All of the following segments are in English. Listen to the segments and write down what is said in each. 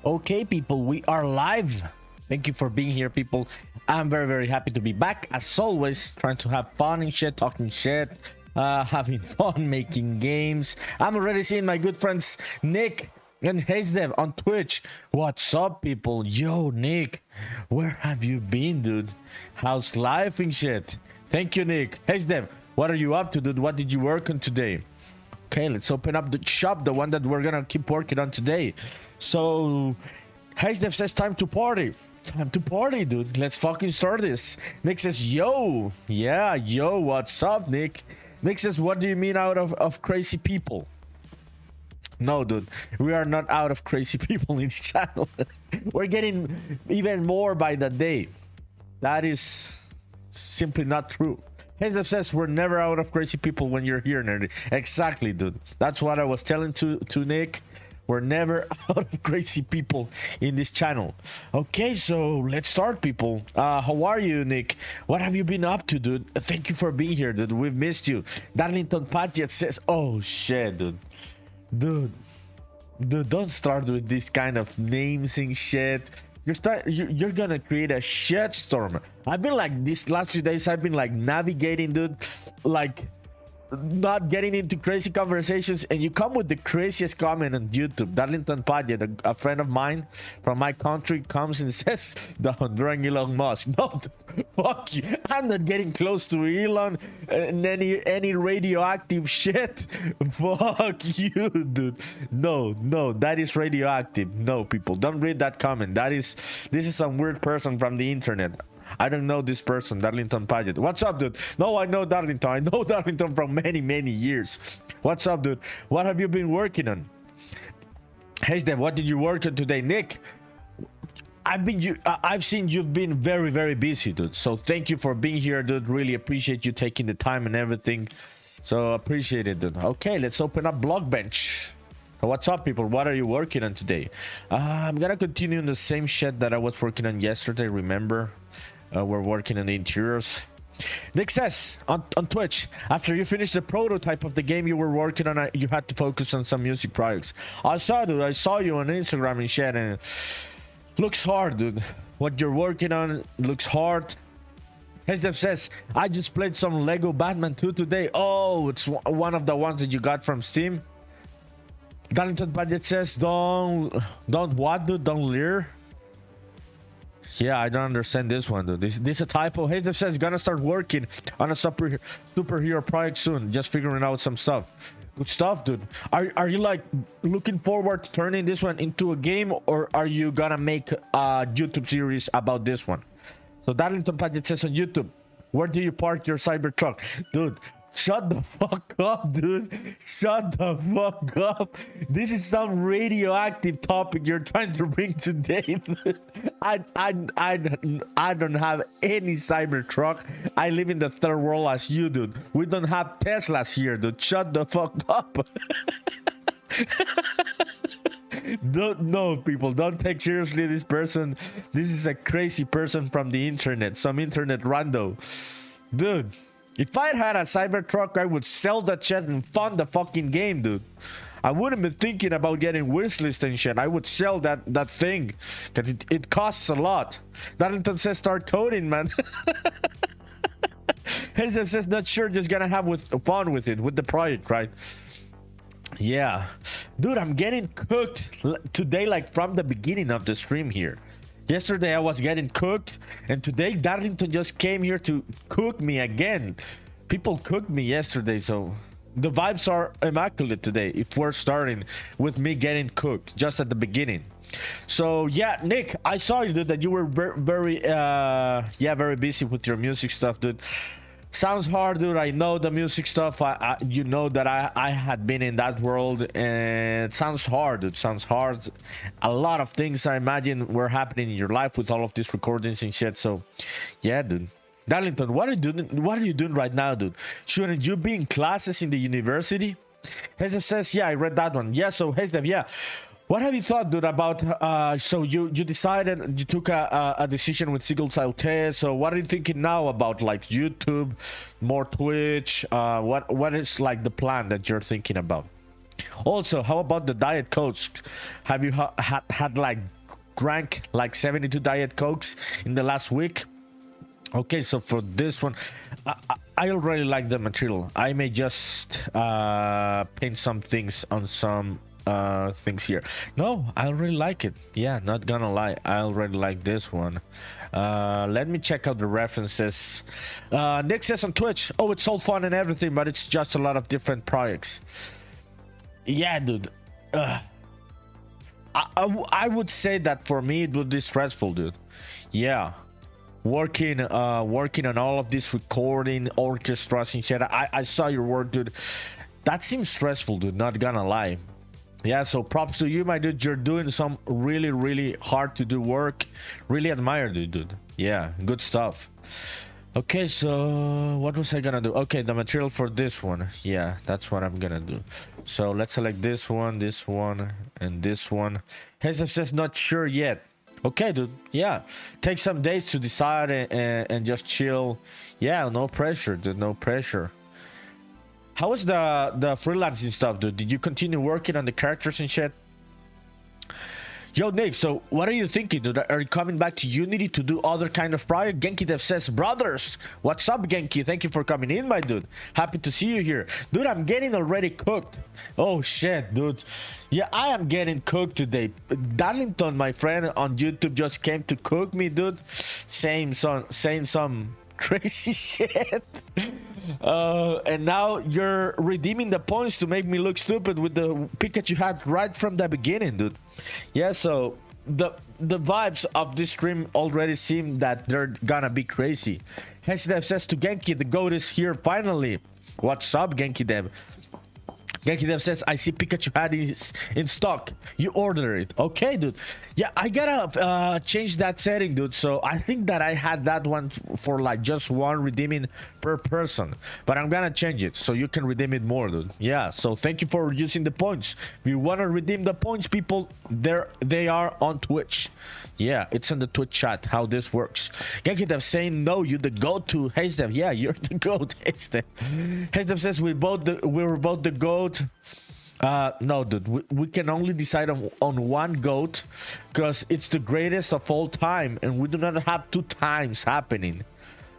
Okay, people, we are live. Thank you for being here, people. I'm very happy to be back, as always, trying to have fun and shit, talking shit, having fun making games. I'm already seeing my good friends Nick and HazeDev on Twitch. What's up, people? Yo, Nick, where have you been, dude? How's life and shit? Thank you, Nick. HazeDev, what are you up to, dude? What did you work on today? Okay, let's open up the shop, the one that we're gonna keep working on today. So, HazeDev says time to party. Time to party, dude. Let's fucking start this. Nick says, yo. Yeah, yo, what's up, Nick? Nick says, what do you mean out of crazy people? No, dude, we are not out of crazy people in this channel. We're getting even more by the day. That is simply not true. HazeDev says we're never out of crazy people when you're here, nerdy. Exactly, dude. That's what I was telling to Nick. We're never out of crazy people in this channel. Okay, so let's start, people. How are you, Nick? What have you been up to, dude? Thank you for being here, dude. We've missed you. Darlington Paget says, oh shit, dude. Dude, don't start with this kind of names and shit. You're gonna create a shitstorm. I've been like these last few days, I've been like navigating, dude, like not getting into crazy conversations, and you come with the craziest comment on YouTube. Darlington Paget, a friend of mine from my country, comes and says the Honduran Elon Musk. No, fuck you. I'm not getting close to Elon and any radioactive shit. Fuck you, dude. No, that is radioactive. No, people, don't read that comment. This is some weird person from the internet. I don't know this person, Darlington Paget. What's up, dude? No, I know Darlington. I know Darlington from many years. What's up, dude? What have you been working on? HazeDev, what did you work on today? Nick, I've seen you've been very busy, dude. So thank you for being here, dude. Really appreciate you taking the time and everything. So appreciate it, dude. Okay, let's open up Blockbench. What's up, people? What are you working on today? I'm gonna continue on the same shit that I was working on yesterday. Remember, we're working on the interiors. Nick says on Twitch, after you finished the prototype of the game you were working on, you had to focus on some music projects. I saw you on Instagram and shit, and looks hard, dude. What you're working on looks hard. HazeDev says, I just played some Lego Batman 2 today. Oh, it's one of the ones that you got from Steam. Darlington Budget says, don't what, dude? Don't leer. Yeah, I don't understand this one, dude. This a typo. HazeDev says gonna start working on a superhero project soon. Just figuring out some stuff. Good stuff, dude. Are you like looking forward to turning this one into a game, or are you gonna make a YouTube series about this one? So Darlington Budget says on YouTube, where do you park your Cybertruck, dude? Shut the fuck up, dude. Shut the fuck up. This is some radioactive topic you're trying to bring today. I don't have any Cybertruck. I live in the third world as you, dude. We don't have Teslas here, dude. Shut the fuck up. No, people, don't take seriously this person. This is a crazy person from the internet. Some internet rando. Dude. If I had a Cybertruck, I would sell that shit and fund the fucking game, dude. I wouldn't be thinking about getting wishlist and shit. I would sell that thing, because it costs a lot. Darlington says start coding, man. HazeDev says not sure, just gonna have fun with it, with the project, right? Yeah. Dude, I'm getting cooked today, like from the beginning of the stream here. Yesterday I was getting cooked, and today Darlington just came here to cook me again. People cooked me yesterday, so the vibes are immaculate today if we're starting with me getting cooked just at the beginning. So yeah, Nick, I saw you, dude, that you were very busy with your music stuff, dude. Sounds hard, dude. I know the music stuff. You know that I had been in that world, and it sounds hard, dude. Sounds hard. A lot of things I imagine were happening in your life with all of these recordings and shit. So, yeah, dude. Darlington, what are you doing? What are you doing right now, dude? Shouldn't you be in classes in the university? HazeDev says, yeah, I read that one. Yeah, so HazeDev, yeah. What have you thought, dude, about so you decided, you took a decision with Sigil Salte, so what are you thinking now about like YouTube, more Twitch? What is like the plan that you're thinking about? Also, how about the diet coach? Have you had like drank like 72 Diet Cokes in the last week. Okay, so for this one, I already like the material. I may just paint some things on some things here. No, I already like it. Yeah, not gonna lie, I already like this one. Let me check out the references. Nick says on Twitch, oh, it's all fun and everything, but it's just a lot of different projects. Yeah, dude. I would say that for me it would be stressful, dude. Yeah, working on all of this recording, orchestras and shit. I saw your work, dude. That seems stressful, dude, not gonna lie. Yeah, so props to you, my dude. You're doing some really hard to do work. Really admire you, dude. Yeah, good stuff. Okay, so what was I gonna do? Okay, the material for this one. Yeah, that's what I'm gonna do. So let's select this one, and this one. Hesef says not sure yet. Okay, dude. Yeah, take some days to decide and just chill. Yeah, no pressure, dude. No pressure. How was the freelancing stuff, dude? Did you continue working on the characters and shit? Yo, Nick, so what are you thinking, dude? Are you coming back to Unity to do other kind of project? Genki Dev says, brothers, what's up, Genki? Thank you for coming in, my dude. Happy to see you here. Dude, I'm getting already cooked. Oh, shit, dude. Yeah, I am getting cooked today. Darlington, my friend on YouTube, just came to cook me, dude. Saying some crazy shit. And now you're redeeming the points to make me look stupid with the Pikachu hat right from the beginning, dude. Yeah, so the vibes of this stream already seem that they're gonna be crazy. Genki says to Genki, the goat is here finally. What's up, Genki Dev? Genki Dev says, I see Pikachu hat is in stock. You order it. Okay, dude. Yeah, I gotta change that setting, dude. So I think that I had that one for like just one redeeming per person. But I'm gonna change it so you can redeem it more, dude. Yeah, so thank you for using the points. If you wanna redeem the points, people, they are on Twitch. Yeah, it's in the Twitch chat how this works. Genki Dev saying no, you the goat to Hazedev. Yeah, you're the goat, Hazedev. Hazedev says we were both the goat. No, dude, we can only decide on one goat because it's the greatest of all time and we do not have two times happening.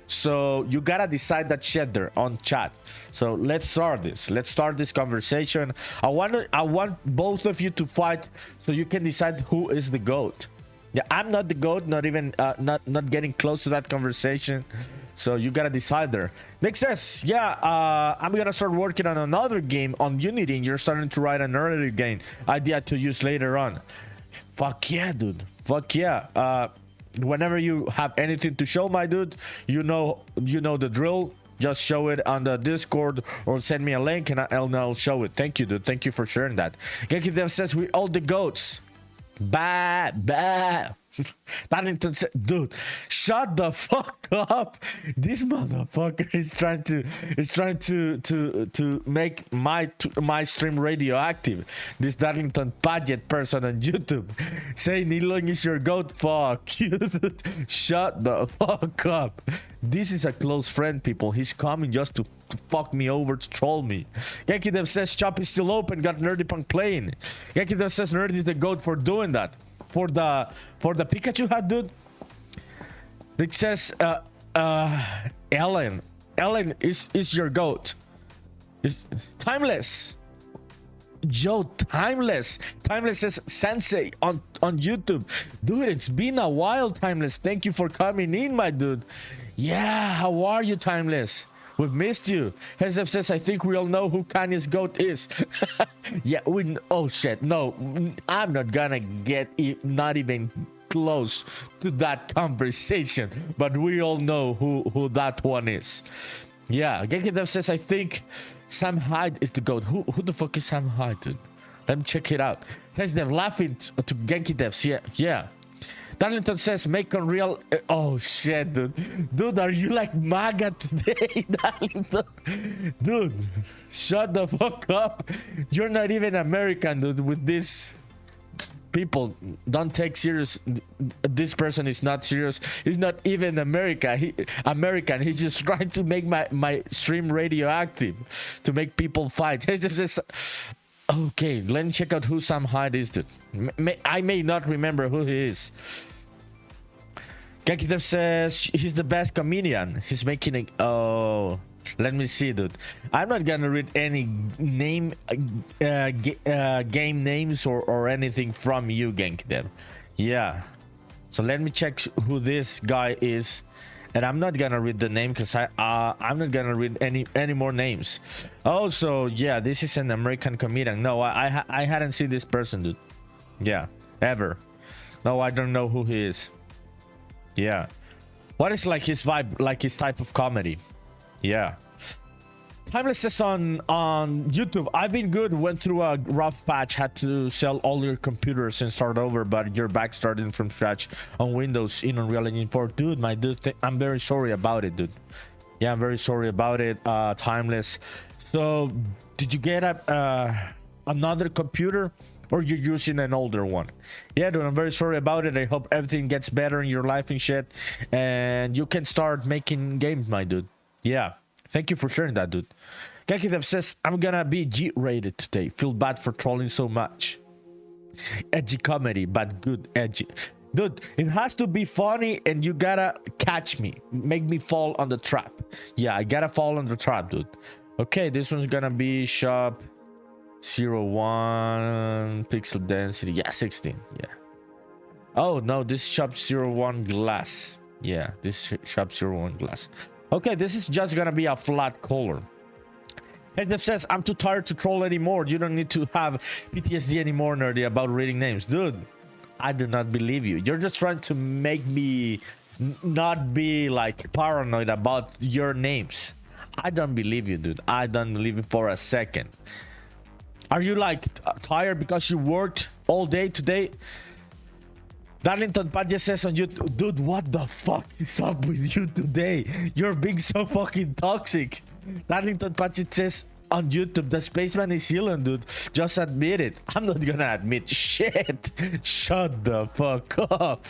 So you gotta decide that shit there on chat. So let's start this conversation. I want both of you to fight so you can decide who is the goat. Yeah, I'm not the goat, not even not getting close to that conversation. So you gotta decide there. Nick says, yeah, I'm gonna start working on another game on Unity and you're starting to write an earlier game idea to use later on. Fuck yeah, dude. Fuck yeah. Whenever you have anything to show, my dude, you know the drill. Just show it on the Discord or send me a link and I'll show it. Thank you, dude. Thank you for sharing that. Genki Dev says we all the goats. Bah. Darlington said, dude, shut the fuck up. This motherfucker is trying to make my stream radioactive. This Darlington Paget person on YouTube saying Elon is your goat. Fuck you, dude. Shut the fuck up. This is a close friend, people. He's coming just to fuck me over, to troll me. Genki Dev says shop is still open, got NerdyPunk playing. Genki Dev says Nerdy is the goat for doing that. For the Pikachu hat, dude. It says Ellen is your goat. It's Timeless. Yo, Timeless says Sensei on YouTube. Dude, it's been a while, Timeless. Thank you for coming in, my dude. Yeah, how are you, Timeless? We've missed you. Hesef says, I think we all know who Kanye's goat is. Yeah, oh shit, no, I'm not gonna get not even close to that conversation, but we all know who that one is. Yeah, Genki Dev says, I think Sam Hyde is the goat. Who the fuck is Sam Hyde, dude? Let me check it out. Hesef laughing to Genki Devs. Yeah. Darlington says make Unreal. Oh shit, dude, are you like MAGA today? Darlington, dude, shut the fuck up. You're not even American, dude. With this, people don't take serious. This person is not serious. He's not even American. He's just trying to make my stream radioactive to make people fight. Okay, let me check out who Sam Hyde is, dude. I may not remember who he is. Gekitev says he's the best comedian. He's making a... Oh, let me see, dude. I'm not gonna read any name, game names or anything from you, Gekitev. Yeah. So let me check who this guy is. And I'm not gonna read the name because I'm not gonna read any more names. Also, yeah, this is an American comedian. No, I hadn't seen this person, dude. Yeah, ever. No, I don't know who he is. Yeah, what is like his vibe, like his type of comedy? Yeah. Timeless says on YouTube, I've been good, went through a rough patch, had to sell all your computers and start over, but you're back starting from scratch on Windows in Unreal Engine 4. Dude, my dude, I'm very sorry about it, dude. Yeah, I'm very sorry about it, Timeless. So, did you get another computer or you're using an older one? Yeah, dude, I'm very sorry about it. I hope everything gets better in your life and shit, and you can start making games, my dude. Yeah. Thank you for sharing that, dude. Gekitev says, I'm gonna be G-rated today. Feel bad for trolling so much. Edgy comedy, but good edgy. Dude, it has to be funny and you gotta catch me. Make me fall on the trap. Yeah, I gotta fall on the trap, dude. Okay, this one's gonna be shop 01 pixel density. Yeah, 16. Yeah. Oh, no, this shop 01 glass. Yeah, this shop 01 glass. Okay, this is just gonna be a flat color. Hedgedev says, I'm too tired to troll anymore. You don't need to have PTSD anymore, Nerdy, about reading names. Dude, I do not believe you. You're just trying to make me not be like paranoid about your names. I don't believe you, dude. I don't believe you for a second. Are you like tired because you worked all day today? Darlington Padge says on YouTube, dude, what the fuck is up with you today? You're being so fucking toxic. Darlington Padge says on YouTube, the Spaceman is healing, dude. Just admit it. I'm not gonna admit shit. Shut the fuck up.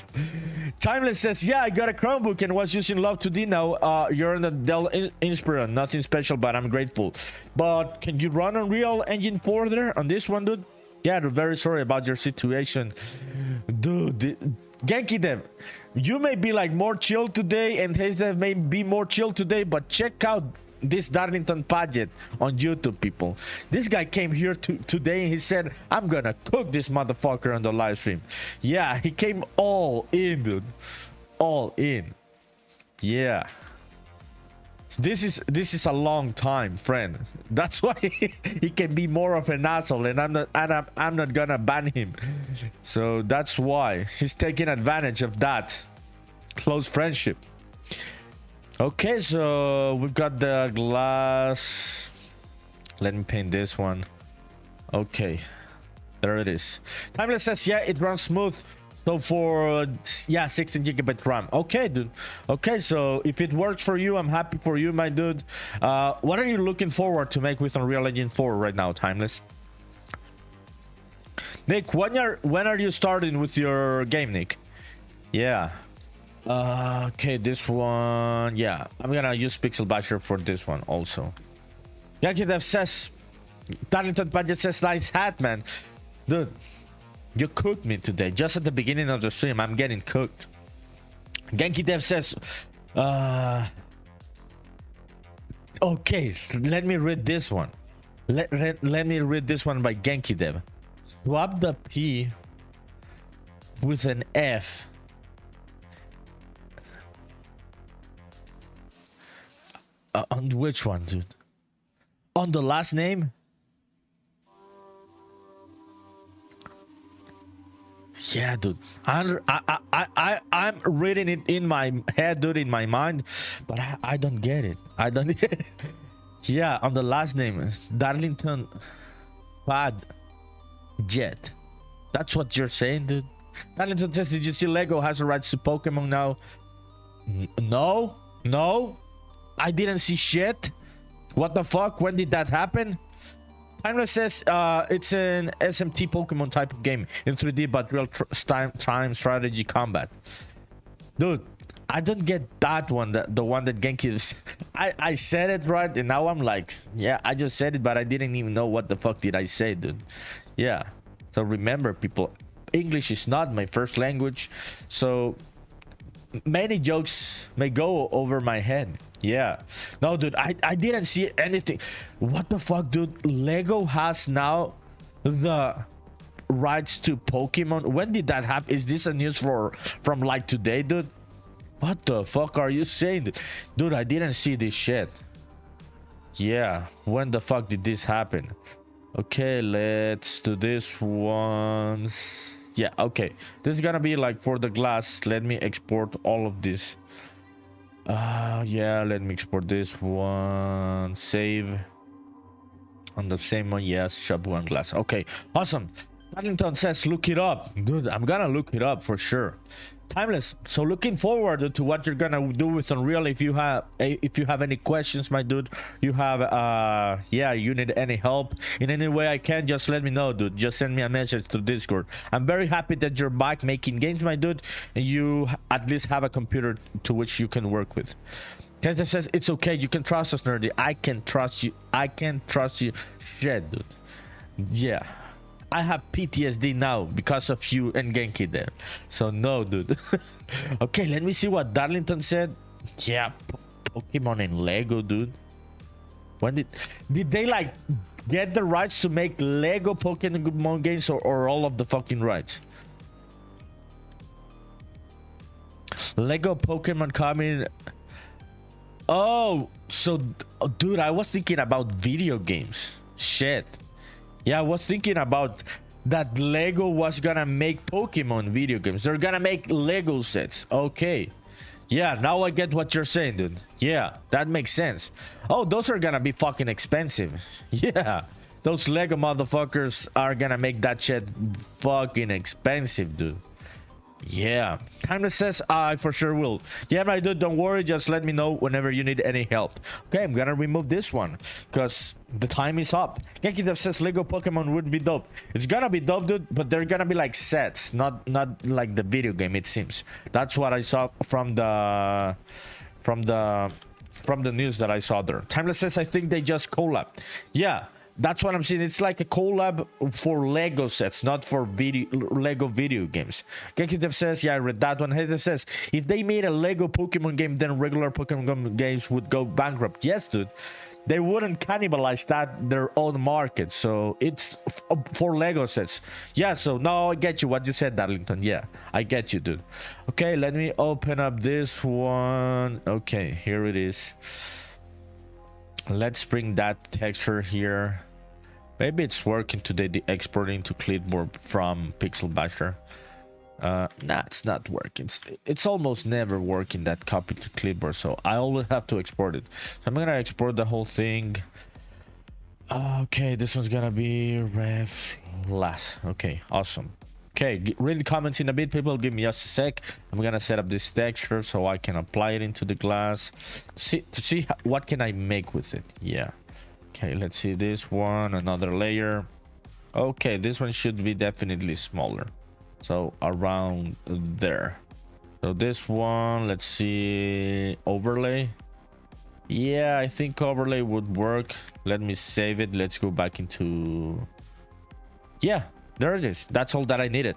Timeless says, yeah, I got a Chromebook and was using Love 2D now. You're in the Dell Inspiron. Nothing special, but I'm grateful. But can you run Unreal Engine 4 there on this one, dude? Yeah, I'm very sorry about your situation. Dude, Gekitev, you may be like more chill today and Hazedev may be more chill today, but check out this Darlington Padgett on YouTube, people. This guy came here today and he said, I'm gonna cook this motherfucker on the live stream. Yeah, he came all in, dude. All in. Yeah. This is a long time, friend. That's why he can be more of an asshole, and I'm not gonna ban him. So that's why he's taking advantage of that close friendship. Okay, so we've got the glass. Let me paint this one. Okay, there it is. Timeless says, yeah, it runs smooth. So for, yeah, 16 gigabyte RAM. Okay, dude. Okay, so if it works for you, I'm happy for you, my dude. What are you looking forward to make with Unreal Engine 4 right now, Timeless? Nick, when are you starting with your game, Nick? Yeah. Okay, this one. Yeah, I'm gonna use Pixel Basher for this one also. Yakidev says, Darlington Budget says, nice hat, man. Dude. You cooked me today. Just at the beginning of the stream, I'm getting cooked. Genki Dev says, okay, let me read this one. Let me read this one by Genki Dev. Swap the P with an F. On which one, dude? On the last name? Yeah, dude. I'm reading it in my head, dude, in my mind, but I don't get it. I don't get it. Yeah, on the last name, Darlington Pad Jet. That's what you're saying, dude. Darlington says, did you see Lego has the rights to Pokemon now? No, I didn't see shit. What the fuck? When did that happen? Timeless says it's an SMT Pokemon type of game in 3D, but real time strategy combat. Dude, I don't get that one, the one that Genki is. I said it right, and now I'm like, yeah, I just said it, but I didn't even know what the fuck did I say, dude. Yeah. So remember, people, English is not my first language, so many jokes may go over my head. Yeah. No, dude, I didn't see anything. What the fuck, dude? Lego has now the rights to Pokemon. When did that happen? Is this a news from like today, dude? What the fuck are you saying? Dude, I didn't see this shit. Yeah, when the fuck did this happen? Okay, let's do this once. Yeah, okay. This is gonna be like for the glass. Let me export all of this. Yeah, let me export this one. Save. On the same one, yes, shop one glass. Okay, awesome. Paddington says, look it up. Dude, I'm gonna look it up for sure. Timeless. So looking forward to what you're gonna do with Unreal. If you have any questions, my dude, you have yeah, you need any help in any way I can, just let me know, dude. Just send me a message to Discord. I'm very happy that you're back making games, my dude, and you at least have a computer to which you can work with. Tesla says it's okay, you can trust us, Nerdy. I can trust you. I can trust you. Shit, dude. Yeah, I have PTSD now because of you and Genki there. So no, dude. Okay, let me see what Darlington said. Yeah, Pokemon and Lego, dude. When did they like get the rights to make Lego Pokemon games, or all of the fucking rights? Lego Pokemon coming. Oh, so dude, I was thinking about video games. Shit. Yeah, I was thinking about that Lego was gonna make Pokemon video games. They're gonna make Lego sets. Okay. Yeah, now I get what you're saying, dude. Yeah, that makes sense. Oh, those are gonna be fucking expensive. Yeah, those Lego motherfuckers are gonna make that shit fucking expensive, dude. Yeah, Timeless says I for sure will. Yeah, my dude, don't worry, just let me know whenever you need any help. Okay, I'm gonna remove this one because the time is up. Genki Dev says Lego Pokemon would be dope. It's gonna be dope, dude, but they're gonna be like sets, not like the video game, it seems. That's what I saw from the news that I saw there. Timeless says I think they just collab. Yeah, that's what I'm saying. It's like a collab for Lego sets, not for Lego video games. Genki Dev says, yeah, I read that one. Heather says, if they made a Lego Pokemon game, then regular Pokemon games would go bankrupt. Yes, dude. They wouldn't cannibalize their own market. So it's for Lego sets. Yeah, so now I get you what you said, Darlington. Yeah, I get you, dude. Okay, let me open up this one. Okay, here it is. Let's bring that texture here. Maybe it's working today, the exporting to clipboard from Pixel Basher. Nah, it's not working. It's almost never working, that copy to clipboard, so I always have to export it. So I'm gonna export the whole thing. Okay, this one's gonna be ref last. Okay, awesome. Okay, read the comments in a bit, people. Give me just a sec. I'm gonna set up this texture so I can apply it into the glass to see what can I make with it. Yeah. Okay, let's see this one, another layer. Okay, this one should be definitely smaller, so around there. So this one, let's see, overlay. Yeah, I think overlay would work. Let me save it. Let's go back into, yeah, there it is. That's all that I needed.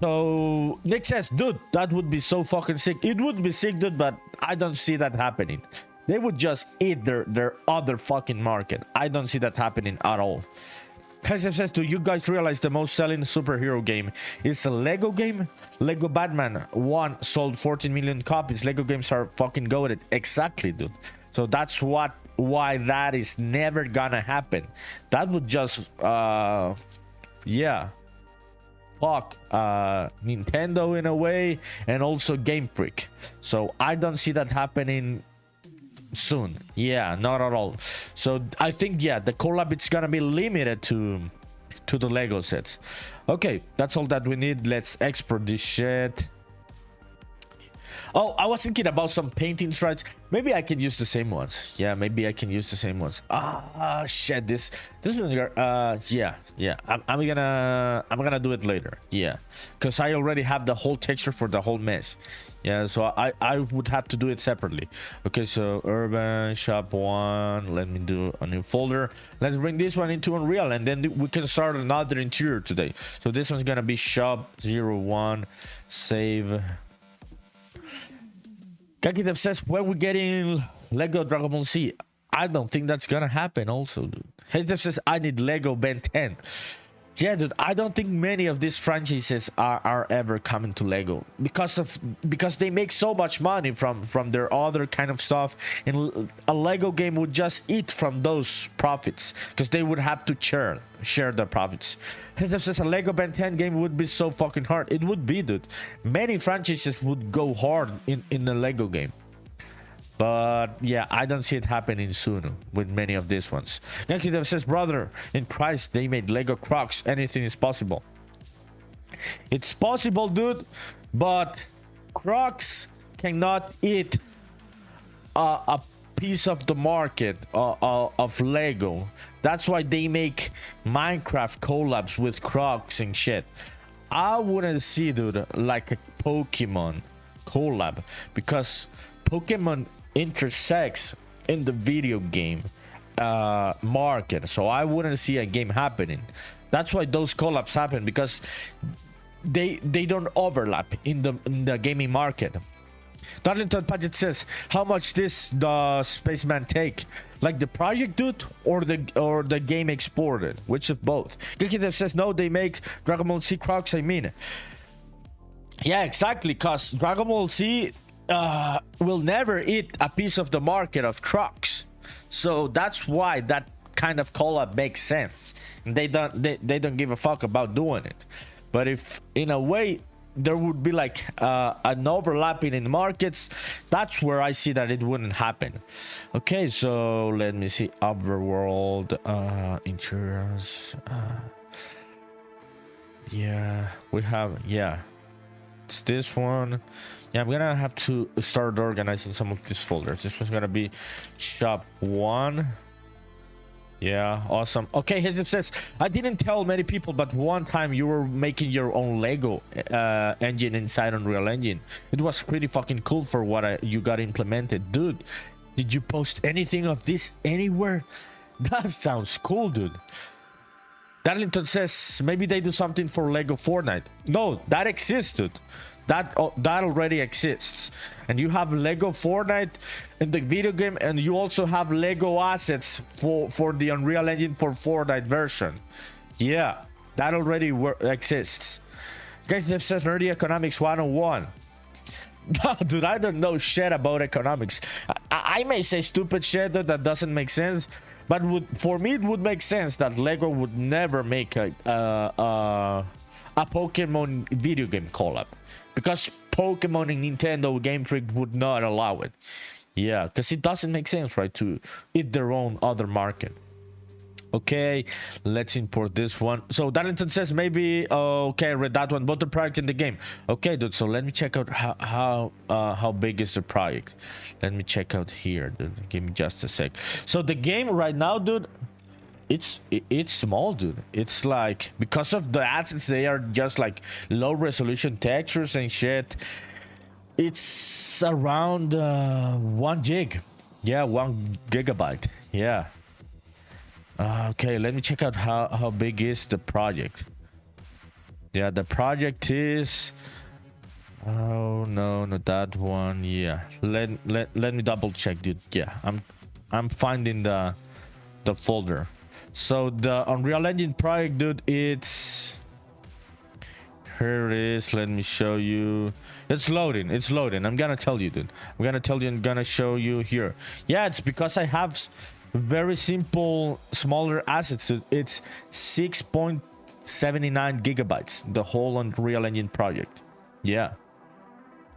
So Nick says, dude, that would be so fucking sick. It would be sick, dude, but I don't see that happening. They would just eat their other fucking market. I don't see that happening at all. Kaisef says, do you guys realize the most selling superhero game is a Lego game? Lego Batman 1 sold 14 million copies. Lego games are fucking goated. Exactly, dude. So that's why that is never gonna happen. That would just yeah, fuck Nintendo in a way, and also Game Freak. So I don't see that happening soon. Yeah, not at all. So I think, yeah, the collab, it's gonna be limited to the Lego sets. Okay, that's all that we need. Let's export this shit. Oh, I was thinking about some painting stripes. Maybe I can use the same ones. Yeah, maybe I can use the same ones. Ah, shit. This one's yeah. I'm gonna do it later. Yeah, because I already have the whole texture for the whole mess. Yeah, so I would have to do it separately. Okay, so urban shop 1. Let me do a new folder. Let's bring this one into Unreal, and then we can start another interior today. So this one's gonna be shop 01 save. KakiDev says, when we're getting Lego Dragon Ball Z, I don't think that's gonna happen also, dude. HDev says, I need Lego Ben 10. Yeah, dude, I don't think many of these franchises are ever coming to Lego because they make so much money from their other kind of stuff, and a Lego game would just eat from those profits because they would have to share the profits. HDev says a Lego Ben 10 game would be so fucking hard. It would be, dude. Many franchises would go hard in a Lego game. But yeah, I don't see it happening soon with many of these ones. KakiDev says, brother, in Christ, they made Lego Crocs. Anything is possible. It's possible, dude, but Crocs cannot eat a piece of the market of Lego. That's why they make Minecraft collabs with Crocs and shit. I wouldn't see, dude, like a Pokemon collab, because Pokemon intersects in the video game market, so I wouldn't see a game happening. That's why those collabs happen, because they don't overlap in the gaming market. Darlington Paget says, how much the Spaceman take? Like the project, dude, or the game exported? Which of both? KakiDev says, no, they make Dragon Ball Z Crocs. I mean, yeah, exactly, because Dragon Ball Z will never eat a piece of the market of Crocs, so that's why that kind of collab makes sense, and they don't give a fuck about doing it. But if in a way there would be like an overlapping in markets, that's where I see that it wouldn't happen. Okay, so let me see. Overworld insurance, yeah, we have, yeah, it's this one. Yeah, I'm gonna have to start organizing some of these folders. This one's gonna be shop 1. Yeah, awesome. Okay, HDev says, I didn't tell many people, but one time you were making your own Lego engine inside Unreal Engine. It was pretty fucking cool for what you got implemented. Dude, did you post anything of this anywhere? That sounds cool, dude. Darlington says, maybe they do something for Lego Fortnite. No, that exists, dude. That already exists, and you have Lego Fortnite in the video game, and you also have Lego assets for the Unreal Engine for Fortnite version. Yeah, that already exists. KakiDev says, nerdy economics 101. No, dude, I don't know shit about economics. I may say stupid shit that doesn't make sense, but for me it would make sense that Lego would never make a Pokemon video game collab, because Pokemon and Nintendo Game Freak would not allow it. Yeah, because it doesn't make sense, right, to eat their own other market. Okay, let's import this one. So Darlington says, maybe okay, I read that one, but the project in the game. Okay, dude, so let me check out how big is the project. Let me check out here, dude. Give me just a sec. So the game right now, dude, it's small, dude. It's like, because of the assets, they are just like low resolution textures and shit. It's around 1 gig. Yeah, 1 gigabyte. Yeah. Okay, let me check out how big is the project. Yeah, the project is, oh no, not that one. Yeah, let me double check, dude. Yeah, I'm finding the folder. So the Unreal Engine project, dude, it's, here it is. Let me show you. It's loading. I'm gonna tell you, dude. I'm gonna show you here. Yeah, it's because I have very simple, smaller assets. It's 6.79 gigabytes, the whole Unreal Engine project. Yeah,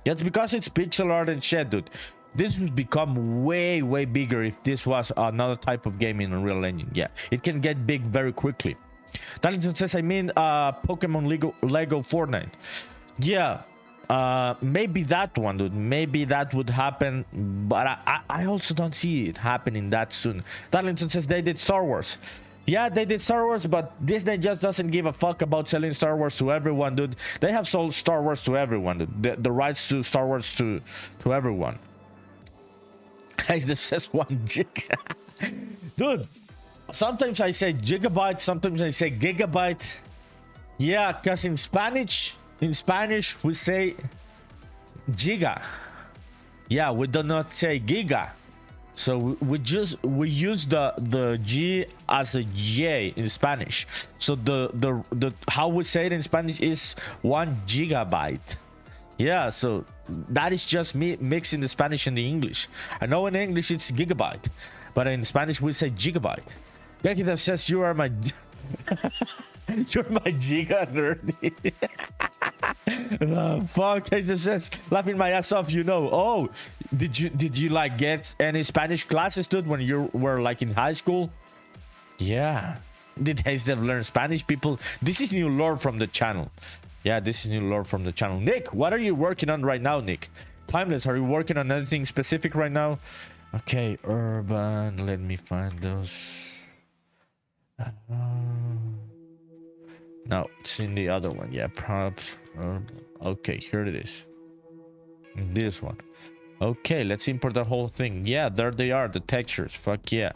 it's because it's pixel art and shit, dude. This would become way bigger if this was another type of game in Unreal Engine. Yeah, it can get big very quickly. Darlington says, I mean Pokemon Lego Fortnite. Yeah, Maybe that one, dude. Maybe that would happen, but I also don't see it happening that soon. Darlington says they did Star Wars. Yeah, they did Star Wars, but Disney just doesn't give a fuck about selling Star Wars to everyone, dude. They have sold Star Wars to everyone, dude. The rights to Star Wars to everyone. This says 1 gig. Dude, sometimes I say gigabyte, sometimes I say gigabyte. Yeah, because in Spanish we say giga. Yeah, we do not say giga. So we use the G as a J in Spanish. So the how we say it in Spanish is 1 gigabyte. Yeah, so that is just me mixing the Spanish and the English. I know in English it's gigabyte, but in Spanish we say gigabyte. Gekita says you are my you're my giga nerdy. Fuck, Kesef says laughing my ass off, you know. Oh, did you like get any Spanish classes, dude, when you were like in high school? Yeah. Did Kesef learn Spanish, people? This is new lore from the channel. Yeah, this is new lore from the channel. Nick, what are you working on right now, Nick? Timeless, are you working on anything specific right now? Okay, urban, let me find those. No, it's in the other one. Yeah, props. Okay, here it is. This one. Okay, let's import the whole thing. Yeah, there they are, the textures. Fuck yeah.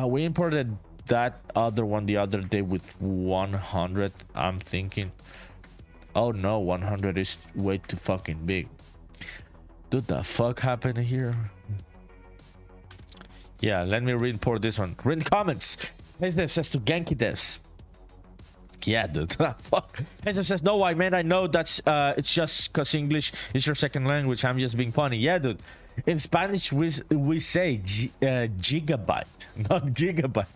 We imported that other one the other day with 100. I'm thinking, oh no, 100 is way too fucking big. Dude, the fuck happened here? Yeah, let me re-import this one. Read comments. Hesdev says to Genki devs. Yeah, dude. Fuck. Hesdev says, no, I mean, I know that's it's just because English is your second language. I'm just being funny. Yeah, dude. In Spanish, we say gigabyte, not gigabyte.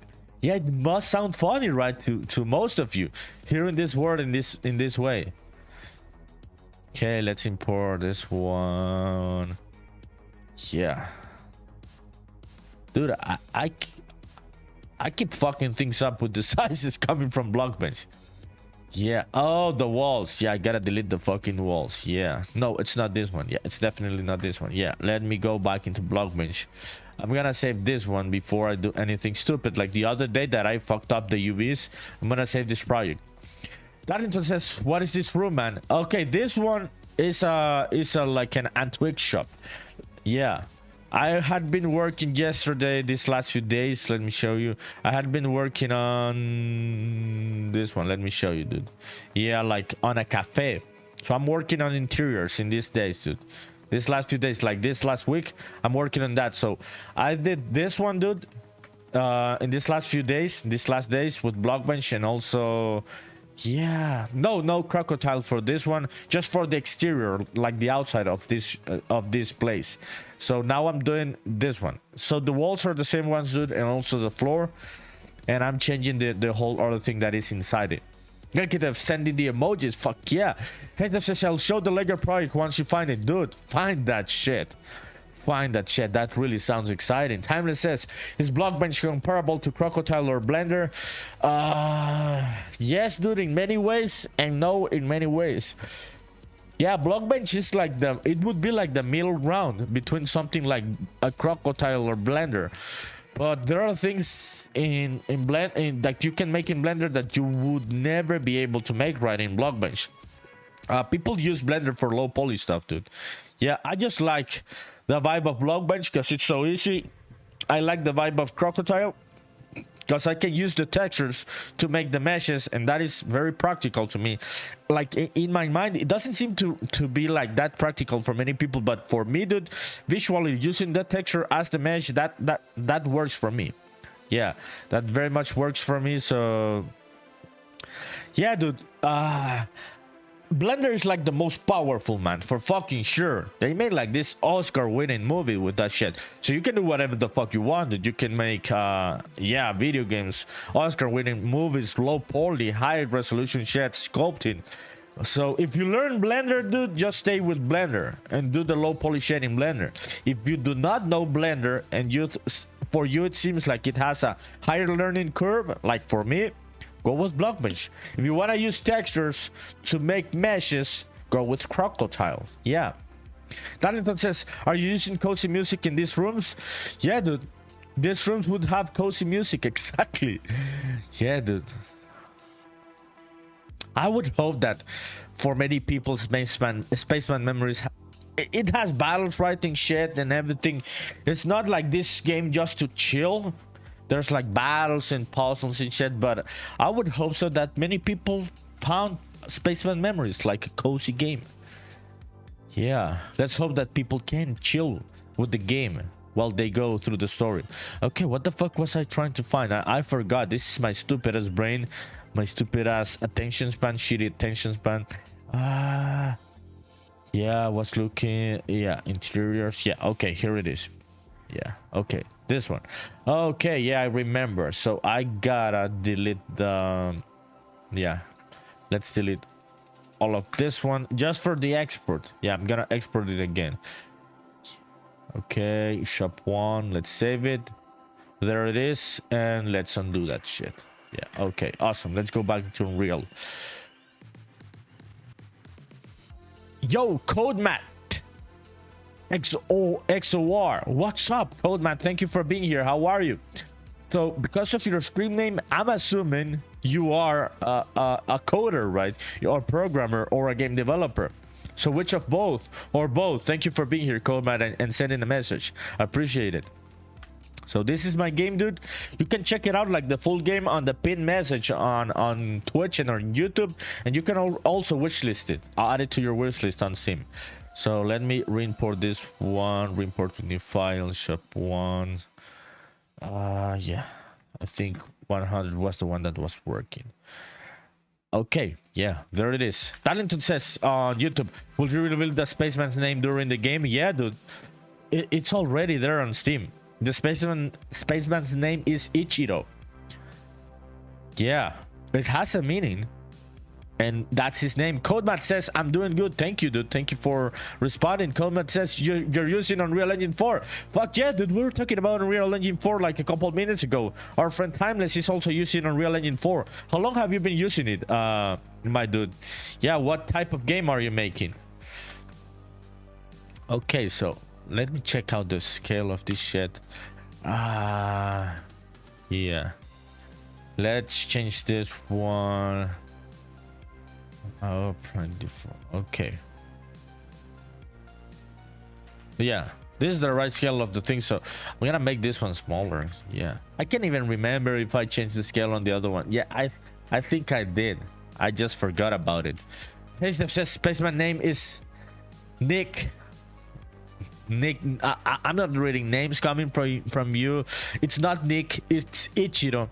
Yeah, it must sound funny, right, to most of you hearing this word in this way. Okay, let's import this one. Yeah, dude, I keep fucking things up with the sizes coming from Blockbench. Yeah. Oh, the walls. Yeah, I gotta delete the fucking walls. Yeah. No, it's not this one. Yeah, it's definitely not this one. Yeah, let me go back into Blockbench. I'm gonna save this one before I do anything stupid like the other day that I fucked up the UVs. I'm gonna save this project. Darlington says, what is this room, man? Okay, this one is a like an antique shop. Yeah, I had been working yesterday, these last few days. Let me show you. I had been working on this one. Let me show you, dude. Yeah, like on a cafe. So I'm working on interiors in these days, dude. This last few days, like this last week, I'm working on that. So I did this one, dude, in these last few days, these last days with Blockbench, and also, yeah, no Crocotile for this one, just for the exterior, like the outside of this place. So now I'm doing this one. So the walls are the same ones, dude, and also the floor, and I'm changing the whole other thing that is inside it. Gekita sending the emojis. Fuck yeah. Hesdev says, I'll show the Lego project once you find it. Dude, find that shit. Find that shit. That really sounds exciting. Timeless says, is Blockbench comparable to Crocotile or Blender? Yes, dude, in many ways, and no, in many ways. Yeah, Blockbench is like it would be like the middle ground between something like a Crocotile or Blender. But there are things in that you can make in Blender that you would never be able to make right in Blockbench. People use Blender for low poly stuff, dude. Yeah, I just like the vibe of Blockbench because it's so easy. I like the vibe of Crocotile because I can use the textures to make the meshes, and that is very practical to me. Like in my mind, it doesn't seem to be like that practical for many people, but for me, dude, visually using that texture as the mesh, that works for me. Yeah, that very much works for me. So yeah, dude, Blender is like the most powerful, man, for fucking sure. They made like this Oscar-winning movie with that shit. So you can do whatever the fuck you want, dude. You can make, yeah, video games, Oscar-winning movies, low poly, high resolution shit, sculpting. So if you learn Blender, dude, just stay with Blender and do the low poly shit in Blender. If you do not know Blender and for you it seems like it has a higher learning curve, like for me, go with Blockbench. If you want to use textures to make meshes, go with Crocotile. Yeah. Darlington says, are you using cozy music in these rooms? Yeah, dude. These rooms would have cozy music. Exactly. Yeah, dude. I would hope that for many people, Spaceman Memories, it has battles, writing shit and everything. It's not like this game just to chill. There's like battles and puzzles and shit, but I would hope so that many people found Spaceman Memories like a cozy game. Yeah, let's hope that people can chill with the game while they go through the story. Okay, what the fuck was I trying to find? I forgot. This is my stupid ass brain, my stupid ass attention span, shitty attention span. Yeah, I was looking. Yeah, interiors. Yeah, okay, here it is. Yeah, okay, this one. Okay, yeah, I remember. So I gotta delete the... Yeah, let's delete all of this one just for the export. Yeah, I'm gonna export it again. Okay, shop 1, let's save it. There it is, and let's undo that shit. Yeah, okay, awesome. Let's go back to Unreal. Yo, CodeMat XOR, what's up, CodeMat? Thank you for being here. How are you? So because of your screen name, I'm assuming you are a coder, right? You're a programmer or a game developer. So which of both or both? Thank you for being here, CodeMat, and sending a message. I appreciate it. So this is my game, dude. You can check it out, like the full game, on the pinned message on Twitch and on YouTube, and you can also wishlist it. I'll add it to your wishlist on Steam. So let me re-import this one, re-import the new file, shop 1. Yeah, I think 100 was the one that was working. Okay, yeah, there it is. Talented says on YouTube, will you reveal the Spaceman's name during the game? Yeah, dude, it's already there on Steam. The Spaceman's name is Ichiro. Yeah, it has a meaning, and that's his name. CodeMat says, I'm doing good. Thank you, dude. Thank you for responding. CodeMat says you're using Unreal Engine 4. Fuck yeah, dude. We were talking about Unreal Engine 4 like a couple minutes ago. Our friend Timeless is also using Unreal Engine 4. How long have you been using it, my dude? Yeah, what type of game are you making? Okay, so let me check out the scale of this shit. Yeah, let's change this one. Oh, prime default. Okay, yeah, this is the right scale of the thing, so I'm gonna make this one smaller. Yeah, I can't even remember if I changed the scale on the other one. Yeah, I think I did. I just forgot about it. Hey, Steph says Spaceman name is Nick. I'm not reading names coming from you. It's not Nick, it's Ichiro.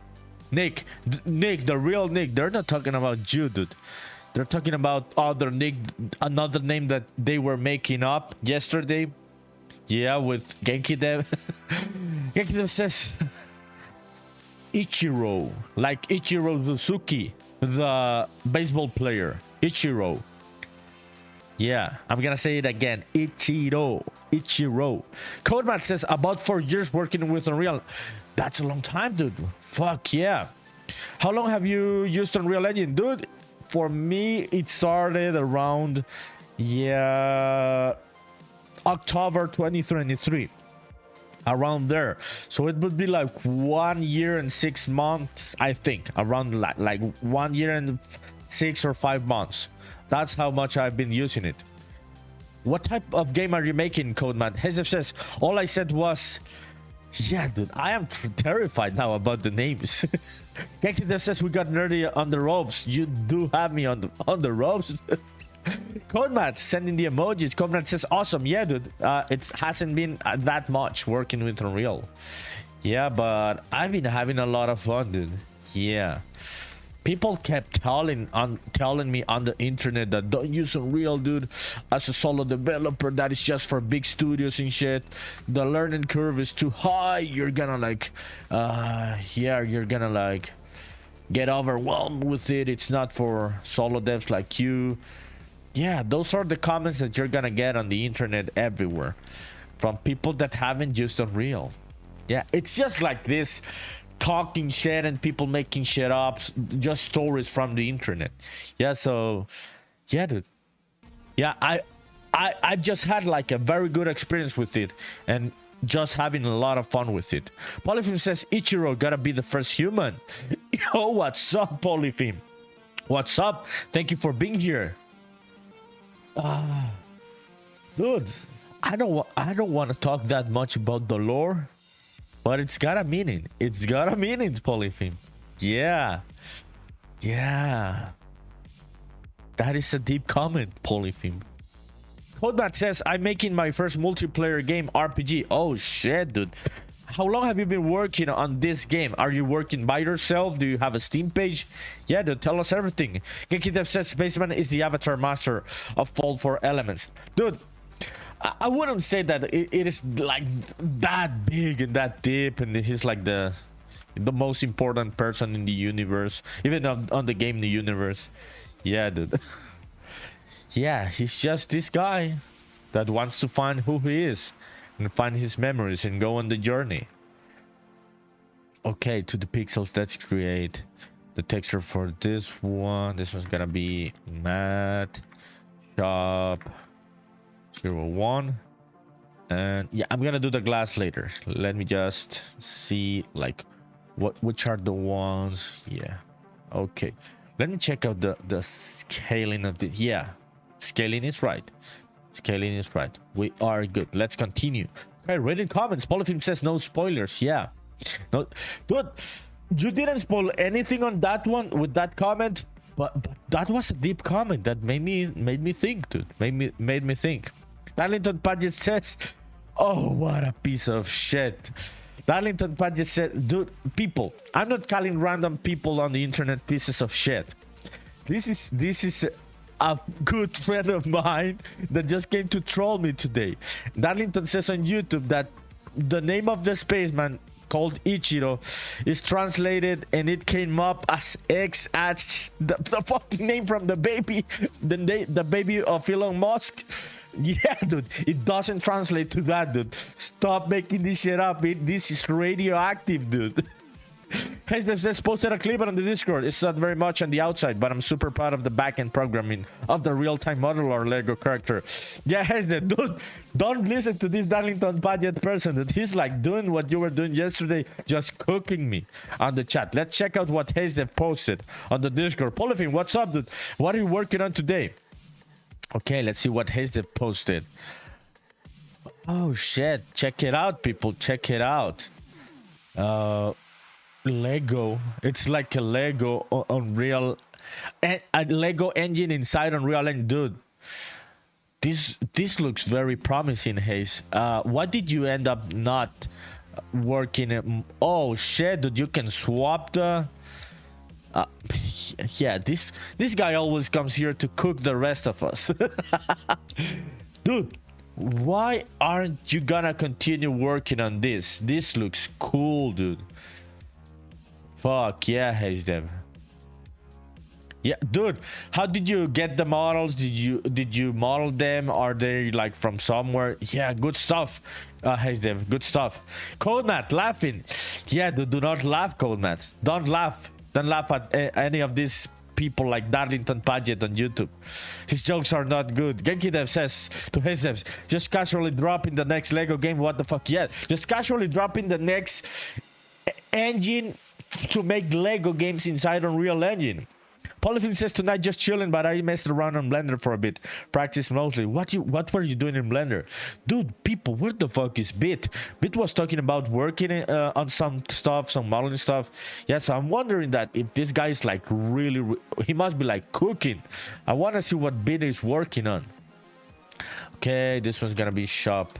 Nick, the real Nick. They're not talking about you, dude. They're talking about other Nick, another name that they were making up yesterday. Yeah, with Genki Dev. Genki Dev says Ichiro, like Ichiro Suzuki, the baseball player. Ichiro. Yeah, I'm gonna say it again. Ichiro. CodeMat says about 4 years working with Unreal. That's a long time, dude. Fuck yeah. How long have you used Unreal Engine, dude? For me, it started around, yeah, October 2023, around there. So it would be like 1 year and 6 months, I think, around like 1 year and 6 or 5 months. That's how much I've been using it. What type of game are you making, CodeMat? Hezef says, all I said was, yeah, dude, I am terrified now about the names. Kekide says, we got nerdy on the ropes. You do have me on the ropes. CodeMat sending the emojis. CodeMat says, awesome. Yeah, dude, it hasn't been that much working with Unreal. Yeah, but I've been having a lot of fun, dude. Yeah. People kept telling me on the internet that don't use Unreal, dude. As a solo developer, that is just for big studios and shit. The learning curve is too high. You're gonna like, yeah, you're gonna like get overwhelmed with it. It's not for solo devs like you. Yeah, those are the comments that you're gonna get on the internet everywhere from people that haven't used Unreal. Yeah, it's just like this. Talking shit and people making shit up, just stories from the internet. Yeah, so yeah, dude, Yeah, I've just had like a very good experience with it, and just having a lot of fun with it. Polyphim says Ichiro gotta be the first human. Yo, what's up, Polyphim? What's up? Thank you for being here. Dude, I don't want to talk that much about the lore, but it's got a meaning. It's got a meaning, Polyphim. Yeah. Yeah. That is a deep comment, Polyphim. Codemat says, I'm making my first multiplayer game RPG. Oh shit, dude. How long have you been working on this game? Are you working by yourself? Do you have a Steam page? Yeah, dude, tell us everything. GenkiDev says Spaceman is the avatar master of all four elements. Dude, I wouldn't say that it is like that big and that deep, and he's like the most important person in the universe, even on the game in the universe. Yeah, dude. Yeah, he's just this guy that wants to find who he is and find his memories and go on the journey. Okay, to the pixels, let's create the texture for this one. This one's gonna be matte shop 01. And yeah, I'm gonna do the glass later. Let me just see like which are the ones. Yeah, okay, let me check out the scaling of this. Yeah, scaling is right. Scaling is right. We are good. Let's continue. Okay, reading comments. Polyphim says no spoilers. Yeah, no, dude, you didn't spoil anything on that one with that comment, but that was a deep comment that made me think, dude. Made me think. Darlington Paget says, oh, what a piece of shit. Darlington Paget says, dude, people, I'm not calling random people on the internet pieces of shit. This is a good friend of mine that just came to troll me today. Darlington says on YouTube that the name of the spaceman called Ichiro is translated and it came up as X at the fucking name from the baby, the baby of Elon Musk. Yeah, dude, it doesn't translate to that, dude. Stop making this shit up. This is radioactive, dude. Hezdev says, posted a clip on the Discord. It's not very much on the outside, but I'm super proud of the backend programming of the real-time modular Lego character. Yeah, Hezdev, dude, don't listen to this Darlington Paget person, dude. He's like doing what you were doing yesterday, just cooking me on the chat. Let's check out what Hezdev posted on the Discord. Polyphim, what's up, dude? What are you working on today? Okay, let's see what Hezdev posted. Oh, shit. Check it out, people. Check it out. Lego. It's like a Lego Unreal, a Lego engine inside Unreal Engine, dude. This looks very promising, Hayes. What did you end up not working? Oh shit, dude! You can swap the. Yeah, this guy always comes here to cook the rest of us, dude. Why aren't you gonna continue working on this? This looks cool, dude. Fuck yeah, Hezdev. Yeah, dude, how did you get the models? Did you model them? Are they like from somewhere? Yeah, good stuff, Hezdev. Good stuff. Codemat laughing. Yeah, dude, do not laugh, Codemat. Don't laugh. Don't laugh at any of these people like Darlington Paget on YouTube. His jokes are not good. GenkiDev says to Hezdev, just casually drop in the next Lego game. What the fuck? Yeah, just casually drop in the next engine to make Lego games inside Unreal Engine. Polyphim says tonight just chilling, but I messed around on Blender for a bit. Practice mostly. What were you doing in Blender? Dude, people, where the fuck is Bit? Bit was talking about working on some stuff, some modeling stuff. Yes, I'm wondering that if this guy is like really, he must be like cooking. I want to see what Bit is working on. Okay, this one's gonna be shop.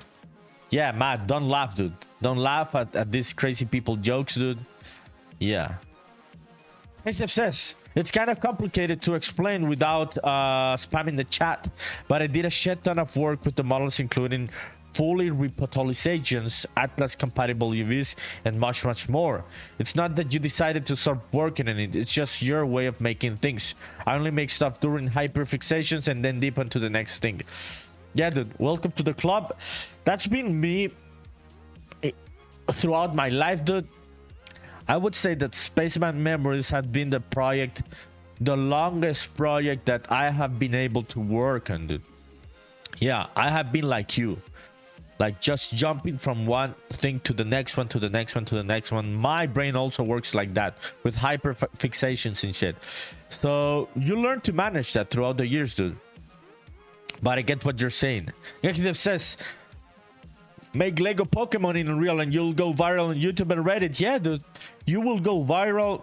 Yeah, Matt, don't laugh, dude. Don't laugh at these crazy people jokes, dude. Yeah. SF says, it's kind of complicated to explain without spamming the chat, but I did a shit ton of work with the models, including fully repotolizations, Atlas compatible UVs, and much more. It's not that you decided to start working on it, it's just your way of making things. I only make stuff during hyperfixations and then deep into the next thing. Yeah, dude, welcome to the club. That's been me throughout my life, dude. I would say that Spaceman Memories has been the longest project that I have been able to work on, dude. Yeah, I have been like you, like just jumping from one thing to the next one, to the next one, to the next one. My brain also works like that with hyper fixations and shit. So you learn to manage that throughout the years, dude. But I get what you're saying. Executive says, make Lego Pokemon in Unreal and you'll go viral on YouTube and Reddit. Yeah, dude, you will go viral.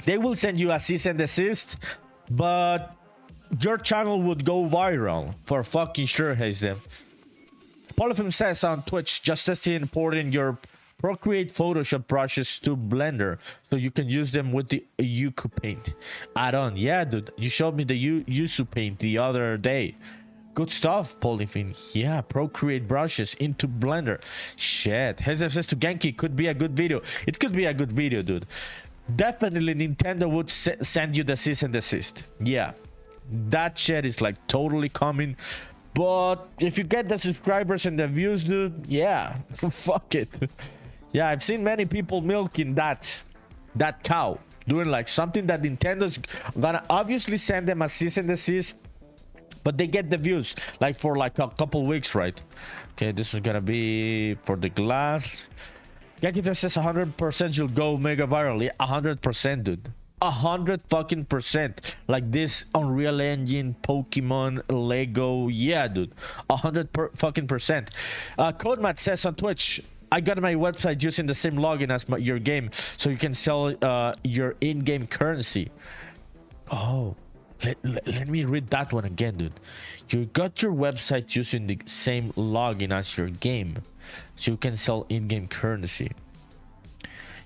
They will send you a cease and desist, but your channel would go viral for fucking sure, Hazel. Polyphim says on Twitch, just testing importing your Procreate Photoshop brushes to Blender so you can use them with the Yuku Paint add-on. Yeah, dude, you showed me the Yuzu Paint the other day. Good stuff, Polyphim. Yeah, Procreate brushes into Blender. Shit. Hezef says to Genki, could be a good video. It could be a good video, dude. Definitely Nintendo would send you the cease and desist. Yeah, that shit is like totally coming. But if you get the subscribers and the views, dude, yeah, fuck it. Yeah, I've seen many people milking that cow, doing like something that Nintendo's gonna obviously send them a cease and desist, but they get the views like for like a couple weeks, right? Okay, this is gonna be for the glass. Yakita says 100% you'll go mega viral. Yeah, 100%, dude. 100 fucking percent. Like this Unreal Engine, Pokemon, Lego. Yeah, dude. 100 fucking percent. Codemat says on Twitch, I got my website using the same login as your game, so you can sell your in-game currency. Oh, let me read that one again, dude. You got your website using the same login as your game, so you can sell in-game currency.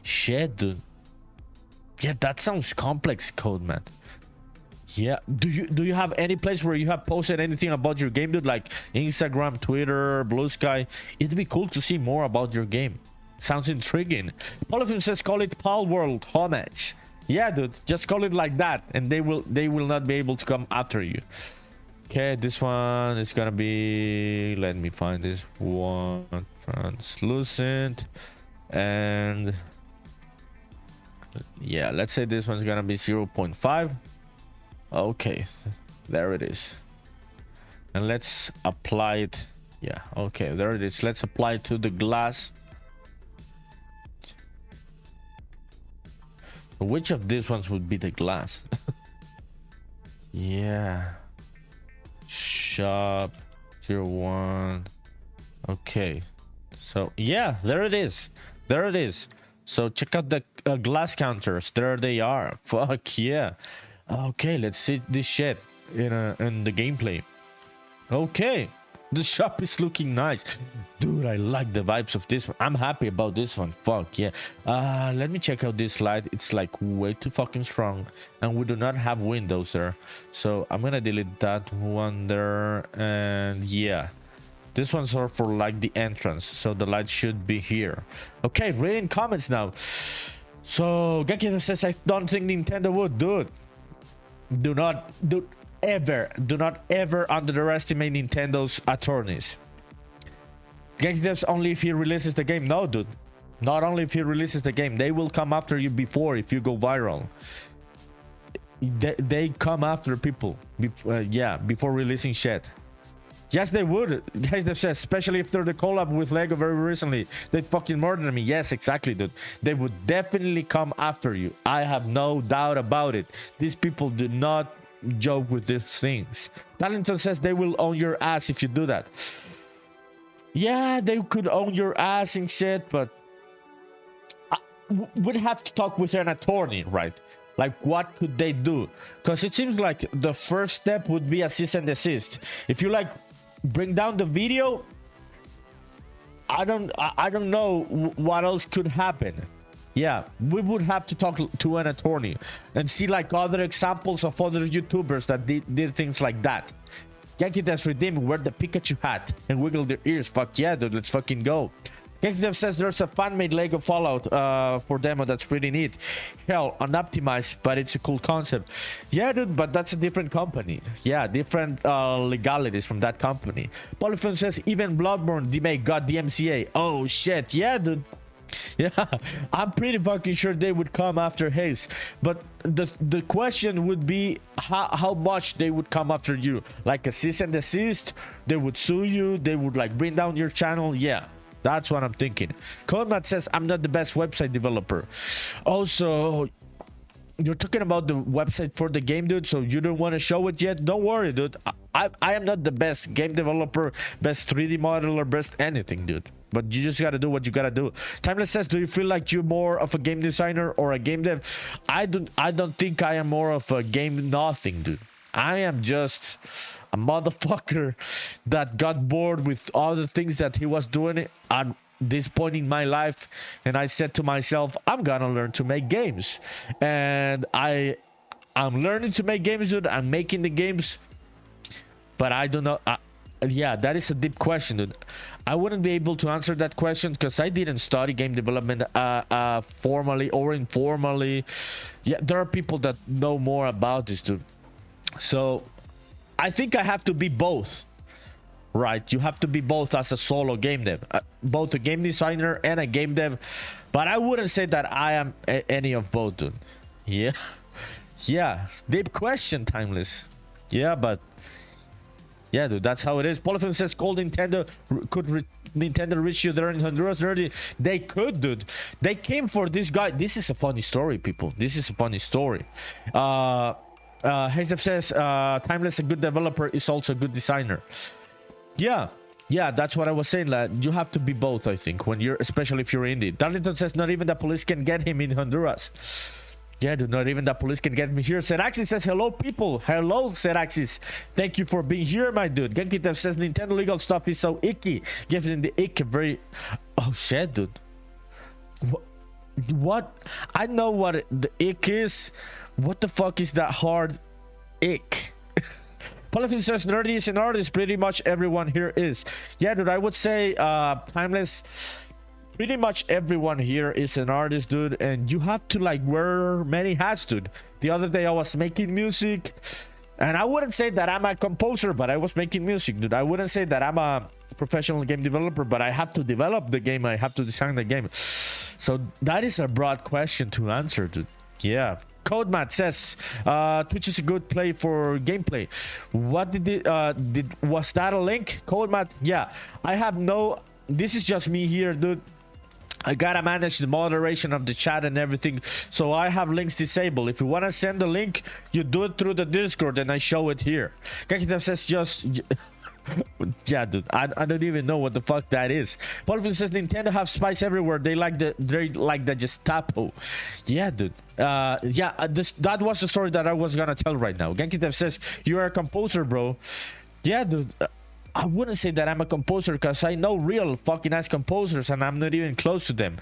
Shit, dude. Yeah, that sounds complex, code, man. Yeah, do you have any place where you have posted anything about your game, dude? Like Instagram, Twitter, Blue Sky? It'd be cool to see more about your game. Sounds intriguing. Polyphim says call it Pal World Homage. Yeah, dude, just call it like that, and they will not be able to come after you. Okay, this one is gonna be, let me find this one, translucent, and yeah, let's say this one's gonna be 0.5. Okay, there it is, and let's apply it. Yeah, okay, there it is. Let's apply it to the glass. Which of these ones would be the glass? Yeah, shop 01. Okay, so yeah, there it is. There it is. So check out the glass counters. There they are. Fuck yeah. Okay, let's see this shit in the gameplay. Okay, the shop is looking nice, dude. I like the vibes of this one. I'm happy about this one. Fuck yeah. Let me check out this light. It's like way too fucking strong, and we do not have windows there, so I'm gonna delete that one there. And yeah, this one's are for like the entrance, so the light should be here. Okay, reading comments now. So Genki says, I don't think Nintendo would, dude. Do not ever underestimate Nintendo's attorneys. Genki says only if he releases the game. No, dude, not only if he releases the game. They will come after you before, if you go viral. They come after people before releasing shit. Yes, they would. Guys, they said, especially if they're the collab with Lego very recently. They fucking murdered me. Yes, exactly, dude. They would definitely come after you. I have no doubt about it. These people do not joke with these things. Talenton says they will own your ass if you do that. Yeah, they could own your ass and shit, but I would have to talk with an attorney, right? Like, what could they do? Because it seems like the first step would be a cease and desist. If you like bring down the video, I don't know what else could happen. Yeah, we would have to talk to an attorney and see like other examples of other YouTubers that did things like that. Yankee Devs Redeem, wear the Pikachu hat and wiggle their ears. Fuck yeah, dude, let's fucking go. Yankee Devs says there's a fan-made Lego Fallout for demo that's pretty neat. Hell, unoptimized, but it's a cool concept. Yeah, dude, but that's a different company. Yeah, different legalities from that company. Polyphone says even Bloodborne got DMCA. Oh shit, yeah, dude. Yeah, I'm pretty fucking sure they would come after Haze, but the question would be how much they would come after you. Like a cease and desist, they would sue you, they would like bring down your channel. Yeah, that's what I'm thinking. Codemat says I'm not the best website developer. Also, you're talking about the website for the game, dude, so you don't want to show it yet? Don't worry, dude. I am not the best game developer, best 3D modeler, best anything, dude. But you just gotta do what you gotta do. Timeless says, do you feel like you're more of a game designer or a game dev? I don't think I am more of a game nothing, dude. I am just a motherfucker that got bored with all the things that he was doing at this point in my life, and I said to myself, I'm gonna learn to make games. And I'm learning to make games, dude. I'm making the games, but I don't know. Yeah, that is a deep question, dude. I wouldn't be able to answer that question because I didn't study game development formally or informally. Yeah, there are people that know more about this, dude. So I think I have to be both, right? You have to be both as a solo game dev, both a game designer and a game dev. But I wouldn't say that I am any of both, dude. Yeah, yeah, deep question, Timeless. Yeah, but yeah, dude, that's how it is. Polyphone says, "Cold Nintendo Nintendo reach you there in Honduras already?" They could, dude. They came for this guy. This is a funny story, people. This is a funny story. Hazef says, "Timeless, a good developer, is also a good designer." Yeah, yeah, that's what I was saying. Like, you have to be both, I think, when you're, especially if you're indie. Darlington says, "Not even the police can get him in Honduras." Yeah, dude, not even the police can get me here. Seraxis says, hello, people. Hello, Seraxis. Thank you for being here, my dude. Genkitev says, Nintendo legal stuff is so icky. Gives in the ick very... Oh, shit, dude. What? I know what the ick is. What the fuck is that hard ick? Polyphone says, nerdy is an artist. Pretty much everyone here is. Yeah, dude, I would say Timeless... Pretty much everyone here is an artist, dude, and you have to like wear many hats, dude. The other day I was making music, and I wouldn't say that I'm a composer, but I was making music, dude. I wouldn't say that I'm a professional game developer, but I have to develop the game, I have to design the game. So that is a broad question to answer, dude. Yeah. Codemat says Twitch is a good play for gameplay. What was that a link? Codemat, yeah. I have no, this is just me here, dude. I gotta manage the moderation of the chat and everything, so I have links disabled. If you want to send the link, you do it through the Discord and I show it here. Kakita says just... Yeah, dude, I don't even know what the fuck that is. Polyphone says Nintendo have spies everywhere. They like the Gestapo. Yeah, dude. Yeah, that was the story that I was gonna tell right now. Genkitev says you are a composer, bro. Yeah, dude. I wouldn't say that I'm a composer because I know real fucking ass composers and I'm not even close to them.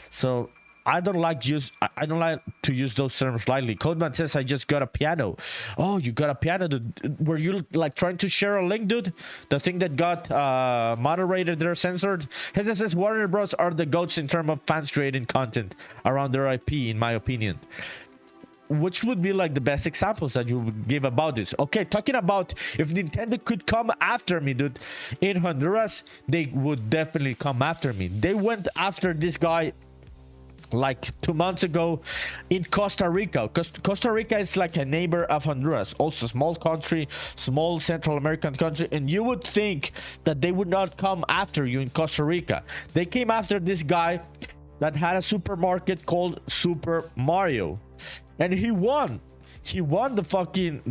So I don't like to use those terms lightly. Codeman says I just got a piano. Oh, you got a piano, dude. Were you like trying to share a link, dude? The thing that got moderated there, censored. Heston says Warner Bros are the goats in terms of fans creating content around their IP, in my opinion. Which would be like the best examples that you would give about this? Okay, talking about if Nintendo could come after me, dude, in Honduras, they would definitely come after me. They went after this guy like 2 months ago in Costa Rica, because Costa Rica is like a neighbor of Honduras, also small country, small Central American country, and you would think that they would not come after you in Costa Rica. They came after this guy that had a supermarket called Super Mario, and he won. He won the fucking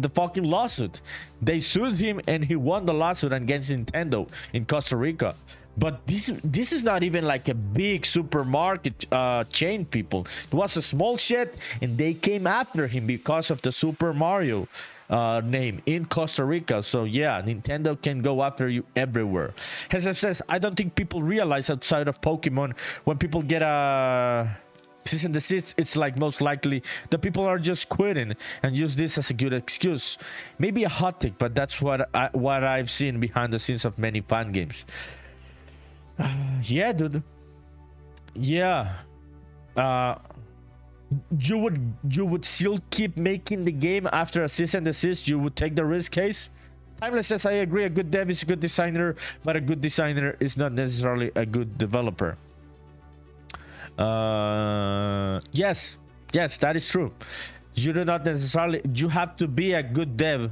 lawsuit. They sued him and he won the lawsuit against Nintendo in Costa Rica. But this is not even like a big supermarket chain, people. It was a small shit, and they came after him because of the Super Mario name in Costa Rica. So yeah, Nintendo can go after you everywhere. As says, I don't think people realize outside of Pokemon, when people get a cease and desist, it's like most likely the people are just quitting and use this as a good excuse. Maybe a hot take, but that's what I've seen behind the scenes of many fan games. Yeah, dude. Yeah. You would still keep making the game after a cease and desist? You would take the risk case? Timeless says, I agree, a good dev is a good designer, but a good designer is not necessarily a good developer. Yes, that is true. You do not necessarily, you have to be a good dev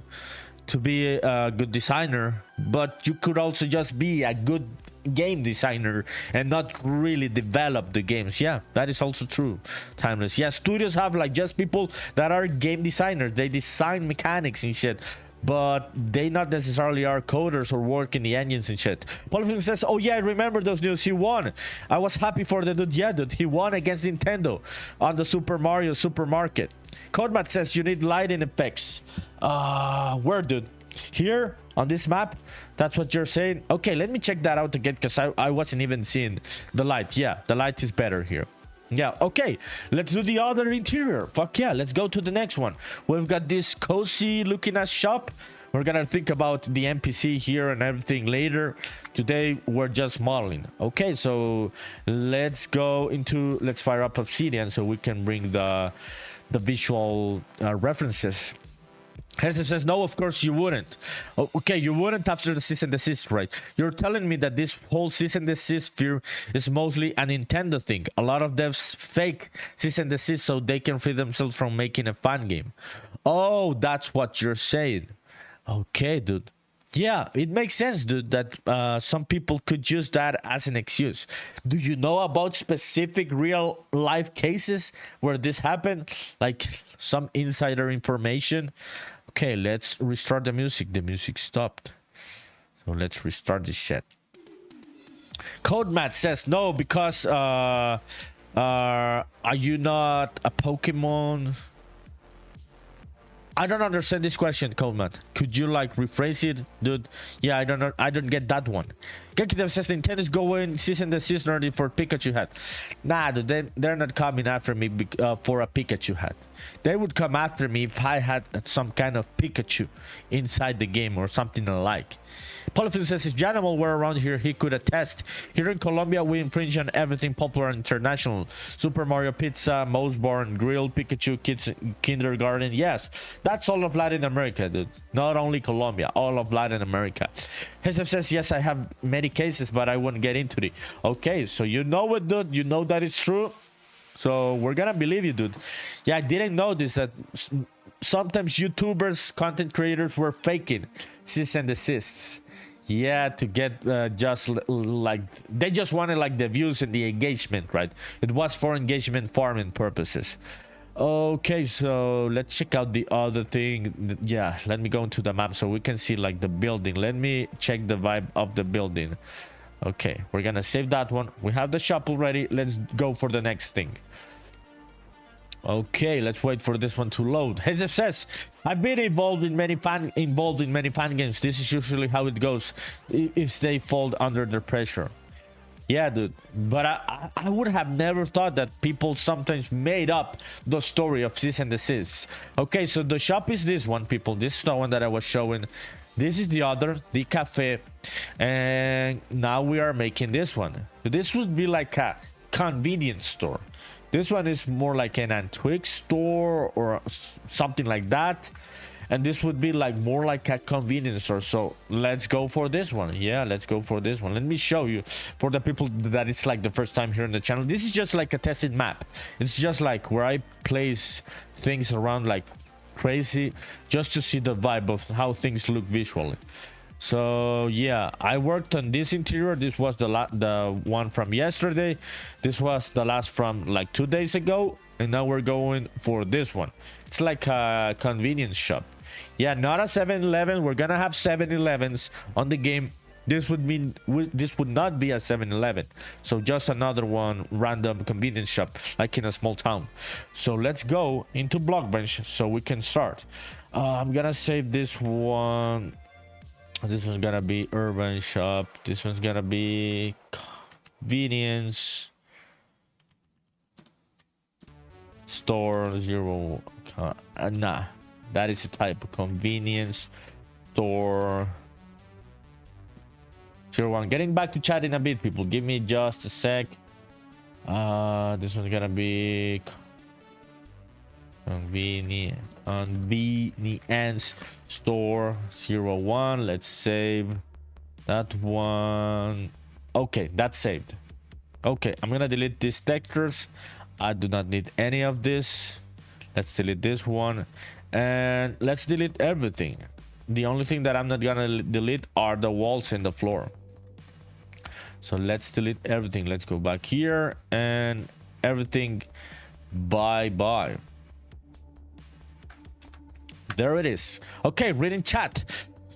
to be a good designer, but you could also just be a good game designer and not really develop the games. Yeah, that is also true. Timeless. Yeah, studios have like just people that are game designers. They design mechanics and shit, but they not necessarily are coders or work in the engines and shit. Polyphony says, oh yeah, I remember those news. He won. I was happy for the dude. Yeah, dude, he won against Nintendo on the Super Mario Supermarket. Codemat says you need lighting effects. Where, dude? Here on this map? That's what you're saying? Okay, let me check that out again, because I wasn't even seeing the light. Yeah, the light is better here. Yeah, okay, let's do the other interior. Fuck yeah, let's go to the next one. We've got this cozy looking ass shop. We're gonna think about the NPC here and everything later. Today we're just modeling. Okay, so let's go into, let's fire up Obsidian so we can bring the visual references. Hesef says, no, of course you wouldn't. Oh, okay, you wouldn't after the cease and desist, right? You're telling me that this whole cease and desist fear is mostly a Nintendo thing. A lot of devs fake cease and desist so they can free themselves from making a fan game. Oh, that's what you're saying. Okay, dude. Yeah, it makes sense, dude, that some people could use that as an excuse. Do you know about specific real life cases where this happened? Like some insider information? Okay, let's restart the music. The music stopped. So let's restart this shit. Codemat says no, because are you not a Pokemon? I don't understand this question, Coleman. Could you like rephrase it, dude? Yeah, I don't know. I don't get that one. Gekidev says Nintendo's going cease and desist nerdy for Pikachu hat. Nah, dude, they're not coming after me for a Pikachu hat. They would come after me if I had some kind of Pikachu inside the game or something alike. Polyphone says if Janimal were around here, he could attest. Here in Colombia, we infringe on everything popular and international. Super Mario Pizza, Mouse Bar and Grill, Pikachu Kids Kindergarten. Yes, that's all of Latin America, dude. Not only Colombia, all of Latin America. Hesef says, yes, I have many cases, but I wouldn't get into it. Okay, so you know it, dude. You know that it's true. So we're gonna believe you, dude. Yeah, I didn't know this, that sometimes YouTubers, content creators were faking cease and desists. Yeah, to get just like they just wanted like the views and the engagement, right? It was for engagement farming purposes. Okay, so let's check out the other thing. Yeah, let me go into the map so we can see like the building. Let me check the vibe of the building. Okay, we're gonna save that one. We have the shop already. Let's go for the next thing. Okay, let's wait for this one to load. Hezef says, I've been involved in many fan games. This is usually how it goes if they fall under the pressure. Yeah, dude, but I would have never thought that people sometimes made up the story of cease and desist. Okay, so the shop is this one, people. This is the one that I was showing. This is the other, the cafe, and now we are making this one. This would be like a convenience store. This one is more like an antique store or something like that. And this would be like more like a convenience store. So let's go for this one. Yeah, let's go for this one. Let me show you for the people that it's like the first time here on the channel. This is just like a tested map. It's just like where I place things around like crazy just to see the vibe of how things look visually. So yeah, I worked on this interior. This was the one from yesterday. This was the last from like 2 days ago, and now we're going for this one. It's like a convenience shop. Yeah, not a 7-Eleven. We're gonna have 7-Elevens on the game. This would mean this would not be a 7-Eleven, so just another one random convenience shop like in a small town. So let's go into Blockbench so we can start. I'm gonna save this one. This one's gonna be urban shop. This one's gonna be convenience store 0. Nah, that is a type of convenience store 01. Getting back to chat in a bit, people. Give me just a sec. This one's gonna be convenience store 01. Let's save that one. Okay, that's saved. Okay, I'm gonna delete these textures. I do not need any of this. Let's delete this one, and let's delete everything. The only thing that I'm not gonna delete are the walls and the floor. So let's delete everything. Let's go back here and everything. Bye. There it is. Okay, reading chat.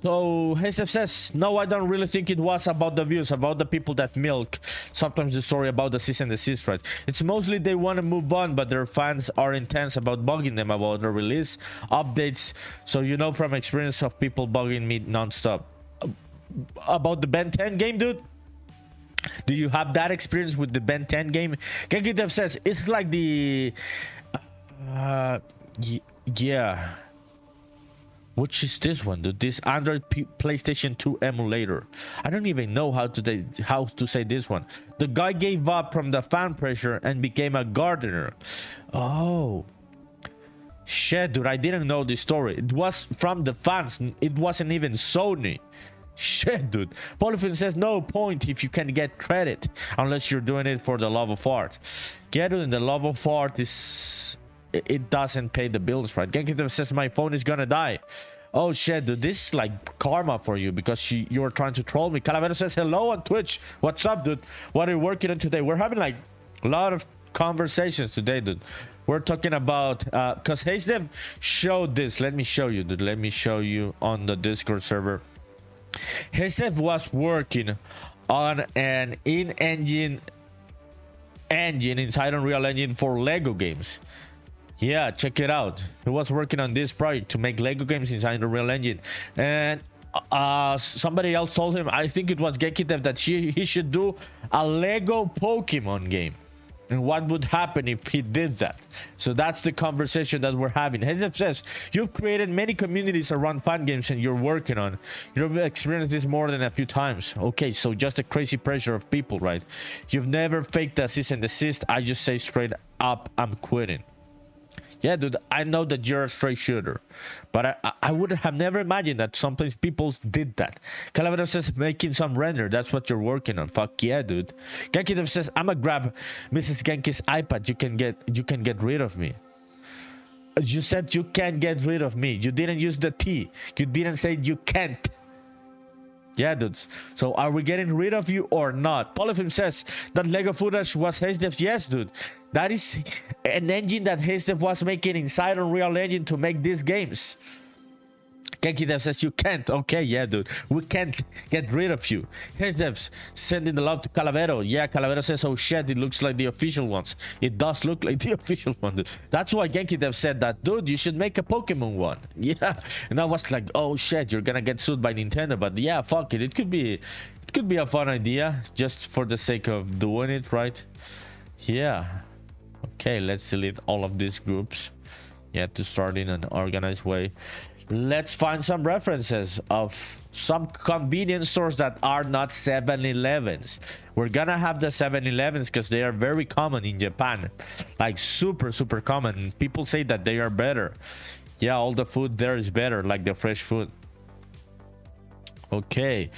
So Hesef says, no, I don't really think it was about the views, about the people that milk. Sometimes the story about the cease and desist, right? It's mostly they want to move on, but their fans are intense about bugging them about the release updates. So you know from experience of people bugging me non-stop. About the Ben 10 game, dude? Do you have that experience with the Ben 10 game? GenkiDev says, it's like the... yeah. Which is this one, dude? This Android PlayStation 2 emulator. I don't even know how to say this one. The guy gave up from the fan pressure and became a gardener. Oh. Shit, dude, I didn't know this story. It was from the fans. It wasn't even Sony. Shit, dude. Polyphone says, no point if you can get credit unless you're doing it for the love of art. Yeah, dude, the love of art is... it doesn't pay the bills, right? GenkiDev says my phone is gonna die. Oh shit, dude, this is like karma for you because you're trying to troll me. Calavero says hello on Twitch. What's up, dude? What are you working on today? We're having like a lot of conversations today, dude. We're talking about because HazeDev showed this. Let me show you, dude. Let me show you on the Discord server. HazeDev was working on an in-engine inside Unreal Engine for Lego games. Yeah, check it out. He was working on this project to make Lego games inside the Unreal Engine. And somebody else told him, I think it was GenkiDev, that he should do a Lego Pokemon game. And what would happen if he did that? So that's the conversation that we're having. HazeDev says, you've created many communities around fan games and you're working on. You've experienced this more than a few times. Okay, so just the crazy pressure of people, right? You've never faked a cease and desist. I just say straight up, I'm quitting. Yeah, dude, I know that you're a straight shooter, but I would have never imagined that some people did that. Calavera says making some render. That's what you're working on. Fuck yeah, dude. GenkiDev says I'm gonna grab Mrs. Genki's iPad. You can get rid of me. You said you can't get rid of me. You didn't use the T. You didn't say you can't. Yeah, dudes. So are we getting rid of you or not? Polyphone says that Lego footage was HazeDev's. Yes, dude. That is an engine that HazeDev was making inside Unreal Engine to make these games. GenkiDev says you can't. Okay, yeah, dude. We can't get rid of you. HazeDev's sending the love to Calavero. Yeah, Calavero says, oh shit, it looks like the official ones. It does look like the official one, dude. That's why GenkiDev said that, dude, you should make a Pokemon one. Yeah. And I was like, oh shit, you're gonna get sued by Nintendo. But yeah, fuck it. It could be a fun idea just for the sake of doing it, right? Yeah. Okay, let's delete all of these groups. Yeah, to start in an organized way. Let's find some references of some convenience stores that are not 7-Elevens. We're gonna have the 7-Elevens because they are very common in Japan. Like super common. People say that they are better. Yeah, all the food there is better, like the fresh food. Okay,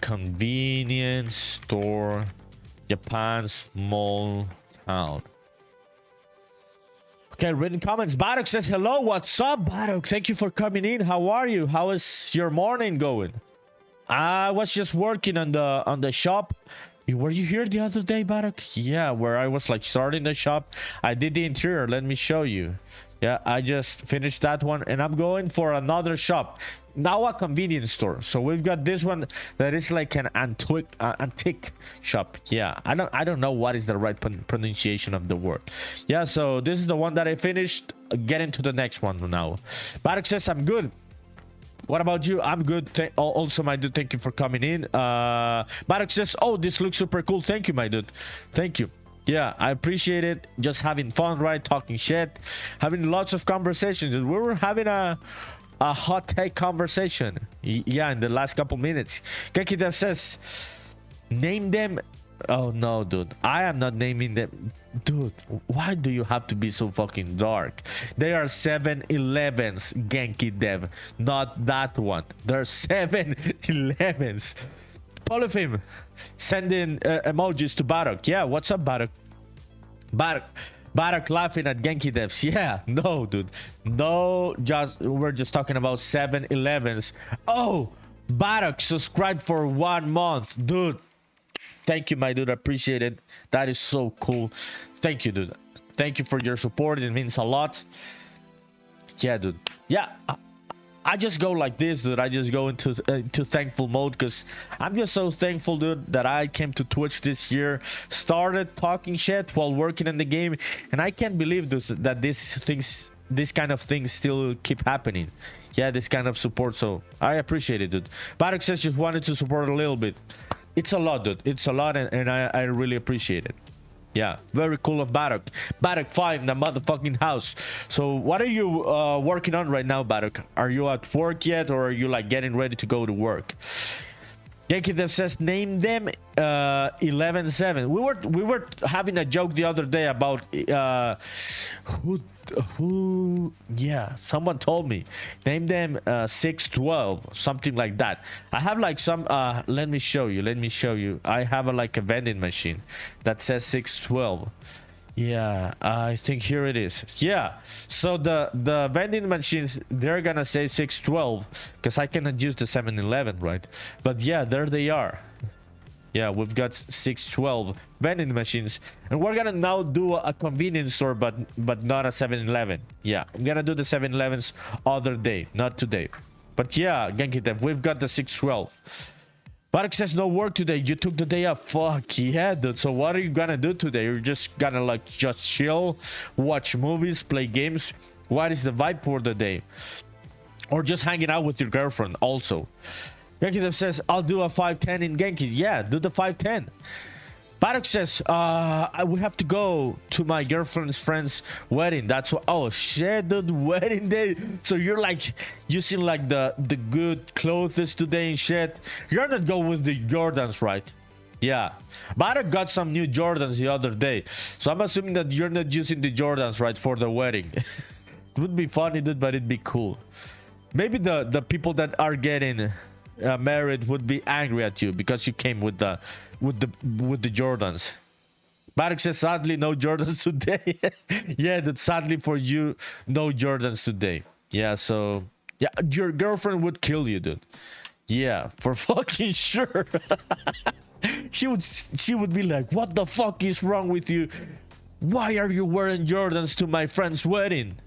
convenience store, Japan small town. Okay, written comments. Barok says hello. What's up, Barok? Thank you for coming in. How are you? How is your morning going? I was just working on the shop. Were you here the other day, Barok? Yeah, where I was like starting the shop. I did the interior. Let me show you. Yeah, I just finished that one and I'm going for another shop. Now a convenience store. So we've got this one that is like an antique shop. Yeah, I don't know what is the right pronunciation of the word. Yeah, so this is the one that I finished. Getting to the next one now. Barok says I'm good. What about you? I'm good. Also, my dude, thank you for coming in. Barok says, oh, this looks super cool. Thank you, my dude. Thank you. Yeah, I appreciate it. Just having fun, right? Talking shit, having lots of conversations. We were having a hot take conversation. Yeah, in the last couple minutes. GenkiDev says, name them. Oh no, dude, I am not naming them. Dude, why do you have to be so fucking dark? They are 7-Elevens, GenkiDev, not that one. They're 7-Elevens. Polyphim sending emojis to Barak. Yeah, what's up, Barak? Barak laughing at Genki devs. Yeah, no, dude. No, we're just talking about 7-Elevens. Oh, Barak subscribed for 1 month. Dude, thank you, my dude. I appreciate it. That is so cool. Thank you, dude. Thank you for your support. It means a lot. Yeah, dude. Yeah, I just go like this, dude. I just go into thankful mode because I'm just so thankful, dude, that I came to Twitch this year, started talking shit while working in the game, and I can't believe, dude, that this kind of things still keep happening. Yeah, this kind of support. So I appreciate it, dude. Barak says just wanted to support a little bit. It's a lot, dude. It's a lot, and I really appreciate it. Yeah, very cool of Barak. Barak 5 in the motherfucking house. So what are you working on right now, Barak? Are you at work yet, or are you like getting ready to go to work? Genki Dev says name them 11-7. We were having a joke the other day about who yeah, someone told me name them 6-12, something like that. I have like some let me show you. I have like a vending machine that says 6-12. Yeah, I think here it is. Yeah, so the vending machines, they're gonna say 6-12 because I cannot use the 7-Eleven, right? But yeah, there they are. Yeah, we've got 6-12 vending machines, and we're gonna now do a convenience store, but not a 7-Eleven. Yeah, I'm gonna do the 7-Elevens other day, not today. But yeah, Genki Dev, we've got the 6-12. Barak says no work today. You took the day off. Fuck yeah, dude. So what are you gonna do today? You're just gonna like just chill, watch movies, play games. What is the vibe for the day? Or just hanging out with your girlfriend also. Genki Dev says I'll do a 5-10 in Genki. Yeah, do the 5-10. Barak says we have to go to my girlfriend's friend's wedding. That's what. Oh shit, dude, wedding day. So you're like using like the good clothes today and shit. You're not going with the Jordans, right? Yeah, Barak got some new Jordans the other day, so I'm assuming that you're not using the Jordans, right, for the wedding. It would be funny, dude, but it'd be cool. Maybe the people that are getting married would be angry at you because you came with the Jordans. Barak says sadly no Jordans today. Yeah, dude, sadly for you, no Jordans today. Yeah, so yeah, your girlfriend would kill you, dude. Yeah, for fucking sure. she would be like, what the fuck is wrong with you? Why are you wearing Jordans to my friend's wedding?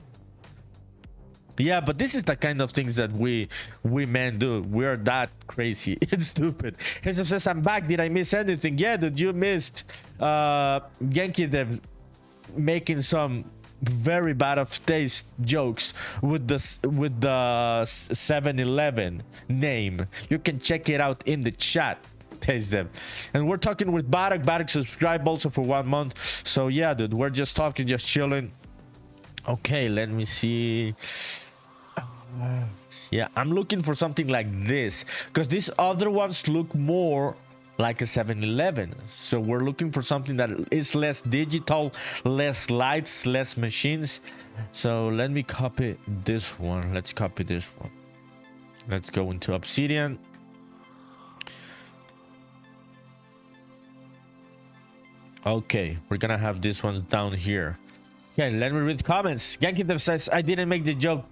Yeah, but this is the kind of things that we men do. We're that crazy. It's stupid. Hesef says, I'm back. Did I miss anything? Yeah, dude, you missed Genki Dev making some very bad of taste jokes with the 7-Eleven name. You can check it out in the chat. Taste them. And we're talking with Barak. Barak subscribed also for 1 month. So yeah, dude, we're just talking, just chilling. Okay, let me see. Yeah, I'm looking for something like this because these other ones look more like a 7-Eleven. So we're looking for something that is less digital, less lights, less machines. So let me copy this one. Let's copy this one. Let's go into Obsidian. Okay, we're gonna have this one down here. Okay, let me read comments. Genki Dev says I didn't make the joke.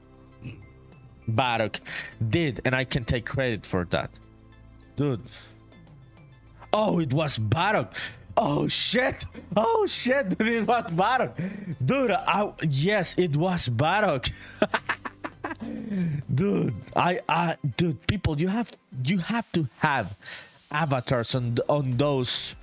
Barak did, and I can take credit for that, dude. Oh, it was Barak. Oh shit, dude, it was Barak, dude. Yes, it was Barak. Dude, dude, people, you have to have avatars on those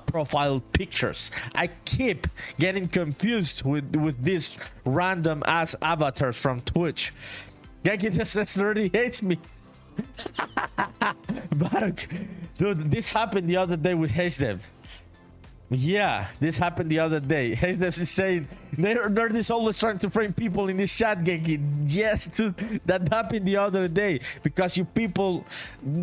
profile pictures. I keep getting confused with these random ass avatars from Twitch. Genki says Nerdy hates me. Barak, dude, this happened the other day with Hazedev. Yeah, this happened the other day. Hazedev is saying Nerd is always trying to frame people in this chat, Genki. Yes, dude, that happened the other day because you people,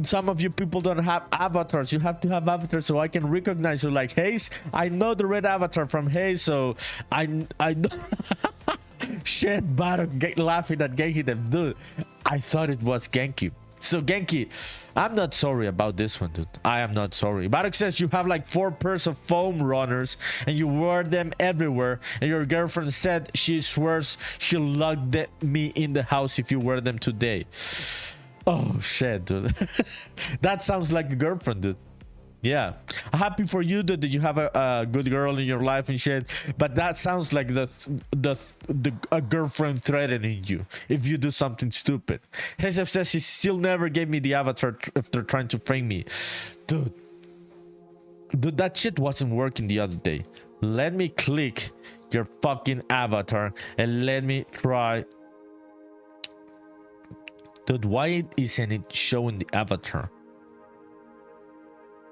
some of you people don't have avatars. You have to have avatars so I can recognize you. Like Haze, I know the red avatar from Haze, so I know. Shit, Barak laughing at Genki. Dude, I thought it was Genki. So Genki, I'm not sorry about this one, dude. I am not sorry. Barok says you have like 4 pairs of foam runners and you wear them everywhere, and your girlfriend said she swears she'll lock me in the house if you wear them today. Oh shit, dude. That sounds like a girlfriend, dude. Yeah, happy for you, dude, that you have a good girl in your life and shit, but that sounds like a girlfriend threatening you if you do something stupid. Hesef says he still never gave me the avatar after trying to frame me. Dude, that shit wasn't working the other day. Let me click your fucking avatar and let me try. Dude, why isn't it showing the avatar?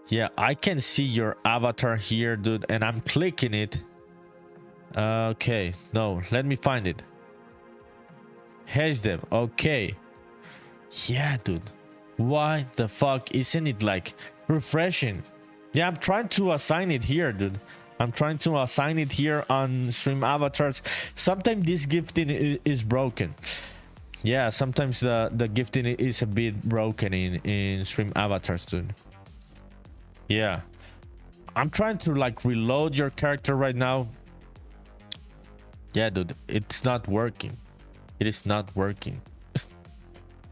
Yeah, I can see your avatar here, dude, and I'm clicking it. Okay, no, let me find it. Hashdem, okay. Yeah, dude. Why the fuck isn't it like refreshing? Yeah, I'm trying to assign it here, dude. I'm trying to assign it here on stream avatars. Sometimes this gifting is broken. Yeah, sometimes the gifting is a bit broken in stream avatars, dude. Yeah, I'm trying to like reload your character right now. Yeah, dude, it's not working. It is not working.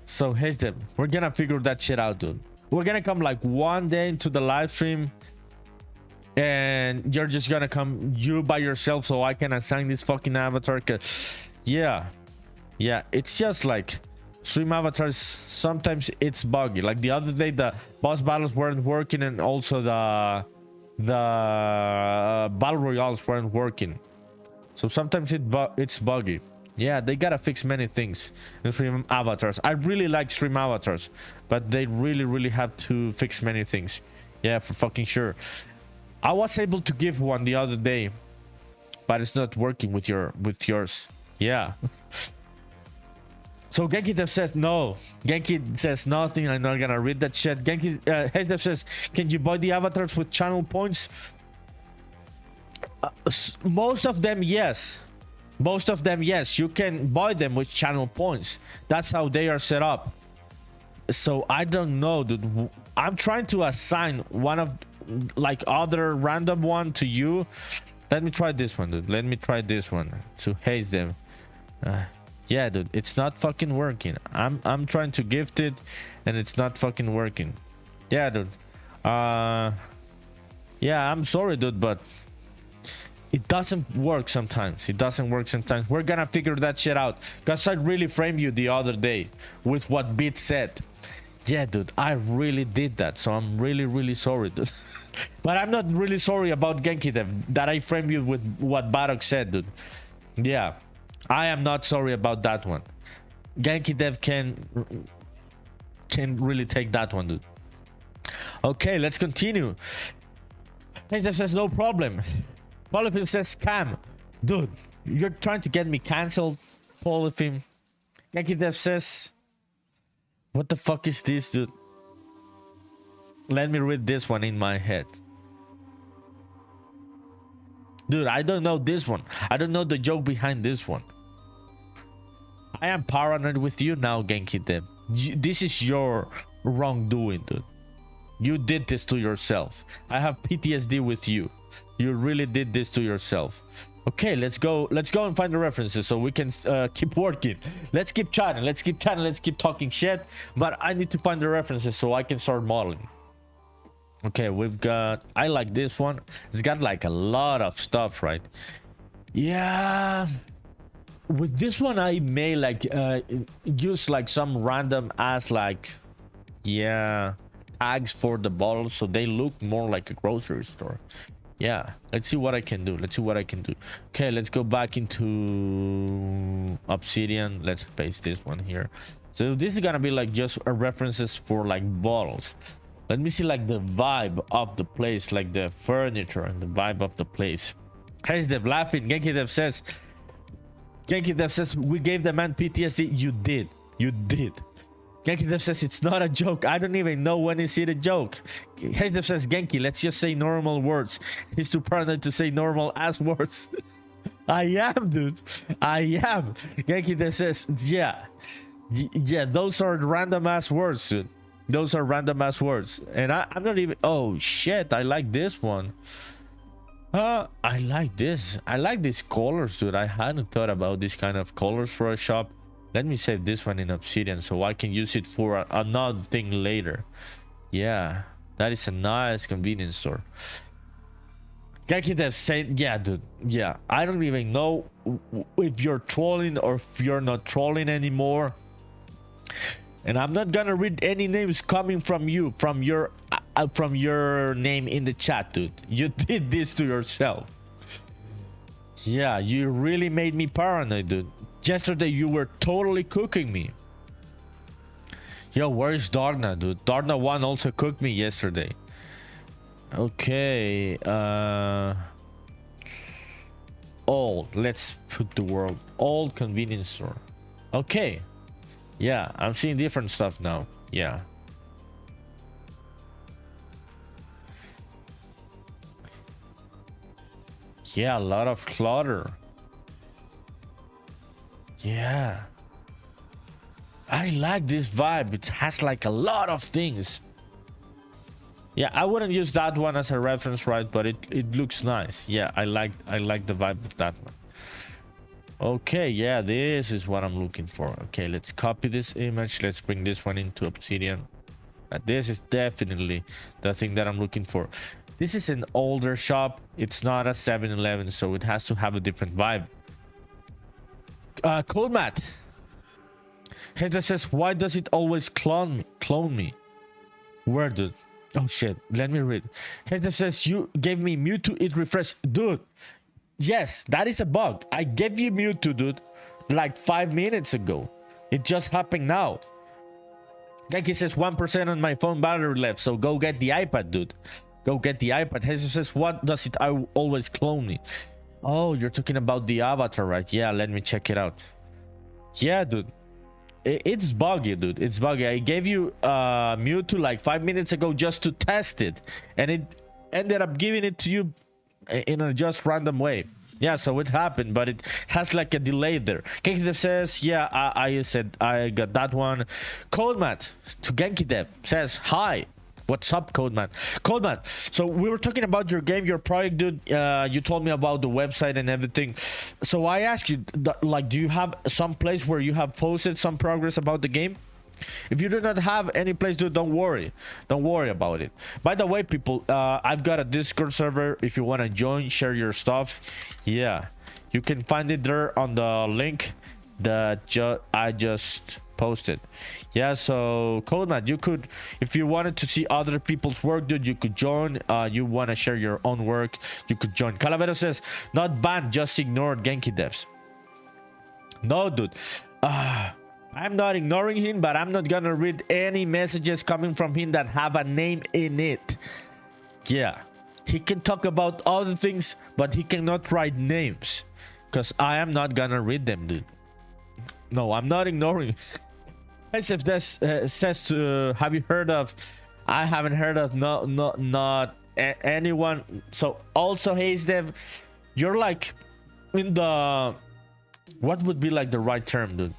So Hasdem, we're gonna figure that shit out, dude. We're gonna come like one day into the live stream and you're just gonna come you by yourself so I can assign this fucking avatar. Yeah, it's just like stream avatars, sometimes it's buggy. Like the other day the boss battles weren't working, and also the battle royales weren't working, so sometimes it's buggy. Yeah, they gotta fix many things in stream avatars. I really like stream avatars, but they really have to fix many things. Yeah, for fucking sure. I was able to give one the other day, but it's not working with yours. Yeah. So Genki Dev says no. Genki says nothing. I'm not gonna read that shit. Genki Dev says, can you buy the avatars with channel points? Most of them, yes. Most of them, yes. You can buy them with channel points. That's how they are set up. So I don't know, dude. I'm trying to assign one of like other random one to you. Let me try this one, dude. Let me try this one to haze them. Yeah, dude, it's not fucking working. I'm trying to gift it and it's not fucking working. Yeah, dude. Yeah, I'm sorry, dude, but it doesn't work sometimes. It doesn't work sometimes. We're gonna figure that shit out, because I really framed you the other day with what Beat said. Yeah, dude, I really did that, so I'm really sorry, dude. But I'm not really sorry about Genki Dev that I framed you with what Barok said, dude. Yeah, I am not sorry about that one. Genki Dev can really take that one, dude. Okay, let's continue. This says no problem. Polyphim says scam. Dude, you're trying to get me cancelled, Polyphim. Genki Dev says, what the fuck is this, dude? Let me read this one in my head. Dude, I don't know this one. I don't know the joke behind this one. I am paranoid with you now, Genki Dev. This is your wrongdoing, dude. You did this to yourself. I have PTSD with you. You really did this to yourself. Okay, let's go and find the references so we can keep working. Let's keep chatting, let's keep talking shit, but I need to find the references so I can start modeling. Okay, we've got, I like this one. It's got like a lot of stuff, right? Yeah, with this one I may like use like some random ass like, yeah, tags for the bottles so they look more like a grocery store. Yeah, let's see what I can do. Okay, let's go back into Obsidian. Let's paste this one here. So this is gonna be like just a references for like bottles. Let me see like the vibe of the place, like the furniture and the vibe of the place. Hey, Dev laughing. Genki Dev says we gave the man PTSD. You did. Genki Dev says it's not a joke. I don't even know when is it a joke. Hey, Dev says, Genki, let's just say normal words. He's too paranoid to say normal ass words. I am, dude. I am. Genki Dev says, yeah. Yeah, those are random ass words, dude. Those are random ass words. And I'm not even... Oh, shit. I like this one. I like this. I like these colors, dude. I hadn't thought about this kind of colors for a shop. Let me save this one in Obsidian so I can use it for another thing later. Yeah, that is a nice convenience store. Genki said, yeah, dude. Yeah, I don't even know if you're trolling or if you're not trolling anymore. And I'm not gonna read any names coming from you, from your name in the chat, dude. You did this to yourself. Yeah, you really made me paranoid, dude. Yesterday you were totally cooking me. Yo, where's Darna, dude? Darna 1 also cooked me yesterday. Okay, old. Let's put the word old convenience store. Okay. Yeah, I'm seeing different stuff now. Yeah. Yeah, a lot of clutter. Yeah. I like this vibe. It has like a lot of things. Yeah, I wouldn't use that one as a reference, right? But it looks nice. Yeah, I like the vibe of that one. Okay, yeah, this is what I'm looking for. Okay, let's copy this image. Let's bring this one into Obsidian. This is definitely the thing that I'm looking for. This is an older shop. It's not a 7-Eleven, so it has to have a different vibe. CodeMat. Hezda says, why does it always clone me? Where, dude? Oh, shit. Let me read. Hezda says, you gave me Mewtwo, it refreshed. Dude. Yes, that is a bug. I gave you Mewtwo, dude, like 5 minutes ago. It just happened now. Geki says 1% on my phone battery left, so go get the iPad, dude. Go get the iPad. Jesus says, what does it always clone me? Oh, you're talking about the avatar, right? Yeah, let me check it out. Yeah, dude. It's buggy, dude. It's buggy. I gave you Mewtwo like 5 minutes ago just to test it, and it ended up giving it to you in a just random way. Yeah, so it happened, but it has like a delay there. Genki says, yeah, I said I got that one. Codemat to Genki Dev says, hi. What's up, Codemat? Codemat, so we were talking about your game, your project, dude. You told me about the website and everything. So I asked you, like, do you have some place where you have posted some progress about the game? If you do not have any place, dude, don't worry about it. By the way, people, I've got a Discord server. If you want to join, share your stuff, yeah, you can find it there on the link that I just posted. Yeah, so Codemat, you could, if you wanted to see other people's work, dude, you could join. You want to share your own work, you could join. Calavero says, not banned, just ignored. Genki Devs. No, dude, I'm not ignoring him, but I'm not gonna read any messages coming from him that have a name in it. Yeah, he can talk about other things, but he cannot write names, because I am not gonna read them, dude. No, I'm not ignoring. SF this says to, have you heard of? I haven't heard of not anyone. So also hates them. You're like in the, what would be like the right term, dude?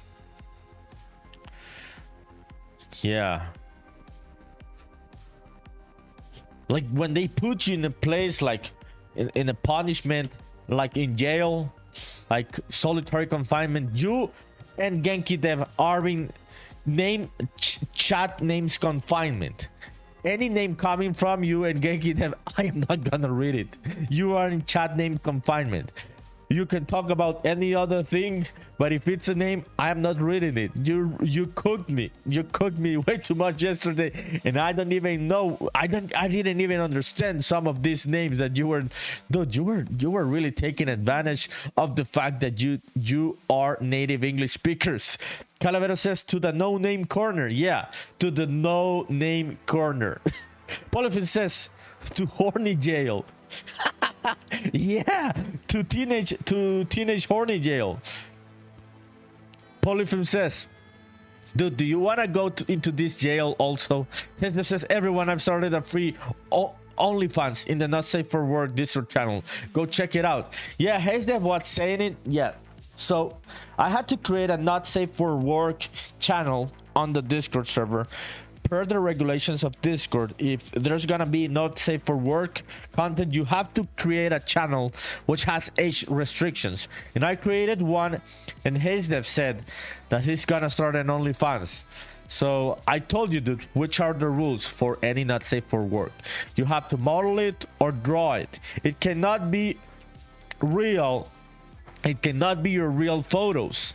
Yeah, like when they put you in a place like in a punishment, like in jail, like solitary confinement, you and Genki Dev are in chat names confinement. Any name coming from you and Genki Dev, I am not gonna read it. You are in chat name confinement. You can talk about any other thing, but if it's a name, I am not reading it. You cooked me. You cooked me way too much yesterday, and I don't even know. I didn't even understand some of these names that you were, dude. You were really taking advantage of the fact that you are native English speakers. Calavero says to the no name corner. Yeah, to the no name corner. Polyphone says to horny jail. Yeah, to teenage horny jail. Polyfilm says, dude, do you want to go into this jail also? Hesdev says, everyone, I've started a free OnlyFans in the Not Safe for Work Discord channel. Go check it out. Yeah, Hesdev was saying it. Yeah, So I had to create a not safe for work channel on the Discord server. Per the regulations of Discord, if there's gonna be not safe for work content, you have to create a channel which has age restrictions. And I created one, and HazeDev said that he's gonna start an OnlyFans. So I told you, dude, which are the rules for any not safe for work. You have to model it or draw it. It cannot be real. It cannot be your real photos.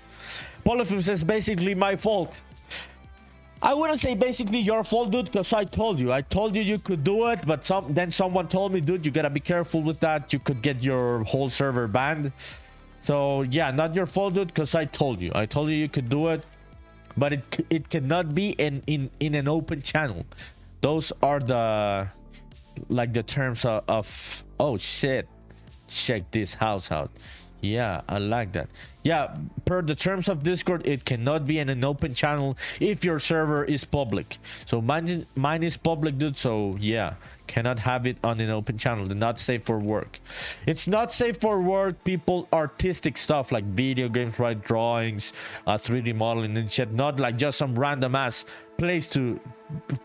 Polyfilm says basically my fault. I wouldn't say basically your fault, dude, because I told you you could do it, but then someone told me, dude, you gotta be careful with that. You could get your whole server banned. So yeah, not your fault, dude, because I told you you could do it, but it cannot be in an open channel. Those are the terms of oh shit, check this house out. Yeah, I like that. Yeah, per the terms of Discord, it cannot be in an open channel if your server is public. So mine is public, dude. So yeah, cannot have it on an open channel. They're not safe for work. It's not safe for work, people. Artistic stuff like video games, right? Drawings, 3D modeling and shit. Not like just some random ass place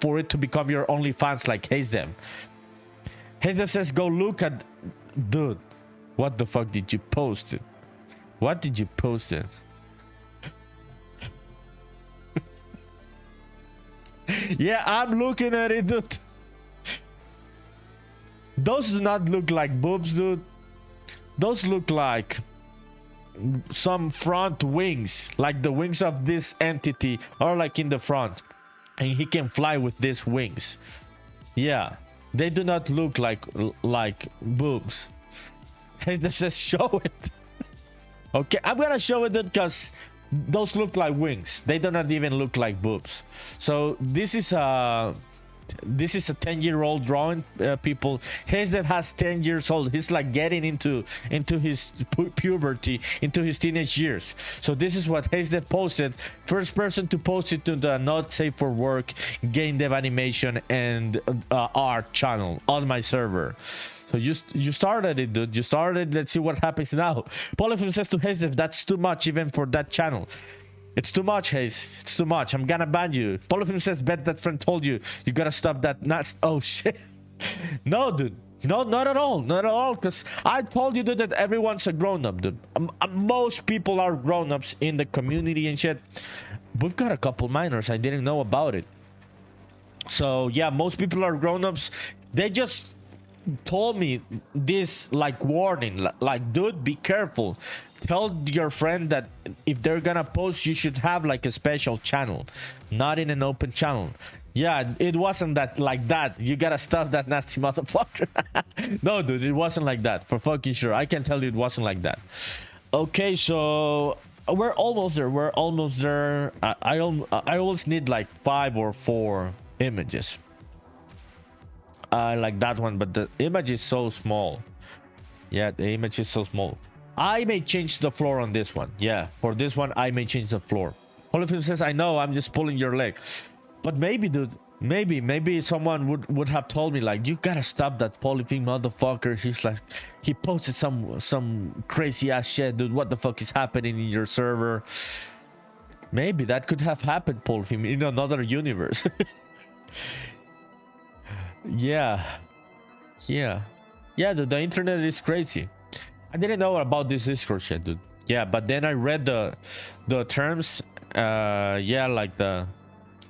for it to become your OnlyFans like HazeDev. HazeDev says, go look at, dude. What the fuck did you post it? What did you post it? Yeah, I'm looking at it, dude. Those do not look like boobs, dude. Those look like some front wings, like the wings of this entity are like in the front, and he can fly with these wings. Yeah, they do not look like boobs. This says show it. Okay, I'm gonna show it because those look like wings. They do not even look like boobs. So this is a 10-year-old drawing, people. HazeDev has 10 years old. He's like getting into his puberty, into his teenage years. So this is what HazeDev posted. First person to post it to the not safe for work game dev animation and art channel on my server. So you started it, dude. You started. Let's see what happens now. Polyfilm says to HazeDev, that's too much even for that channel. It's too much, Haze. It's too much. I'm gonna ban you. Polyfilm says, bet that friend told you. You gotta stop that. Oh shit. No, dude. No, not at all. Not at all. Because I told you, dude, that everyone's a grown-up, dude. Most people are grown-ups in the community and shit. We've got a couple minors. I didn't know about it. So yeah, most people are grown-ups. They just told me this like warning, like, dude, be careful. Tell your friend that if they're gonna post, you should have like a special channel, not in an open channel. Yeah, it wasn't that like that. You gotta stop that nasty motherfucker. No, dude, it wasn't like that, for fucking sure. I can tell you it wasn't like that. Okay, so we're almost there. We're almost there. I always need like 5 or 4 images. Like that one, but the image is so small. Yeah, the image is so small. I may change the floor on this one. Yeah, for this one I may change the floor. Polyfilm says, I know, I'm just pulling your leg. But maybe, dude, maybe someone would have told me like, you gotta stop that Polyfilm motherfucker. He's like, he posted some crazy ass shit, dude. What the fuck is happening in your server? Maybe that could have happened, Polyfilm, in another universe. Yeah, the internet is crazy. I didn't know about this Discord shit, dude. Yeah, but then I read the terms. Yeah, like the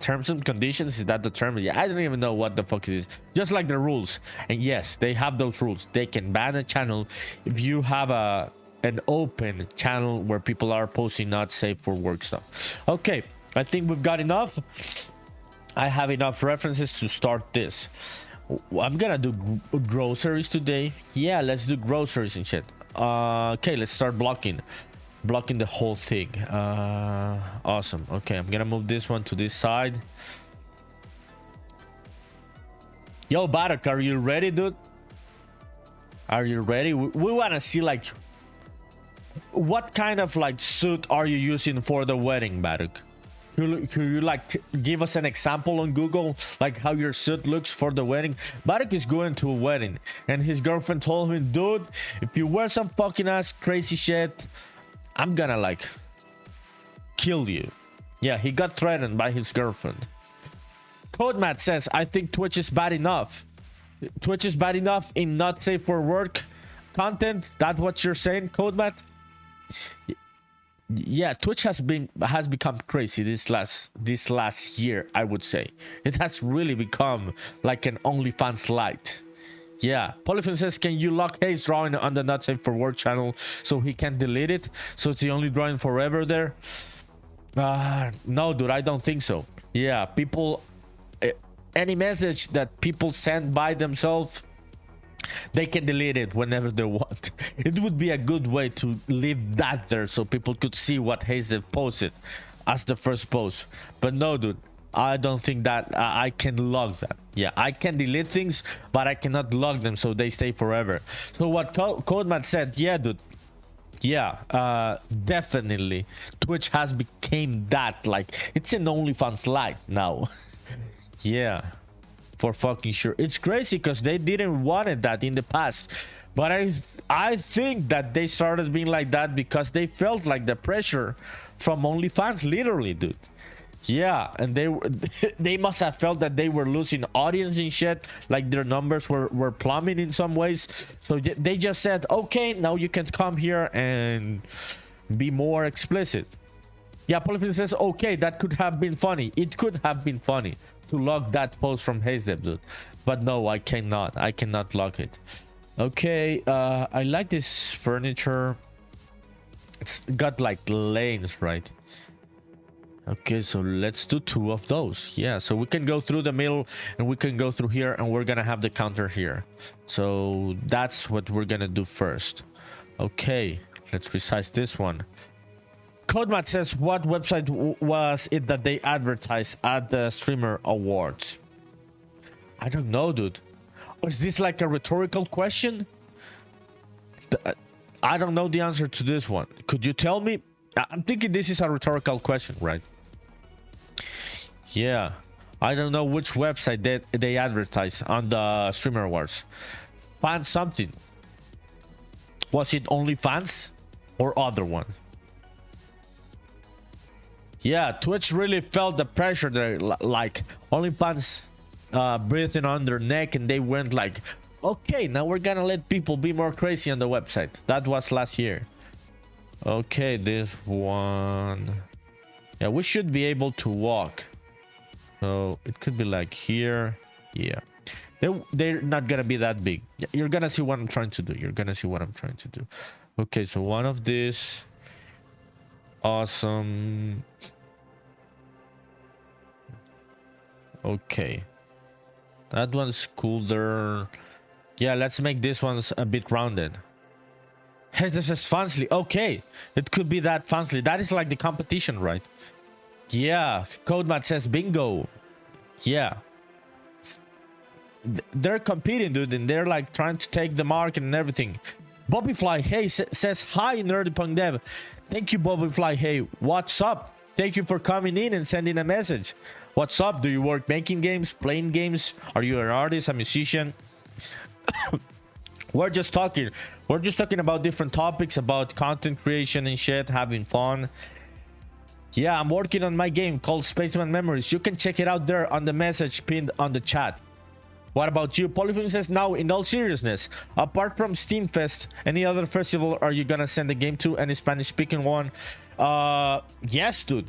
terms and conditions. Is that the term? Yeah, I don't even know what the fuck it is. Just like the rules. And yes, they have those rules. They can ban a channel if you have an open channel where people are posting not safe for work stuff. Okay, I think we've got enough. I have enough references to start this. I'm gonna do groceries today. Yeah, let's do groceries and shit. Okay, let's start blocking the whole thing. Awesome. Okay, I'm gonna move this one to this side. Yo, Barak, are you ready, dude? Are you ready? We want to see like what kind of like suit are you using for the wedding, Barak? Could you like give us an example on Google, like how your suit looks for the wedding? Barak is going to a wedding, and his girlfriend told him, dude, if you wear some fucking ass crazy shit, I'm gonna like kill you. Yeah, he got threatened by his girlfriend. CodeMat says, I think Twitch is bad enough. Twitch is bad enough in not safe for work content. That's what you're saying, CodeMat? Yeah, Twitch has become crazy this last year, I would say. It has really become like an OnlyFans light. Yeah, Polyphone says, can you lock Hayes drawing on the not safe for work channel so he can delete it? So it's the only drawing forever there? No, dude, I don't think so. Yeah, people, any message that people send by themselves, they can delete it whenever they want. It would be a good way to leave that there so people could see what Hayes posted as the first post. But no, dude, I don't think that I can log that. Yeah, I can delete things, but I cannot log them so they stay forever. So what CodeMat said, yeah, dude. Yeah, definitely. Twitch has became that, like, it's an OnlyFans light now. Yeah, for fucking sure. It's crazy because they didn't wanted that in the past. But I think that they started being like that because they felt like the pressure from OnlyFans, literally, dude. Yeah, and they must have felt that they were losing audience and shit, like their numbers were plummeting in some ways. So they just said, okay, now you can come here and be more explicit. Yeah, Polyphone says, okay, that could have been funny. It could have been funny to log that post from HazeDev, dude. But no, I cannot log it. Okay, I like this furniture. It's got like lanes, right? Okay, so let's do 2 of those. Yeah, so we can go through the middle and we can go through here and we're gonna have the counter here. So that's what we're gonna do first. Okay, let's resize this one. CodeMat says, what website was it that they advertised at the Streamer Awards? I don't know, dude. Is this like a rhetorical question? I don't know the answer to this one. Could you tell me? I'm thinking this is a rhetorical question, right? Yeah, I don't know which website they advertised on the Streamer Awards. Find something. Was it OnlyFans or other one? Yeah, Twitch really felt the pressure there, like OnlyFans breathing on their neck, and they went like, okay, now we're gonna let people be more crazy on the website. That was last year. Okay, this one. Yeah, we should be able to walk. So it could be like here. Yeah, they're not gonna be that big. You're gonna see what I'm trying to do. You're gonna see what I'm trying to do. Okay, so one of this. Awesome. Okay, that one's cooler. Yeah, let's make this one's a bit rounded. Hey, this is Fansly. Okay, it could be that Fansly. That is like the competition, right? Yeah, CodeMat says bingo. Yeah, they're competing, dude, and they're like trying to take the market and everything. Bobbyfly Hey says, hi, NerdyPunkDev. Thank you, Bobbyfly Hey. What's up? Thank you for coming in and sending a message. What's up? Do you work making games, playing games? Are you an artist, a musician? We're just talking about different topics, about content creation and shit, having fun. Yeah, I'm working on my game called Spaceman Memories. You can check it out there on the message pinned on the chat. What about you? Polyphone says, now in all seriousness, apart from Steam Fest, any other festival are you gonna send the game to? Any Spanish speaking one? Yes, dude.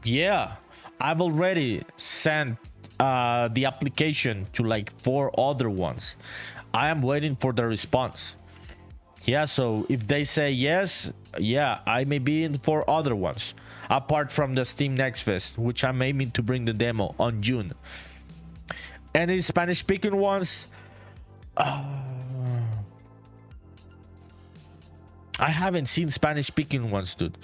Yeah, I've already sent the application to like 4 other ones. I am waiting for the response. Yeah, so if they say yes, yeah, I may be in 4 other ones apart from the Steam Next Fest, which I'm aiming to bring the demo on June. Any Spanish speaking ones? I haven't seen Spanish speaking ones, dude.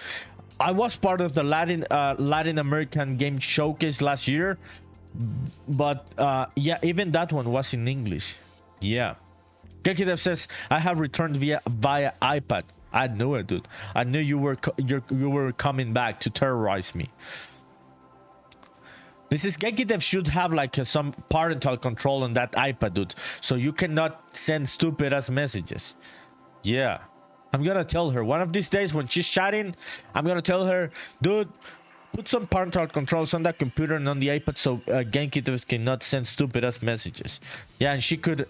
I was part of the Latin American game showcase last year, but yeah, even that one was in English. Yeah. Gekidev says, I have returned via iPad. I knew it, dude. I knew you were coming back to terrorize me. This is Gekidev should have like some parental control on that iPad, dude, so you cannot send stupid ass messages. Yeah, I'm gonna tell her one of these days when she's chatting. I'm gonna tell her, dude, put some parental controls on that computer and on the iPad so Genki cannot send stupid ass messages. Yeah, and she could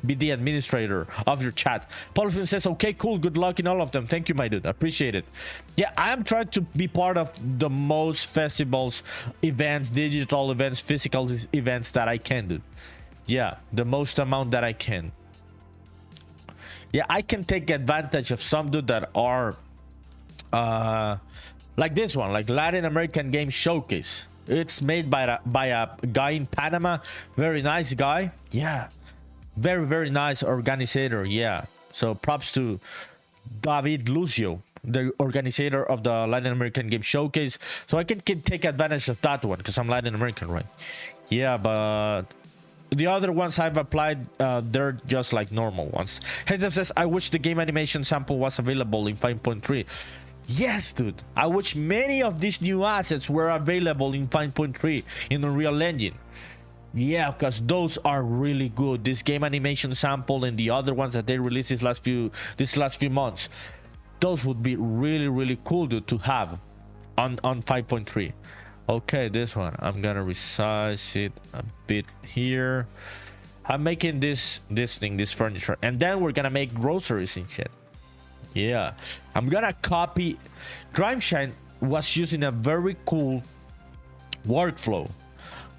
be the administrator of your chat. Paulfin says, okay, cool, good luck in all of them. Thank you, my dude, appreciate it. Yeah, I am trying to be part of the most festivals, events, digital events, physical events that I can do. Yeah, the most amount that I can. Yeah, I can take advantage of some dude that are like this one, like Latin American Game Showcase. It's made by a guy in Panama. Very nice guy. Yeah, very nice organizer. Yeah, so props to David Lucio, the organizer of the Latin American Game Showcase. So I can take advantage of that one because I'm Latin American, right? Yeah, but the other ones I've applied, they're just like normal ones. Hezef says, I wish the game animation sample was available in 5.3. Yes, dude. I wish many of these new assets were available in 5.3 in Unreal Engine. Yeah, because those are really good. This game animation sample and the other ones that they released these last few months, those would be really cool, dude, to have on 5.3. Okay, this one I'm gonna resize it a bit here. I'm making this furniture, and then we're gonna make groceries and shit. Yeah, I'm gonna copy. Grimeshine was using a very cool workflow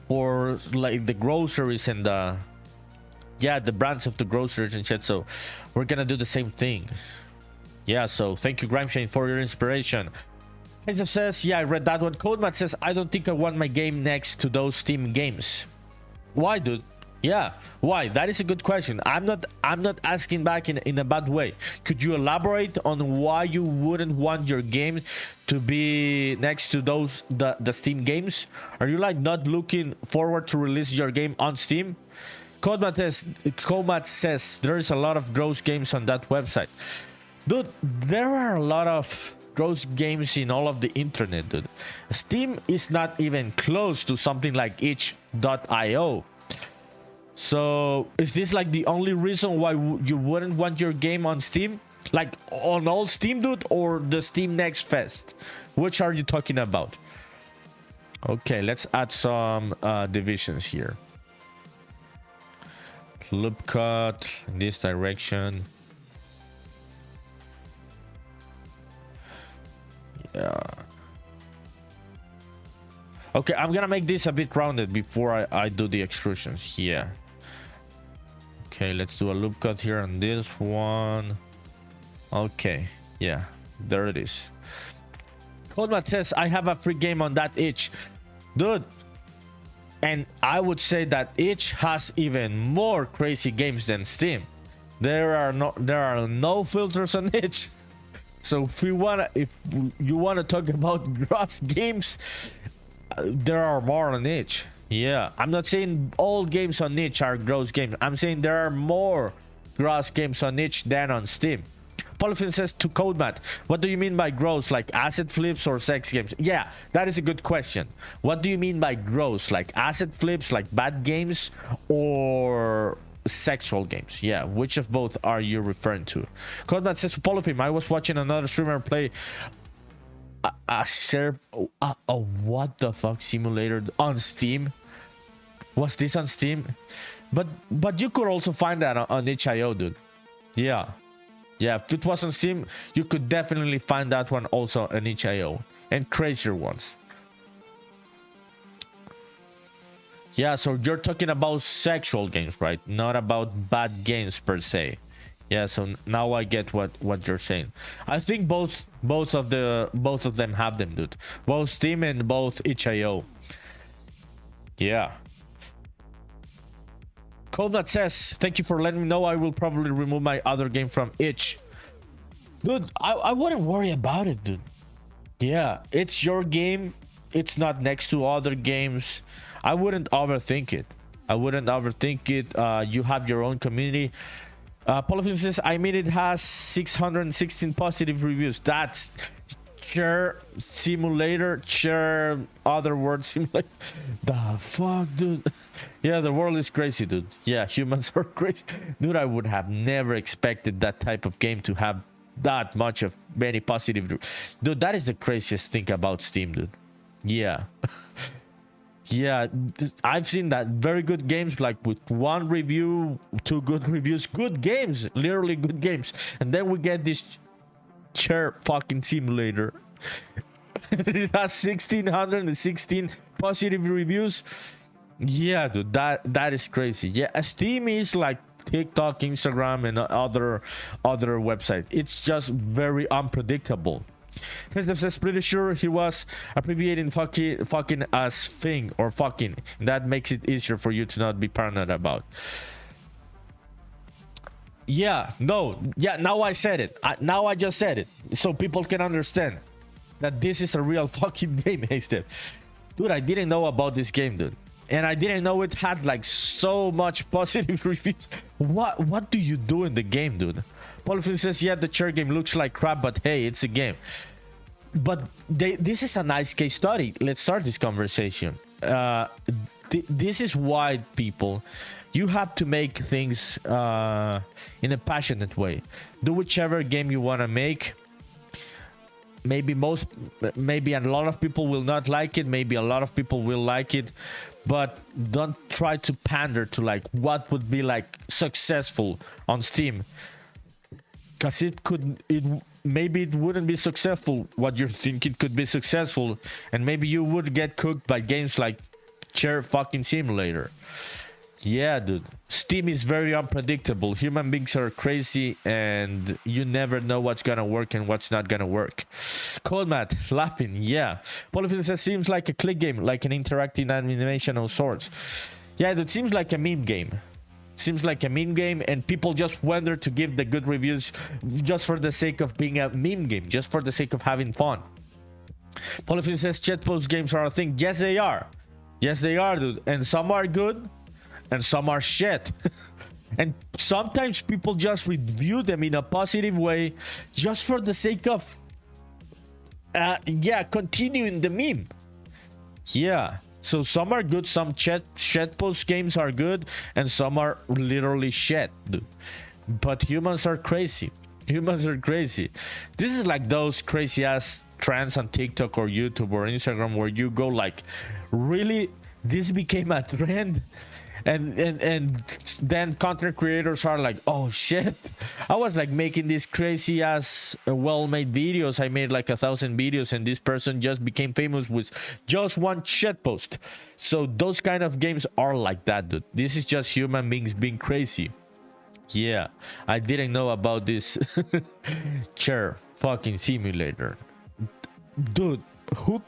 for like the groceries and the brands of the groceries and shit. So we're gonna do the same thing. Yeah, so thank you, Grimeshine, for your inspiration. Hezef says, yeah, I read that one. Codemat says, I don't think I want my game next to those Steam games. Why, dude? Yeah, why? That is a good question. I'm not asking back in a bad way. Could you elaborate on why you wouldn't want your game to be next to those the Steam games? Are you like not looking forward to release your game on Steam? Codemat says there's a lot of gross games on that website. Dude, there are a lot of gross games in all of the internet, dude. Steam is not even close to something like itch.io. So is this like the only reason why you wouldn't want your game on Steam? Like on all Steam, dude, or the Steam Next Fest? Which are you talking about? Okay, let's add some divisions here. Loop cut in this direction. Yeah. Okay, I'm gonna make this a bit rounded before I do the extrusions. Yeah. Okay, let's do a loop cut here on this one. Okay, yeah, there it is. Codemat says, I have a free game on that itch. Dude, and I would say that itch has even more crazy games than Steam. There are no filters on itch. So if you wanna talk about gross games, there are more on itch. Yeah, I'm not saying all games on itch are gross games. I'm saying there are more gross games on itch than on Steam. Polyphene says to Codemat, what do you mean by gross? Like asset flips or sex games? Yeah, that is a good question. What do you mean by gross? Like asset flips, like bad games, or sexual games? Yeah, which of both are you referring to? Codemat says to Polyphene, I was watching another streamer play a what the fuck simulator on Steam. Was this on Steam? But you could also find that on itch.io, dude. Yeah, if it was on Steam, you could definitely find that one also on itch.io, and crazier ones. Yeah, so you're talking about sexual games, right? Not about bad games per se. Yeah, so now I get what you're saying. I think both of them have them, dude. Both Steam and both itch.io. Yeah. Codemat says, thank you for letting me know. I will probably remove my other game from itch. Dude, I wouldn't worry about it, dude. Yeah, it's your game. It's not next to other games. I wouldn't overthink it. You have your own community. Polyphene says, I mean, it has 616 positive reviews. That's chair simulator, chair other word simulator. The fuck, dude? Yeah, the world is crazy, dude. Yeah, humans are crazy. Dude, I would have never expected that type of game to have that much of many positive. Dude, that is the craziest thing about Steam, dude. Yeah. Yeah, I've seen that. Very good games, like with 1 review, 2 good reviews, good games, literally good games, and then we get this chair fucking simulator. It has 1616 positive reviews. Yeah, dude, that is crazy. Yeah, Steam is like TikTok, Instagram, and other websites. It's just very unpredictable. His says pretty sure he was abbreviating fucking as thing or fucking. That makes it easier for you to not be paranoid about. Yeah, no, yeah, now I said it. Now I just said it so people can understand that this is a real fucking game, Hasted. Dude, I didn't know about this game, dude. And I didn't know it had like so much positive reviews. What do you do in the game, dude? Polyphony says, yeah, the chair game looks like crap, but hey, it's a game. But this is a nice case study. Let's start this conversation. This is why, people, you have to make things in a passionate way. Do whichever game you want to make. Maybe a lot of people will not like it. Maybe a lot of people will like it. But don't try to pander to like what would be like successful on Steam. Because maybe it wouldn't be successful what you think it could be successful, and maybe you would get cooked by games like Chair fucking Simulator. Yeah, dude, Steam is very unpredictable. Human beings are crazy, and you never know what's gonna work and what's not gonna work. Cold Matt laughing. Yeah, Polyphony says seems like a click game, like an interactive animation of sorts. Yeah, it seems like a meme game. Seems like a meme game, and people just went there to give the good reviews just for the sake of being a meme game, just for the sake of having fun. Polyphony says chat post games are a thing. Yes, they are. Yes, they are, dude. And some are good, and some are shit. And sometimes people just review them in a positive way, just for the sake of, continuing the meme. Yeah. So some are good, some chat post games are good, and some are literally shit, dude. But humans are crazy. Humans are crazy. This is like those crazy ass trends on TikTok or YouTube or Instagram where you go like, really? This became a trend? And then content creators are like, oh shit, I was like making these crazy ass well-made videos. I made like 1,000 videos, and this person just became famous with just one shit post. So those kind of games are like that, dude. This is just human beings being crazy. Yeah, I didn't know about this chair fucking simulator. Dude, who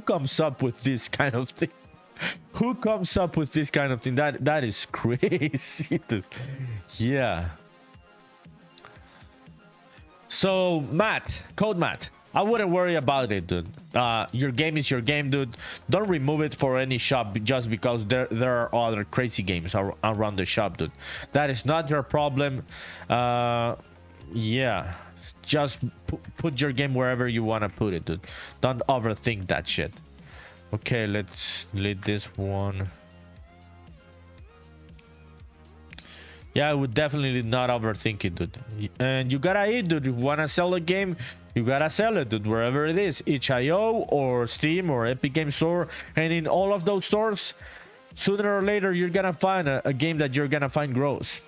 comes up with this kind of thing? Who comes up with this kind of thing? That is crazy, dude. Yeah. So Code Matt, I wouldn't worry about it, dude. Your game is your game, dude. Don't remove it for any shop just because there are other crazy games around the shop, dude. That is not your problem. Yeah. Just put your game wherever you want to put it, dude. Don't overthink that shit. Okay, let's delete this one. Yeah, I would definitely not overthink it, dude. And you gotta eat, dude. If you wanna sell a game, you gotta sell it, dude, wherever it is. itch.io or Steam or Epic Game Store. And in all of those stores, sooner or later, you're gonna find a game that you're gonna find gross.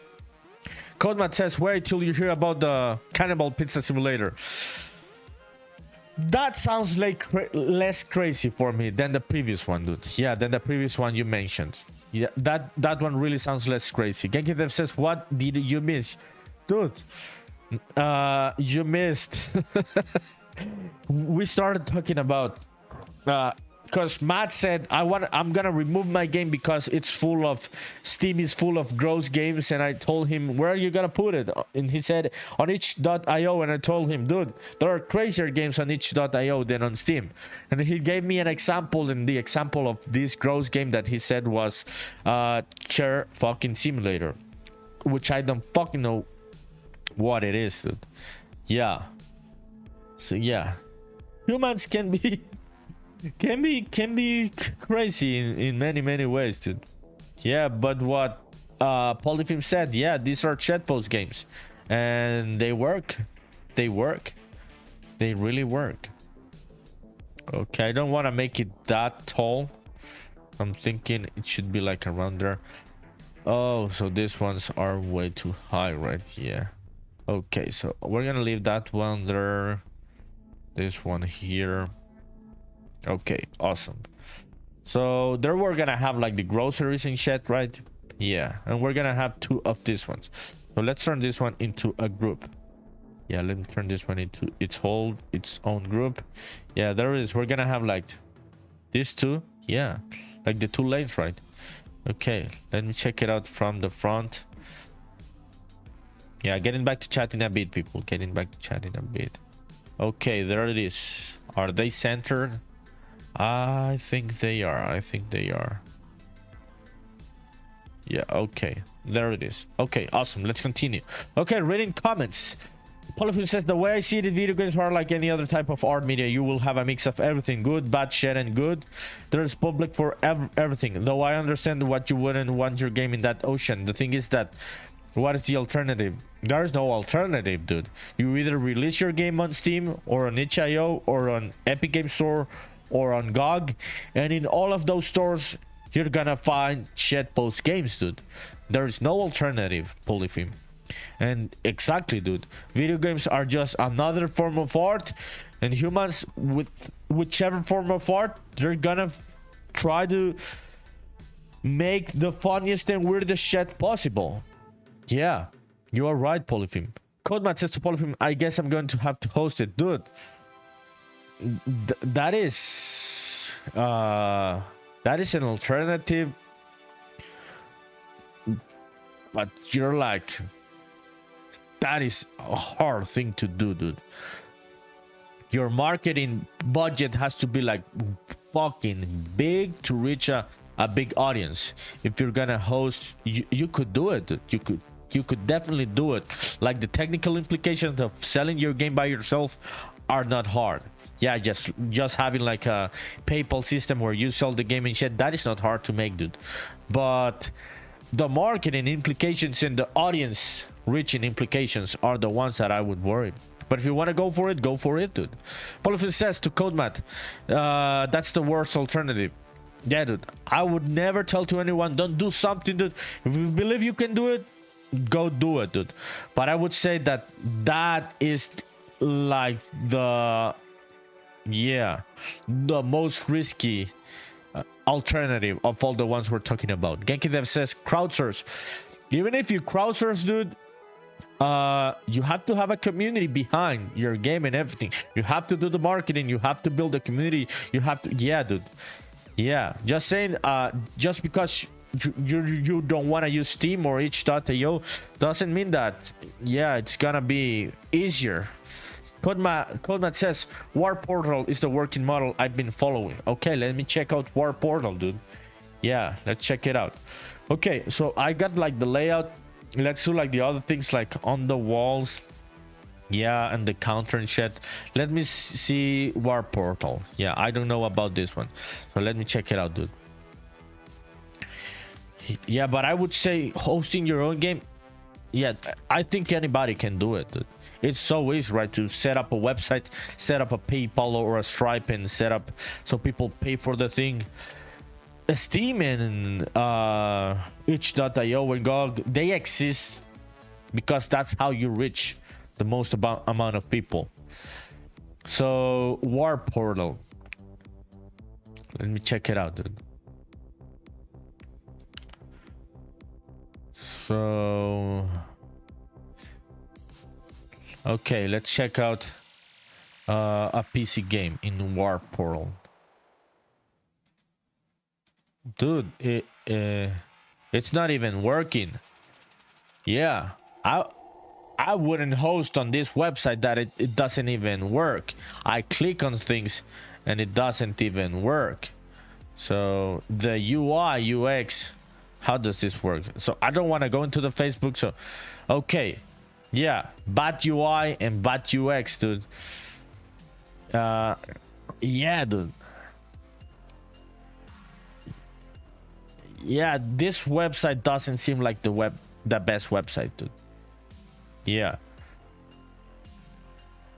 Codemat says, wait till you hear about the Cannibal Pizza Simulator. That sounds like less crazy for me than the previous one, dude. Yeah, than the previous one you mentioned. Yeah, that one really sounds less crazy. GenkiDev says, what did you miss? Dude, you missed. We started talking about because Matt said I'm gonna remove my game because it's full of Steam is full of gross games, and I told him, where are you gonna put it? And he said on itch.io, and I told him, dude, there are crazier games on itch.io than on Steam. And he gave me an example, and the example of this gross game that he said was Chair fucking Simulator, which I don't fucking know what it is, dude. Yeah. So yeah, humans can be crazy in many ways, dude. Yeah, but what Polyphim said, yeah, these are chat post games and they work. they work. They really work. Okay, I don't want to make it that tall. I'm thinking it should be like around there. Oh, so these ones are way too high, right? Yeah. Okay, so we're gonna leave that one there. This one here. Okay, awesome. So there we're gonna have like the groceries and shit, right? Yeah, and we're gonna have 2 of these ones. So let's turn this one into a group. Yeah, let me turn this one into its own group. Yeah, there it is. We're gonna have like these 2. Yeah, like the 2 lanes, right? Okay, let me check it out from the front. Yeah, getting back to chatting a bit, people. Getting back to chatting a bit. Okay, there it is. Are they centered? I think they are. I think they are. Yeah, okay. There it is. Okay, awesome. Let's continue. Okay, reading comments. Polyphil says, the way I see it, video games are like any other type of art media. You will have a mix of everything, good, bad, shit, and good. There's public for everything. Though I understand what you wouldn't want your game in that ocean. The thing is that, what is the alternative? There is no alternative, dude. You either release your game on Steam or on itch.io or on Epic Game Store or on GOG, and in all of those stores, you're gonna find shitpost games, dude. There is no alternative, Polyphim. And exactly, dude, video games are just another form of art, and humans with whichever form of art, they're gonna try to make the funniest and weirdest shit possible. Yeah, you are right, Polyphim. Codemat says to Polyphim, I guess I'm going to have to host it, dude. That is an alternative, but you're like, that is a hard thing to do, dude. Your marketing budget has to be like fucking big to reach a big audience. If you're gonna host, you could do it, dude. You could definitely do it. Like, the technical implications of selling your game by yourself are not hard. Yeah, just having like a PayPal system where you sell the game and shit, that is not hard to make, dude. But the marketing implications and the audience reaching implications are the ones that I would worry. But if you want to go for it, dude. Polyphil says to Codemat, that's the worst alternative. Yeah, dude, I would never tell to anyone, don't do something, dude. If you believe you can do it, go do it, dude. But I would say that is like the most risky alternative of all the ones we're talking about. Genki Dev says crowdsource. Even if you crowdsource, dude, you have to have a community behind your game and everything. You have to do the marketing, you have to build a community, you have to, yeah, dude. Yeah, just saying, just because you don't want to use Steam or itch.io doesn't mean that, yeah, it's gonna be easier. Codemat says War Portal is the working model I've been following. Okay, let me check out War Portal, dude. Yeah, let's check it out. Okay, so I got like the layout. Let's do like the other things, like on the walls, yeah, and the counter and shit. Let me see War Portal. Yeah, I don't know about this one, so let me check it out, dude. Yeah, but I would say hosting your own game, yeah, I think anybody can do it, dude. It's so easy, right, to set up a website, set up a PayPal or a Stripe, and set up so people pay for the thing. Steam and itch.io and GOG, they exist because that's how you reach the most amount of people. So War Portal, let me check it out, dude. So okay, let's check out a PC game in War Portal. Dude, it's not even working. Yeah, I wouldn't host on this website that it doesn't even work. I click on things and it doesn't even work. So the UI UX, how does this work? So I don't want to go into the Facebook. So okay, yeah, bad UI and bad UX, dude. Yeah, dude. Yeah, this website doesn't seem like the best website, dude. Yeah.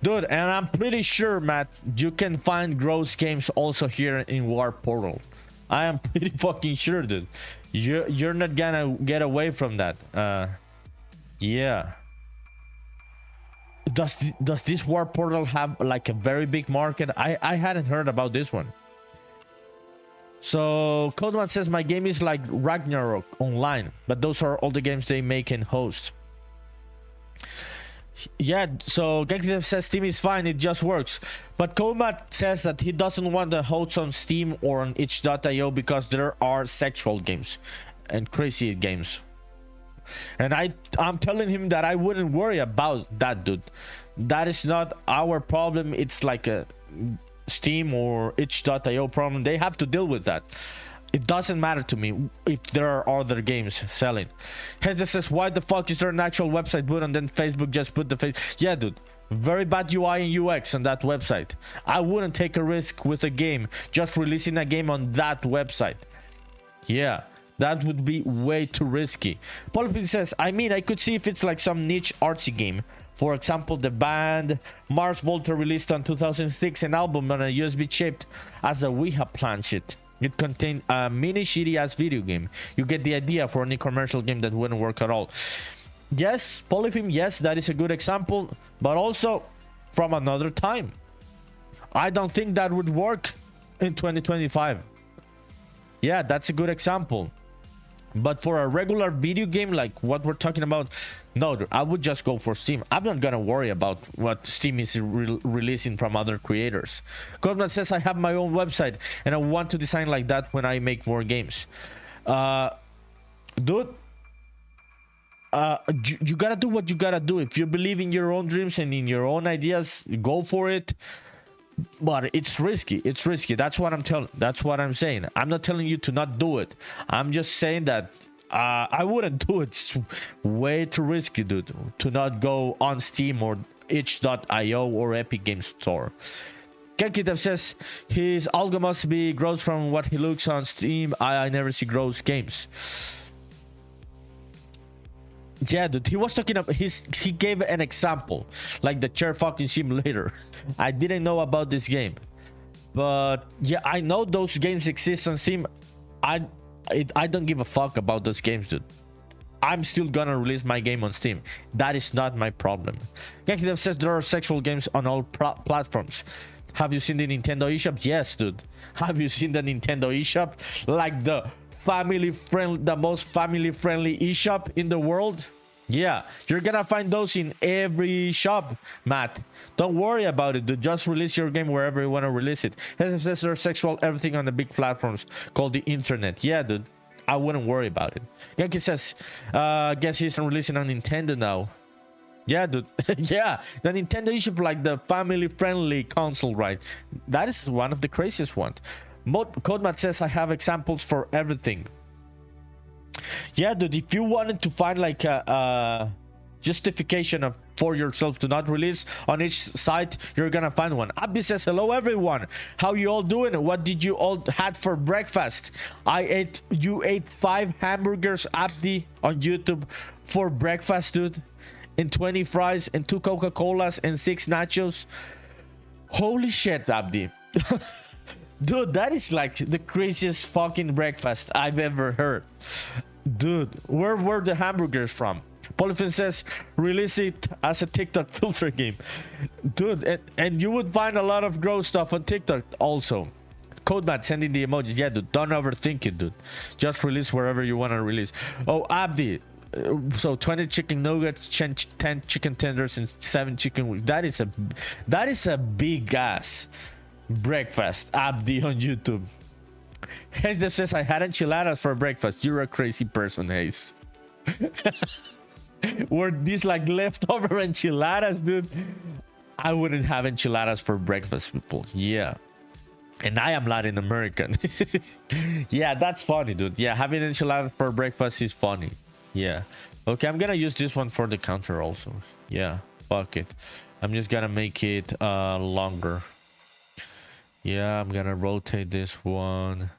Dude, and I'm pretty sure, Matt, you can find gross games also here in War Portal. I am pretty fucking sure, dude. You're not gonna get away from that. Yeah. Does this War Portal have like a very big market? I hadn't heard about this one. So Codeman says my game is like Ragnarok online, but those are all the games they make and host. Yeah, so Gangster says Steam is fine, it just works. But Codeman says that he doesn't want the hosts on Steam or on itch.io because there are sexual games and crazy games. And I'm telling him that I wouldn't worry about that, dude. That is not our problem. It's like a Steam or itch.io problem. They have to deal with that. It doesn't matter to me if there are other games selling. Hesdef says, why the fuck is there an actual website boot and then Facebook just put the face? Yeah, dude. Very bad UI and UX on that website. I wouldn't take a risk with a game just releasing a game on that website. Yeah. That would be way too risky. Polypin says, I mean, I could see if it's like some niche artsy game. For example, the band Mars Volta released on 2006 an album on a USB chip as a Ouija planchet. It contained a mini shitty ass video game. You get the idea for any commercial game that wouldn't work at all. Yes, Polyphim, yes, that is a good example, but also from another time. I don't think that would work in 2025. Yeah, that's a good example. But for a regular video game like what we're talking about, no, I would just go for Steam. I'm not gonna worry about what Steam is releasing from other creators. Codeman says I have my own website and I want to design like that when I make more games. Dude, you gotta do what you gotta do. If you believe in your own dreams and in your own ideas, go for it. But it's risky. It's risky. That's what I'm saying. I'm not telling you to not do it. I'm just saying that I wouldn't do it. It's way too risky, dude, to not go on Steam or itch.io or Epic Games Store. Kenkitev says his algo must be gross from what he looks on Steam. I never see gross games. Yeah, dude, he was talking about he gave an example like the chair fucking simulator. I didn't know about this game, but yeah, I know those games exist on Steam. I don't give a fuck about those games, dude. I'm still gonna release my game on Steam. That is not my problem. Genkidev says there are sexual games on all platforms. Have you seen the Nintendo eShop? Yes, dude. Have you seen the Nintendo eShop? Like the most family friendly eShop in the world? Yeah, you're gonna find those in every shop, Matt. Don't worry about it, dude. Just release your game wherever you want to release it. As says there's sexual everything on the big platforms called the internet. Yeah, dude. I wouldn't worry about it. Genki says, guess he's releasing on Nintendo now. Yeah, dude. Yeah, the Nintendo eShop, like the family friendly console, right? That is one of the craziest ones. Codemat says I have examples for everything. Yeah, dude, if you wanted to find like a justification for yourself to not release on each site, you're gonna find one. Abdi says hello everyone, how you all doing? What did you all had for breakfast? You ate 5 hamburgers, Abdi, on YouTube for breakfast, dude, and 20 fries and 2 Coca-Colas and 6 nachos. Holy shit, Abdi. Dude, that is like the craziest fucking breakfast I've ever heard. Dude, where were the hamburgers from? Polyphone says release it as a TikTok filter game. Dude, and you would find a lot of gross stuff on TikTok also. Codemat sending the emojis. Yeah, dude, don't overthink it, dude. Just release wherever you want to release. Oh, Abdi. So 20 chicken nuggets, 10 chicken tenders, and 7 chicken wings. That is a big ass breakfast. Abdi on YouTube. Hayes says I had enchiladas for breakfast. You're a crazy person, Hayes. Were these like leftover enchiladas, dude? I wouldn't have enchiladas for breakfast, people. Yeah. And I am Latin American. Yeah, that's funny, dude. Yeah, having enchiladas for breakfast is funny. Yeah. Okay, I'm gonna use this one for the counter also. Yeah, fuck it. I'm just gonna make it longer. Yeah, I'm gonna rotate this one.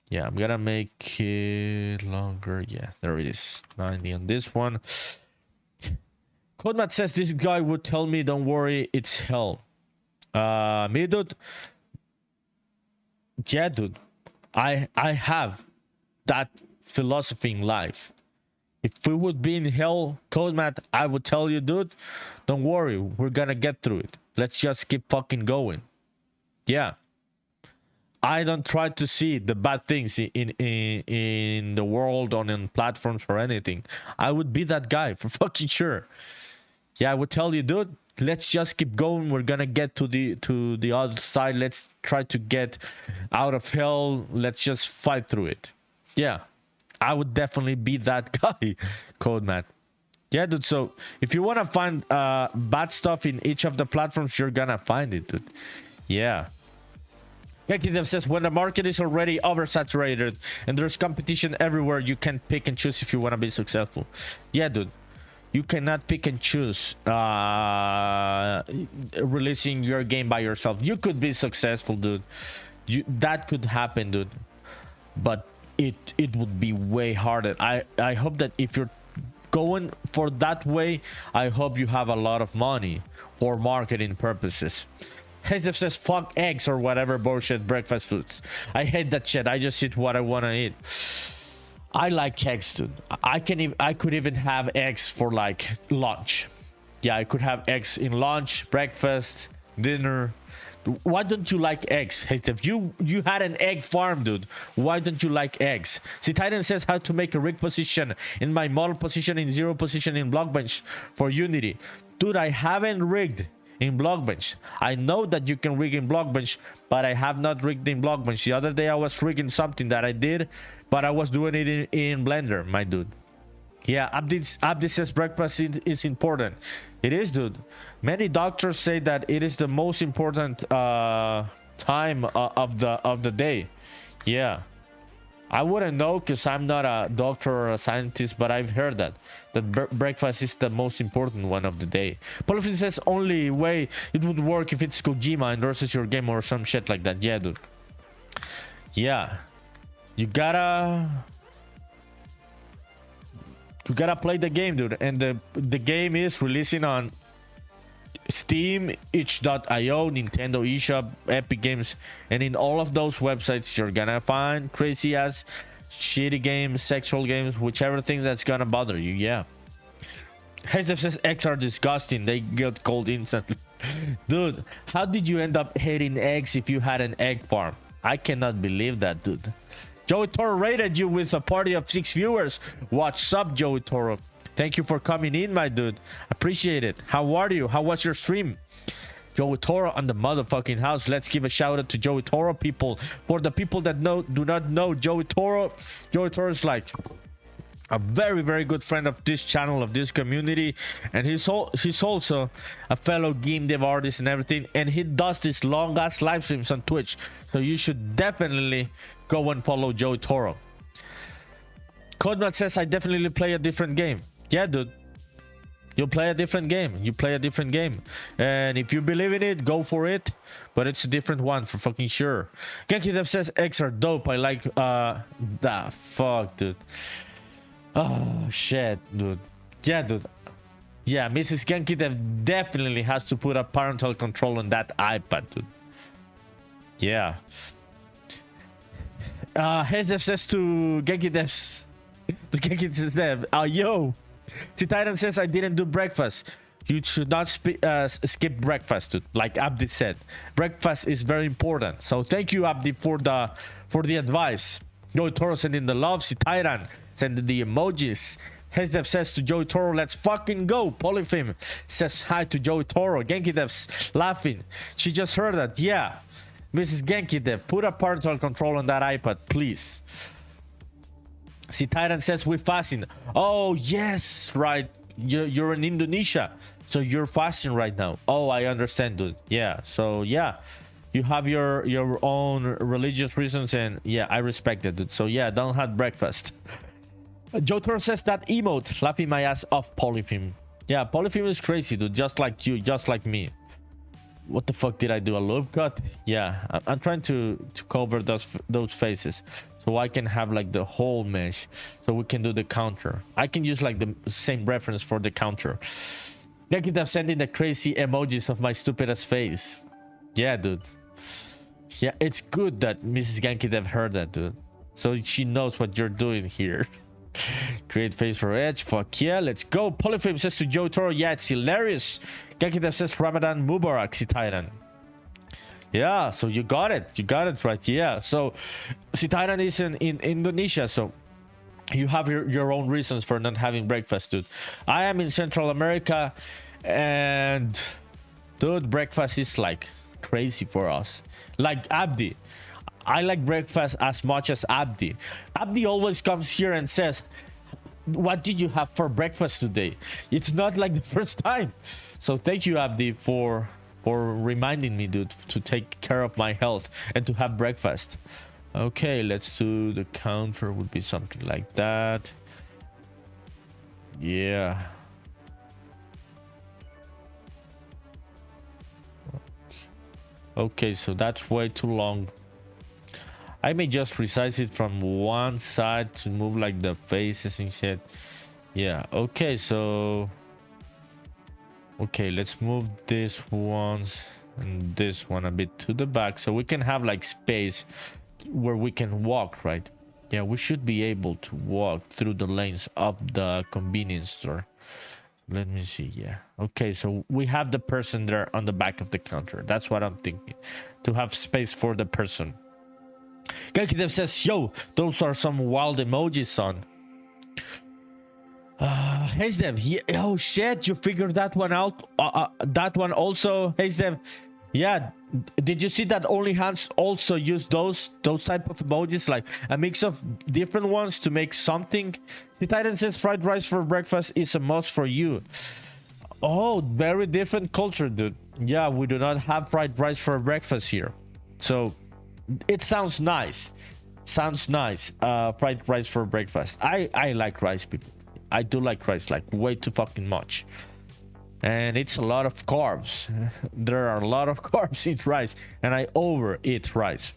Yeah, I'm gonna make it longer. Yeah, there it is. 90 on this one. Codemat says this guy would tell me, don't worry, it's hell. Me, dude. Yeah, dude. I have that philosophy in life. If we would be in hell, Codemat, I would tell you, dude, don't worry, we're gonna get through it. Let's just keep fucking going. Yeah. I don't try to see the bad things in the world or in platforms or anything. I would be that guy for fucking sure. Yeah, I would tell you, dude, let's just keep going. We're gonna get to the other side. Let's try to get out of hell. Let's just fight through it. Yeah, I would definitely be that guy, Codemat. Yeah, dude. So if you wanna find bad stuff in each of the platforms, you're gonna find it, dude. Yeah. Dev says, when the market is already oversaturated and there's competition everywhere, you can pick and choose if you want to be successful. Yeah, dude. You cannot pick and choose releasing your game by yourself. You could be successful, dude. That could happen, dude. But it would be way harder. I hope that if you're going for that way, I hope you have a lot of money for marketing purposes. Hezdev says, fuck eggs or whatever bullshit breakfast foods. I hate that shit. I just eat what I want to eat. I like eggs, dude. I could even have eggs for like lunch. Yeah, I could have eggs in lunch, breakfast, dinner. Why don't you like eggs, Hezdev? You had an egg farm, dude. Why don't you like eggs? See, Titan says how to make a rig position in my model position in 0 position in Blockbench for Unity. Dude, I haven't rigged in Blockbench. I know that you can rig in Blockbench, but I have not rigged in Blockbench. The other day I was rigging something that I did, but I was doing it in Blender, my dude. Yeah, Abdi says breakfast is important. It is, dude. Many doctors say that it is the most important time of the day. Yeah. I wouldn't know because I'm not a doctor or a scientist, but I've heard that breakfast is the most important one of the day. Polyphony says only way it would work if it's Kojima endorses your game or some shit like that. Yeah, dude. Yeah, you gotta play the game, dude. And the game is releasing on Steam, itch.io, Nintendo eShop, Epic Games, and in all of those websites you're gonna find crazy ass shitty games, sexual games, whichever thing that's gonna bother you. Yeah. Hezdev says eggs are disgusting, they get cold instantly. Dude, how did you end up hating eggs if you had an egg farm? I cannot believe that, dude. Joey Toro rated you with a party of 6 viewers. What's up, Joey Toro? Thank you for coming in, my dude. Appreciate it. How are you? How was your stream? Joey Toro on the motherfucking house. Let's give a shout out to Joey Toro, people. For the people that do not know Joey Toro is like a very, very good friend of this channel, of this community, and he's also a fellow game dev artist and everything, and he does these long ass live streams on Twitch, so you should definitely go and follow Joey Toro. Codenut says I definitely play a different game. Yeah, dude. You play a different game. You play a different game. And if you believe in it, go for it. But it's a different one for fucking sure. Genkidev says eggs are dope. I like the fuck, dude. Oh shit, dude. Yeah, dude. Yeah, Mrs. Genkidev definitely has to put a parental control on that iPad, dude. Yeah. Hezdev says to Genkidevs. To Genkidevs, yo. See, Titan says I didn't do breakfast. You should not skip breakfast, dude. Like Abdi said, breakfast is very important. So thank you, Abdi, for the advice. Joey Toro sending the love. See, Titan sending the emojis. Hezdev says to Joey Toro, let's fucking go. Polyphim says hi to Joey Toro. Genkidev's laughing. She just heard that. Yeah, Mrs. Genkidev, put a parental control on that iPad, please. See, Titan says we're fasting. Oh, yes, right. You're in Indonesia, so you're fasting right now. Oh, I understand, dude. Yeah, so yeah, you have your own religious reasons, and yeah, I respect it, dude. So yeah, don't have breakfast. Joe Toro says that emote, laughing my ass off, Polyphim. Yeah, Polyphim is crazy, dude. Just like you, just like me. What the fuck did I do? A loop cut? Yeah, I'm trying to cover those faces so I can have like the whole mesh, so we can do the counter. I can use like the same reference for the counter. GenkiDev sending the crazy emojis of my stupidest face. Yeah, dude. Yeah, it's good that Mrs. GenkiDev heard that, dude. So she knows what you're doing here. Create face for Edge. Fuck yeah, let's go. Polyfilm says to Joe Toro, yeah, it's hilarious. GenkiDev says Ramadan Mubarak, Titan. Yeah, so you got it. You got it right. Yeah, so Titan is in Indonesia, so you have your own reasons for not having breakfast, dude. I am in Central America, and dude, breakfast is like crazy for us. Like Abdi, I like breakfast as much as Abdi. Abdi always comes here and says, what did you have for breakfast today? It's not like the first time. So thank you, Abdi, for reminding me, dude, to take care of my health and to have breakfast. Okay, let's do the counter. Would be something like that. Yeah. Okay, so that's way too long. I may just resize it from one side to move like the faces instead. Yeah, okay, so okay, let's move this ones and this one a bit to the back so we can have like space where we can walk, right? Yeah, we should be able to walk through the lanes of the convenience store. Let me see. Yeah, okay, so we have the person there on the back of the counter. That's what I'm thinking, to have space for the person. GenkiDev says, yo, those are some wild emojis, son. Hazedev, yeah, oh shit, you figured that one out. That one also, Hazedev. Yeah, did you see that Only Hands also use those type of emojis, like a mix of different ones to make something? The Titan says fried rice for breakfast is a must for you. Oh, very different culture, dude. Yeah, we do not have fried rice for breakfast here, so it sounds nice. Sounds nice. Fried rice for breakfast. I like rice, people. I do like rice, like way too fucking much. And it's a lot of carbs. There are a lot of carbs in rice, and I overeat rice.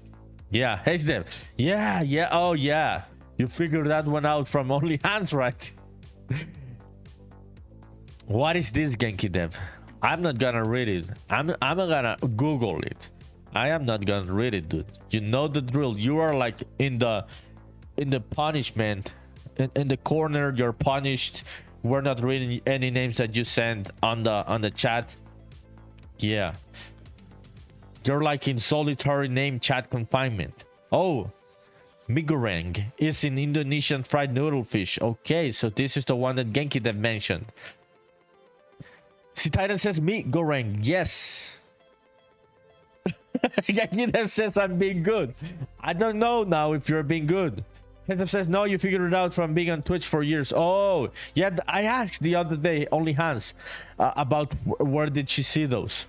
Yeah, hey Steve. Yeah. Oh yeah, you figured that one out from Only Hands, right? What is this, GenkiDev? I'm not gonna read it. I'm gonna Google it. I am not gonna read it, dude. You know the drill. You are like in the punishment, in the corner. You're punished. We're not reading any names that you send on the chat. Yeah, you're like in solitary name chat confinement. Oh, mie goreng is in Indonesian fried noodle fish. Okay, so this is the one that GenkiDev mentioned. Titan says mie goreng. Yes. GenkiDev says I'm being good. I don't know now if you're being good. GenkiDev says no, you figured it out from being on Twitch for years. Oh yeah, I asked the other day Only Hands about where did she see those.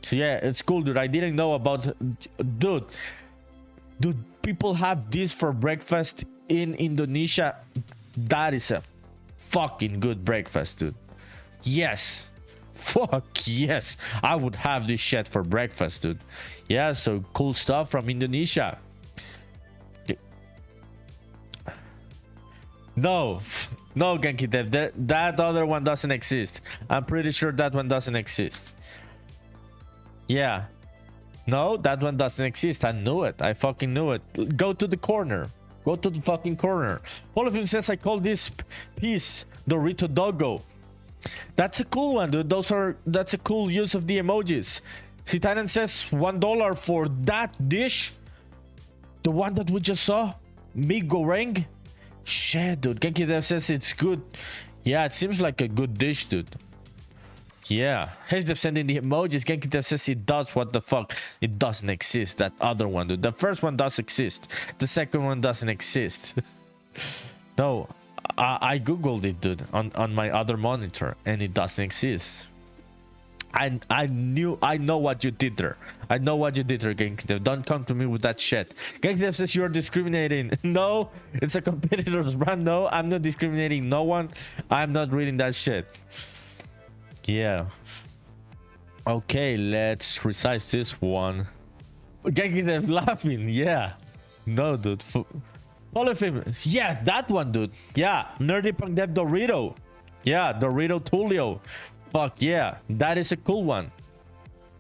So yeah, it's cool, dude. I didn't know about, dude, people have this for breakfast in Indonesia. That is a fucking good breakfast, dude. Yes, fuck yes, I would have this shit for breakfast, dude. Yeah, so cool stuff from Indonesia. No, GenkiDev, that other one doesn't exist. I'm pretty sure that one doesn't exist. Yeah, no, that one doesn't exist. I knew it. I fucking knew it. Go to the corner. Go to the fucking corner. Polyfilm says I call this piece Dorito Doggo. That's a cool one, dude. That's a cool use of the emojis. Titan says $1 for that dish. The one that we just saw, mie goreng. Shit, dude. GenkiDev says it's good. Yeah, it seems like a good dish, dude. Yeah. Hazedev sending the emojis. GenkiDev says it does. What the fuck? It doesn't exist. That other one, dude. The first one does exist. The second one doesn't exist. No, I googled it, dude, on my other monitor, and it doesn't exist. I know what you did there. I know what you did there, GenkiDev. Don't come to me with that shit. GenkiDev says you're discriminating. No, it's a competitor's brand. No, I'm not discriminating no one. I'm not reading that shit. Yeah. Okay, let's resize this one. GenkiDev laughing. Yeah. No, dude. Polyfilm. Yeah, that one, dude. Yeah, NerdyPunkDev Dorito. Yeah, Dorito Tulio. Fuck yeah, that is a cool one.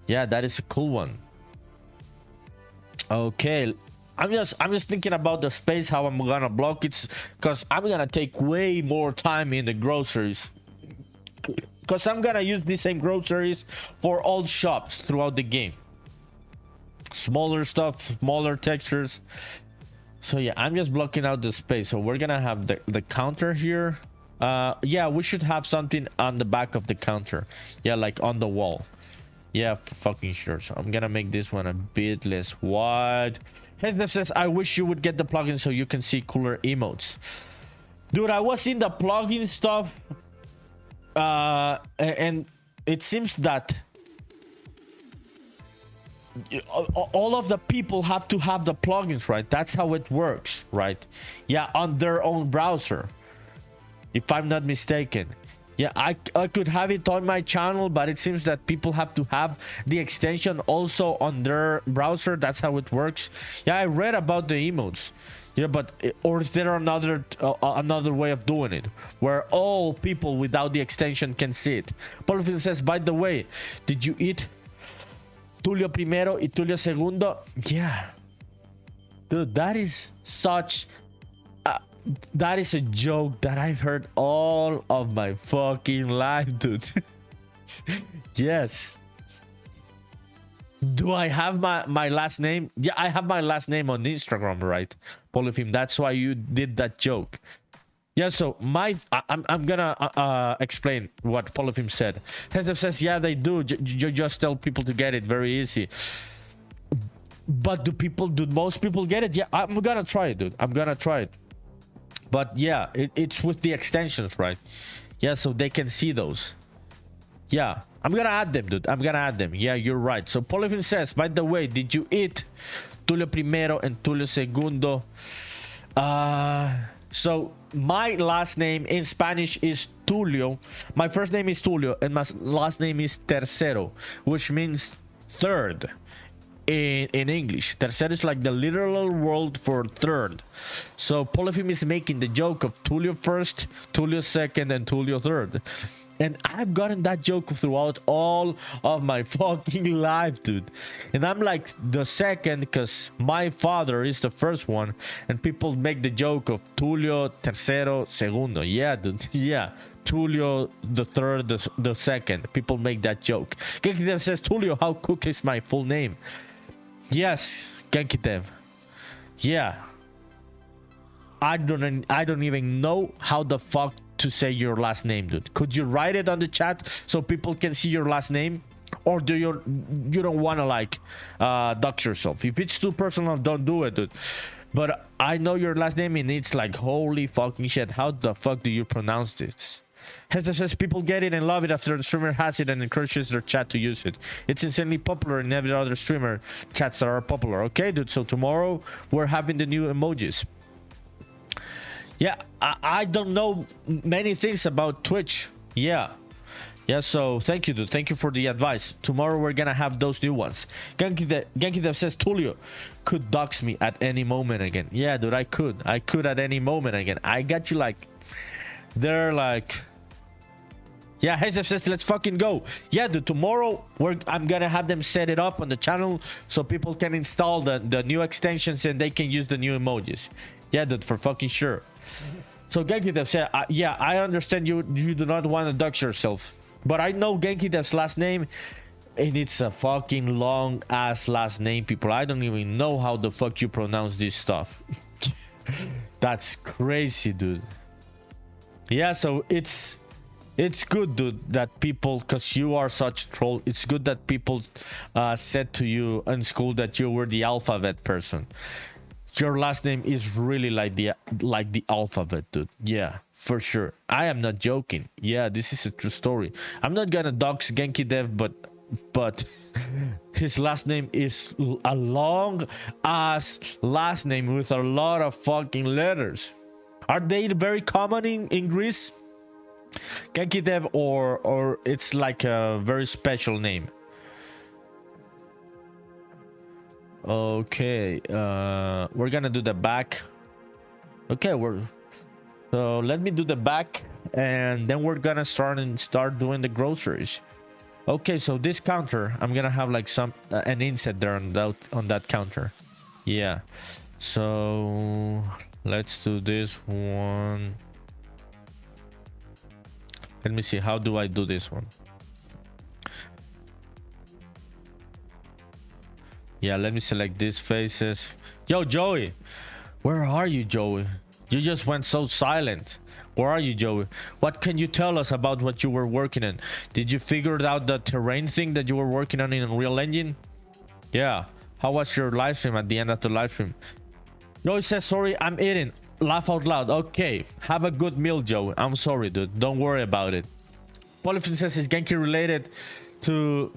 Yeah, that is a cool one. Okay, I'm just thinking about the space, how I'm gonna block it, because I'm gonna take way more time in the groceries, because I'm gonna use the same groceries for all shops throughout the game. Smaller stuff, smaller textures. So yeah, I'm just blocking out the space. So we're gonna have the counter here. Yeah, we should have something on the back of the counter. Yeah, like on the wall. Yeah, for fucking sure. So I'm gonna make this one a bit less wide. Hesnef says, I wish you would get the plugin so you can see cooler emotes. Dude, I was in the plugin stuff. And it seems that all of the people have to have the plugins, right? That's how it works, right? Yeah, on their own browser, if I'm not mistaken. Yeah, I could have it on my channel, but it seems that people have to have the extension also on their browser. That's how it works. Yeah, I read about the emotes. Yeah, but or is there another way of doing it where all people without the extension can see it? Polifin says, by the way, did you eat Tulio Primero y Tulio Segundo? Yeah, dude, that is such that is a joke that I've heard all of my fucking life, dude. Yes. Do I have my last name? Yeah, I have my last name on Instagram, right? Polyphim, that's why you did that joke. Yeah, so I'm gonna explain what Polyphim said. Hesef says, yeah, they do. You just tell people to get it, very easy. But do most people get it? Yeah, I'm gonna try it, dude. I'm gonna try it. But yeah, it's with the extensions, right? Yeah, so they can see those. Yeah, I'm gonna add them, dude. I'm gonna add them. Yeah, you're right. So Polyphim says, by the way, did you eat Tulio Primero and Tulio Segundo? So my last name in Spanish is Tulio. My first name is Tulio and my last name is Tercero, which means third in English. Tercero is like the literal word for third. So Polyphim is making the joke of Tulio first, Tulio second, and Tulio third. And I've gotten that joke throughout all of my fucking life, dude. And I'm like the second because my father is the first one. And people make the joke of Tulio, Tercero, Segundo. Yeah, dude. Yeah. Tulio, the third, the second. People make that joke. Genkitev says, Tulio, how cook is my full name? Yes, Genkitev. Yeah. I don't even know how the fuck to say your last name, dude. Could you write it on the chat so people can see your last name? Or do you don't want to like dox yourself? If it's too personal, don't do it, dude. But I know your last name and it's like, holy fucking shit, how the fuck do you pronounce this? Hester says people get it and love it after the streamer has it and encourages their chat to use it. It's insanely popular in every other streamer chats that are popular. Okay, dude, so tomorrow we're having the new emojis. Yeah, I don't know many things about Twitch. Yeah, so thank you, dude. Thank you for the advice. Tomorrow we're gonna have those new ones. Genki says, Tulio could dox me at any moment again. Yeah, dude, I could at any moment again. I got you like, they're like, yeah, Hezef says, let's fucking go. Yeah, dude, tomorrow I'm gonna have them set it up on the channel so people can install the new extensions and they can use the new emojis. Yeah, dude, for fucking sure. So Genki said, yeah, I understand you do not want to dox yourself. But I know Genki last name, and it's a fucking long ass last name, people. I don't even know how the fuck you pronounce this stuff. That's crazy, dude. Yeah, so it's good, dude, that people, because you are such a troll, it's good that people said to you in school that you were the alphabet person. Your last name is really like the alphabet, dude. Yeah, for sure. I am not joking. Yeah, this is a true story. I'm not gonna dox Genki but his last name is a long ass last name with a lot of fucking letters. Are they very common in Greece, Genki or it's like a very special name? Okay, we're gonna do the back. Okay, so let me do the back and then we're gonna start doing the groceries. Okay, so this counter, I'm gonna have like some an inset there on that counter. Yeah, so let's do this one. Let me see, how do I do this one? Yeah, let me select these faces. Yo, Joey, where are you, Joey? You just went so silent. Where are you, Joey? What can you tell us about what you were working on? Did you figure out the terrain thing that you were working on in Unreal Engine? Yeah. How was your live stream at the end of the live stream? Joey says, sorry, I'm eating. Laugh out loud. Okay. Have a good meal, Joey. I'm sorry, dude. Don't worry about it. Polyphone says, is Genki related to...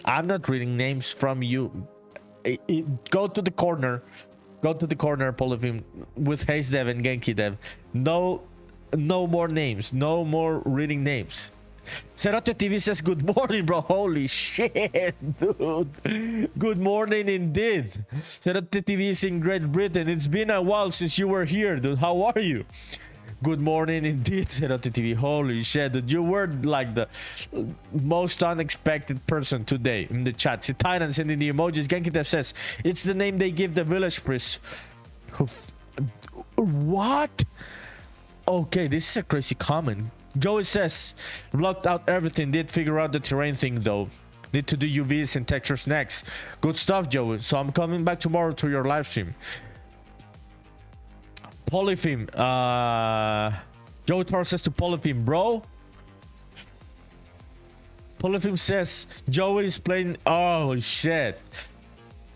I'm not reading names from you. Go to the corner. Go to the corner, Polyphone, with Haze Dev and Genki Dev. No more names. No more reading names. Cerote TV says, good morning, bro. Holy shit, dude. Good morning indeed. Cerote TV is in Great Britain. It's been a while since you were here, dude. How are you? Good morning indeed, Cerote TV. Holy shit, dude. You were like the most unexpected person today in the chat. Titan sending the emojis. Genki Dev says, it's the name they give the village priest. What? Okay, this is a crazy comment. Joey says, blocked out everything. Did figure out the terrain thing though. Need to do UVs and textures next. Good stuff, Joey. So I'm coming back tomorrow to your live stream. Polypheme. Joey Tor says to Polypheme, bro. Polypheme says, Joey is playing. Oh shit.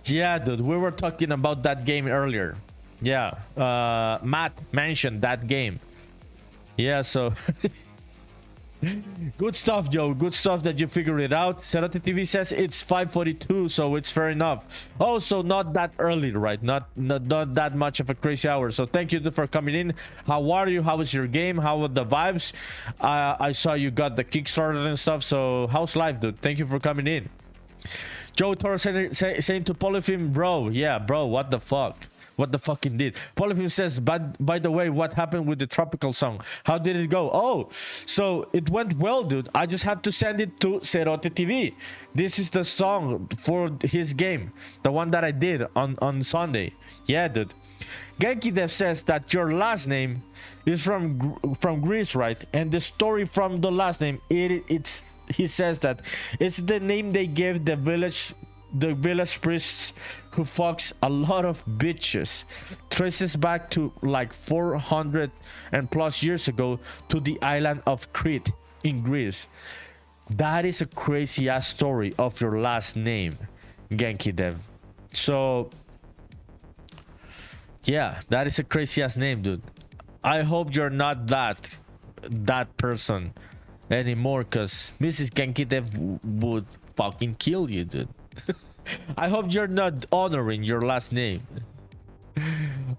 Yeah, dude. We were talking about that game earlier. Yeah. Matt mentioned that game. Yeah, so good stuff, Joe. Good stuff that you figured it out. Cerote TV says it's 5:42, so it's fair enough. Oh, so not that early, right? Not that much of a crazy hour. So thank you for coming in. How are you? How was your game? How were the vibes? I saw you got the Kickstarter and stuff. So how's life, dude? Thank you for coming in. Joe Toro saying to Polypheme, bro. Yeah, bro. What the fuck? What the fuck indeed. Polypheme says, but by the way, what happened with the tropical song? How did it go? Oh, so it went well, dude. I just have to send it to Cerote TV. This is the song for his game. The one that I did on Sunday. Yeah, dude. Genki Dev says that your last name is from Greece, right? And the story from the last name, he says that it's the name they gave the village priests who fucks a lot of bitches. Traces back to like 400 and plus years ago to the island of Crete in Greece. That is a crazy ass story of your last name, Genki Dev. So yeah, that is a crazy ass name, dude. I hope you're not that person anymore, because Mrs. Genki Dev would fucking kill you, dude. I hope you're not honoring your last name.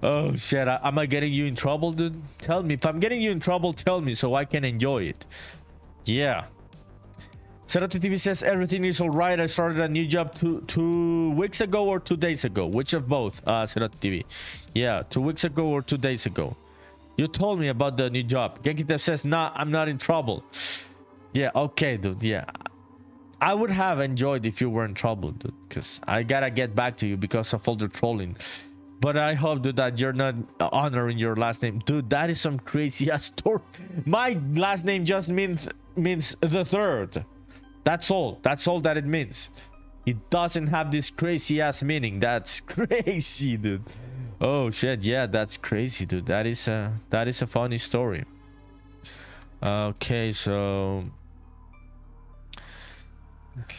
Oh shit, am I getting you in trouble, dude? Tell me. If I'm getting you in trouble, tell me so I can enjoy it. Yeah. Cerote TV says everything is alright. I started a new job two weeks ago or 2 days ago. Which of both? Cerote TV. Yeah, 2 weeks ago or 2 days ago. You told me about the new job. Genki Dev says, nah, I'm not in trouble. Yeah, okay, dude. Yeah. I would have enjoyed if you were in trouble, dude, because I gotta get back to you because of all the trolling. But I hope, dude, that you're not honoring your last name. Dude, that is some crazy ass story. My last name just means the third. That's all. That's all that it means. It doesn't have this crazy ass meaning. That's crazy, dude. Oh shit, yeah, that's crazy, dude. That is a funny story. Okay, so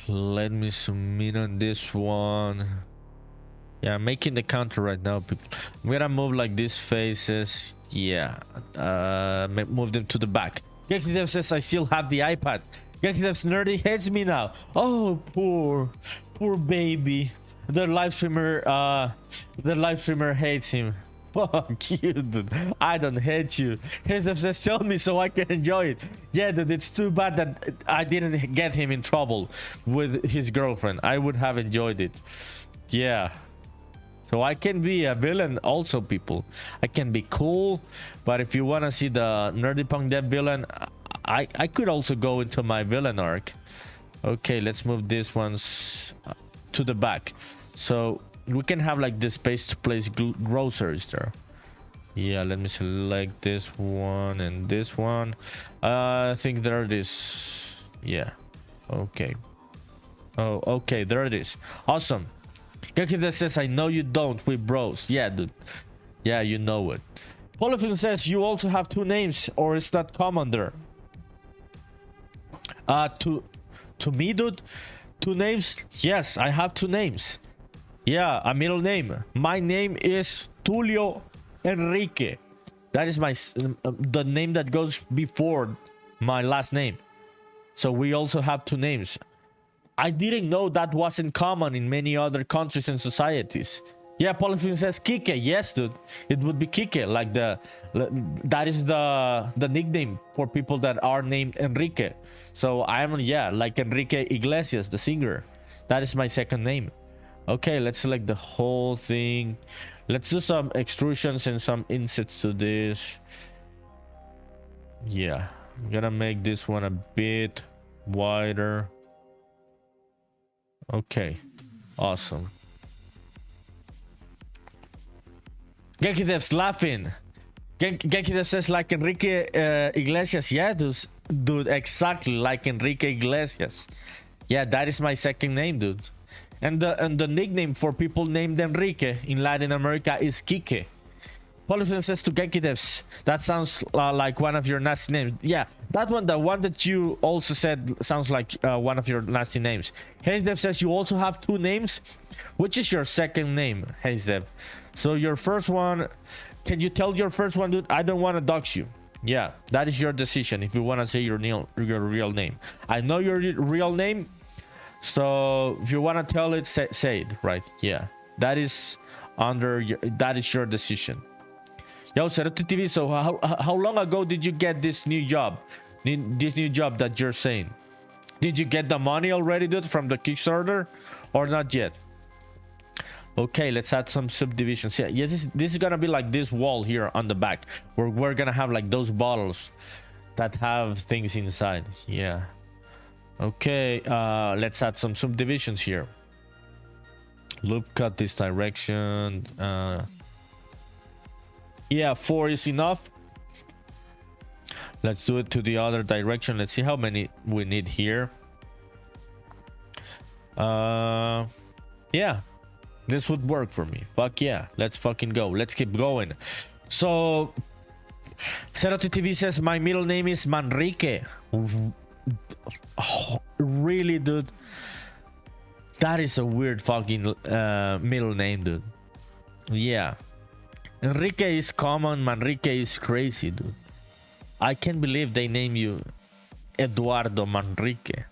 let me zoom in on this one. Yeah, I'm making the counter right now, people. I'm gonna move like these faces. Yeah, move them to the back. Genki Dev says I still have the iPad. Genki Dev's nerdy hates me now. Oh, poor baby. The live streamer hates him. Fuck you, dude. I don't hate you. His says tell me so I can enjoy it. Yeah, dude, it's too bad that I didn't get him in trouble with his girlfriend. I would have enjoyed it. Yeah. So I can be a villain also, people. I can be cool, but if you want to see the NerdyPunkDev villain, I could also go into my villain arc. Okay, let's move these ones to the back, so we can have like this space to place groceries there. Yeah, let me select this one and this one. I think there it is. Yeah. Okay. Oh, okay, there it is. Awesome. Gekida says, I know you don't, we bros. Yeah, dude. Yeah, you know it. Polyphil says, you also have 2 names, or is that common there? To me, dude, 2 names? Yes, I have 2 names. Yeah, a middle name. My name is Tulio Enrique. That is my the name that goes before my last name. So we also have 2 names. I didn't know that wasn't common in many other countries and societies. Yeah, Polyphil says Kike. Yes, dude, it would be Kike. Like that is the nickname for people that are named Enrique. So I'm, yeah, like Enrique Iglesias, the singer. That is my second name. Okay, let's select the whole thing. Let's do some extrusions and some insets to this. Yeah, I'm gonna make this one a bit wider. Okay, awesome. Genkidev's laughing. Genkidev says like Enrique Iglesias. Yeah, dude, exactly like Enrique Iglesias. Yeah, that is my second name, dude. And the nickname for people named Enrique in Latin America is Kike. Polyphil says to Genkidevs, that sounds like one of your nasty names. Yeah, that one, the one that you also said, sounds like one of your nasty names. Hazedev says you also have 2 names. Which is your second name, Hazedev? So your first one, can you tell your first one, dude? I don't want to dox you. Yeah, that is your decision if you want to say your real name. I know your real name, so if you want to tell it, say it, right? Yeah, that is your decision. Yo, Cerote TV, so how long ago did you get this new job? This new job that you're saying? Did you get the money already, dude, from the Kickstarter? Or not yet? Okay, let's add some subdivisions. Yeah, this is gonna be like this wall here on the back. Where we're gonna have like those bottles that have things inside. Yeah. Okay, let's add some subdivisions here. Loop cut this direction. Yeah, 4 is enough. Let's do it to the other direction. Let's see how many we need here. Yeah, this would work for me. Fuck yeah, let's fucking go. Let's keep going. So Cerote TV says my middle name is Manrique. Oh, really, dude? That is a weird fucking middle name, dude. Yeah, Enrique is common, Manrique is crazy, dude. I can't believe they name you Eduardo Manrique.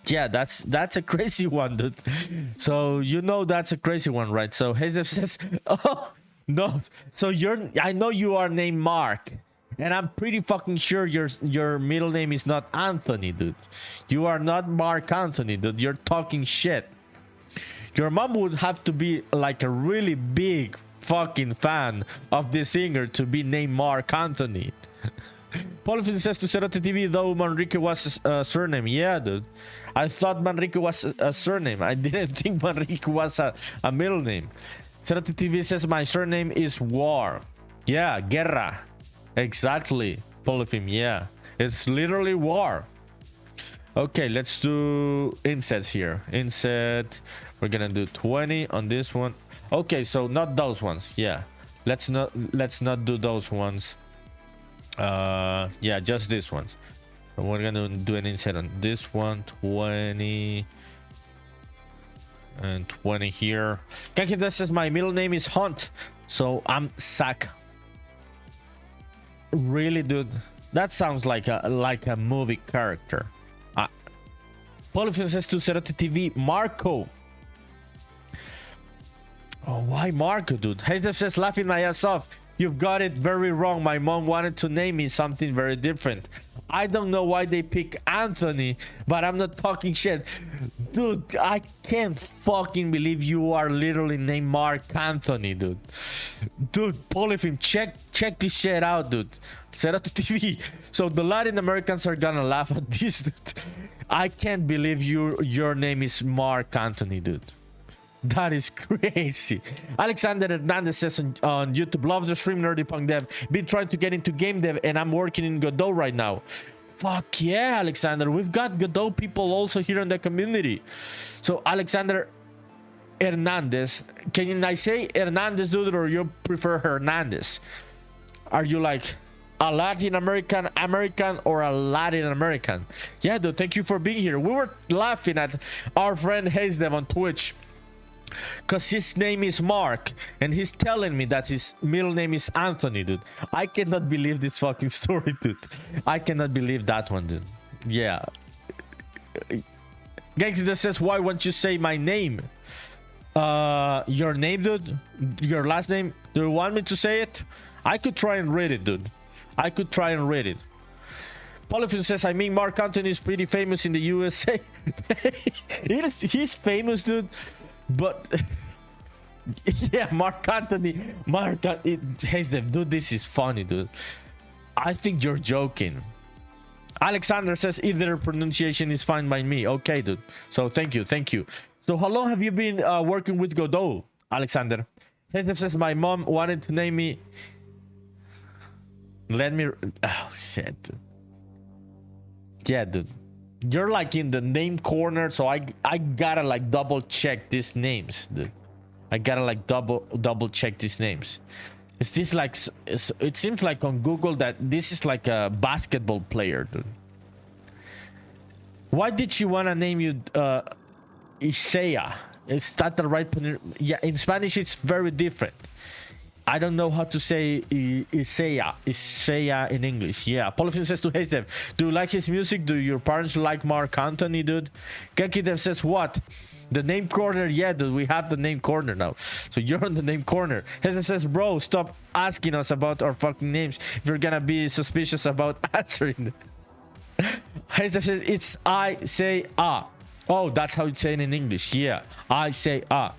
Yeah, that's a crazy one, dude. So you know that's a crazy one, right? So Hazev says, oh no, so I know you are named Mark, and I'm pretty fucking sure your middle name is not Anthony, dude. You are not Mark Anthony, dude. You're talking shit. Your mom would have to be like a really big fucking fan of this singer to be named Mark Anthony. Polyphil says to Cerote TV, though Manrique was a surname. Yeah, dude. I thought Manrique was a surname. I didn't think Manrique was a middle name. Cerote TV says my surname is War. Yeah, Guerra. Exactly, Polyphil. Yeah, it's literally war. Okay, let's do insets here. Inset. We're gonna do 20 on this one. Okay, so not those ones. Yeah, let's not do those ones. Yeah, just this ones. And we're gonna do an inset on this one. 20 and 20 here. Kanki, this says my middle name is Hunt, so I'm Sack. Really, dude? That sounds like a movie character. Polyphil says to Cerote TV, Marco. Oh, why Marco, dude? Hazedev says, laughing my ass off. You've got it very wrong. My mom wanted to name me something very different. I don't know why they pick Anthony, but I'm not talking shit. Dude, I can't fucking believe you are literally named Mark Anthony, dude. Dude, Polyphim, check this shit out, dude. Set up the TV. So the Latin Americans are gonna laugh at this, dude. I can't believe your name is Mark Anthony, dude. That is crazy. Alexander Hernandez says on YouTube, love the stream, NerdyPunkDev. Been trying to get into game dev and I'm working in Godot right now. Fuck yeah, Alexander. We've got Godot people also here in the community. So Alexander Hernandez, can I say Hernandez, dude, or you prefer Hernandez? Are you like a Latin American or a Latin American? Yeah, dude, thank you for being here. We were laughing at our friend HazeDev on Twitch because his name is Mark and he's telling me that his middle name is Anthony, dude. I cannot believe this fucking story, dude. I cannot believe that one, dude. Yeah. Gangster says, why won't you say my name? Your name, dude? Your last name? Do you want me to say it? I could try and read it, dude. I could try and read it. Polyphone says, I mean, Mark Anthony is pretty famous in the USA. He's famous, dude. But yeah, Mark Anthony, HazeDev, dude, this is funny, dude. I think you're joking. Alexander says either pronunciation is fine by me. Okay, dude. So thank you. So how long have you been working with Godot, Alexander? HazeDev says my mom wanted to name me. Oh shit. Yeah, dude. You're like in the name corner, so I gotta like double check these names, dude. I gotta like double check these names. Is this like, it seems like on Google that this is like a basketball player, dude. Why did she wanna name you Isaiah? Is that the right pronunciation? Yeah, in Spanish it's very different. I don't know how to say Isaiah in English. Yeah, Polyphone says to HazeDev, do you like his music? Do your parents like Mark Anthony, dude? KenkiDev says, what? The name corner? Yeah, dude, we have the name corner now. So you're on the name corner. HazeDev says, bro, stop asking us about our fucking names if you're gonna be suspicious about answering. HazeDev says, it's I say ah. Oh, that's how you say it in English. Yeah, I say ah.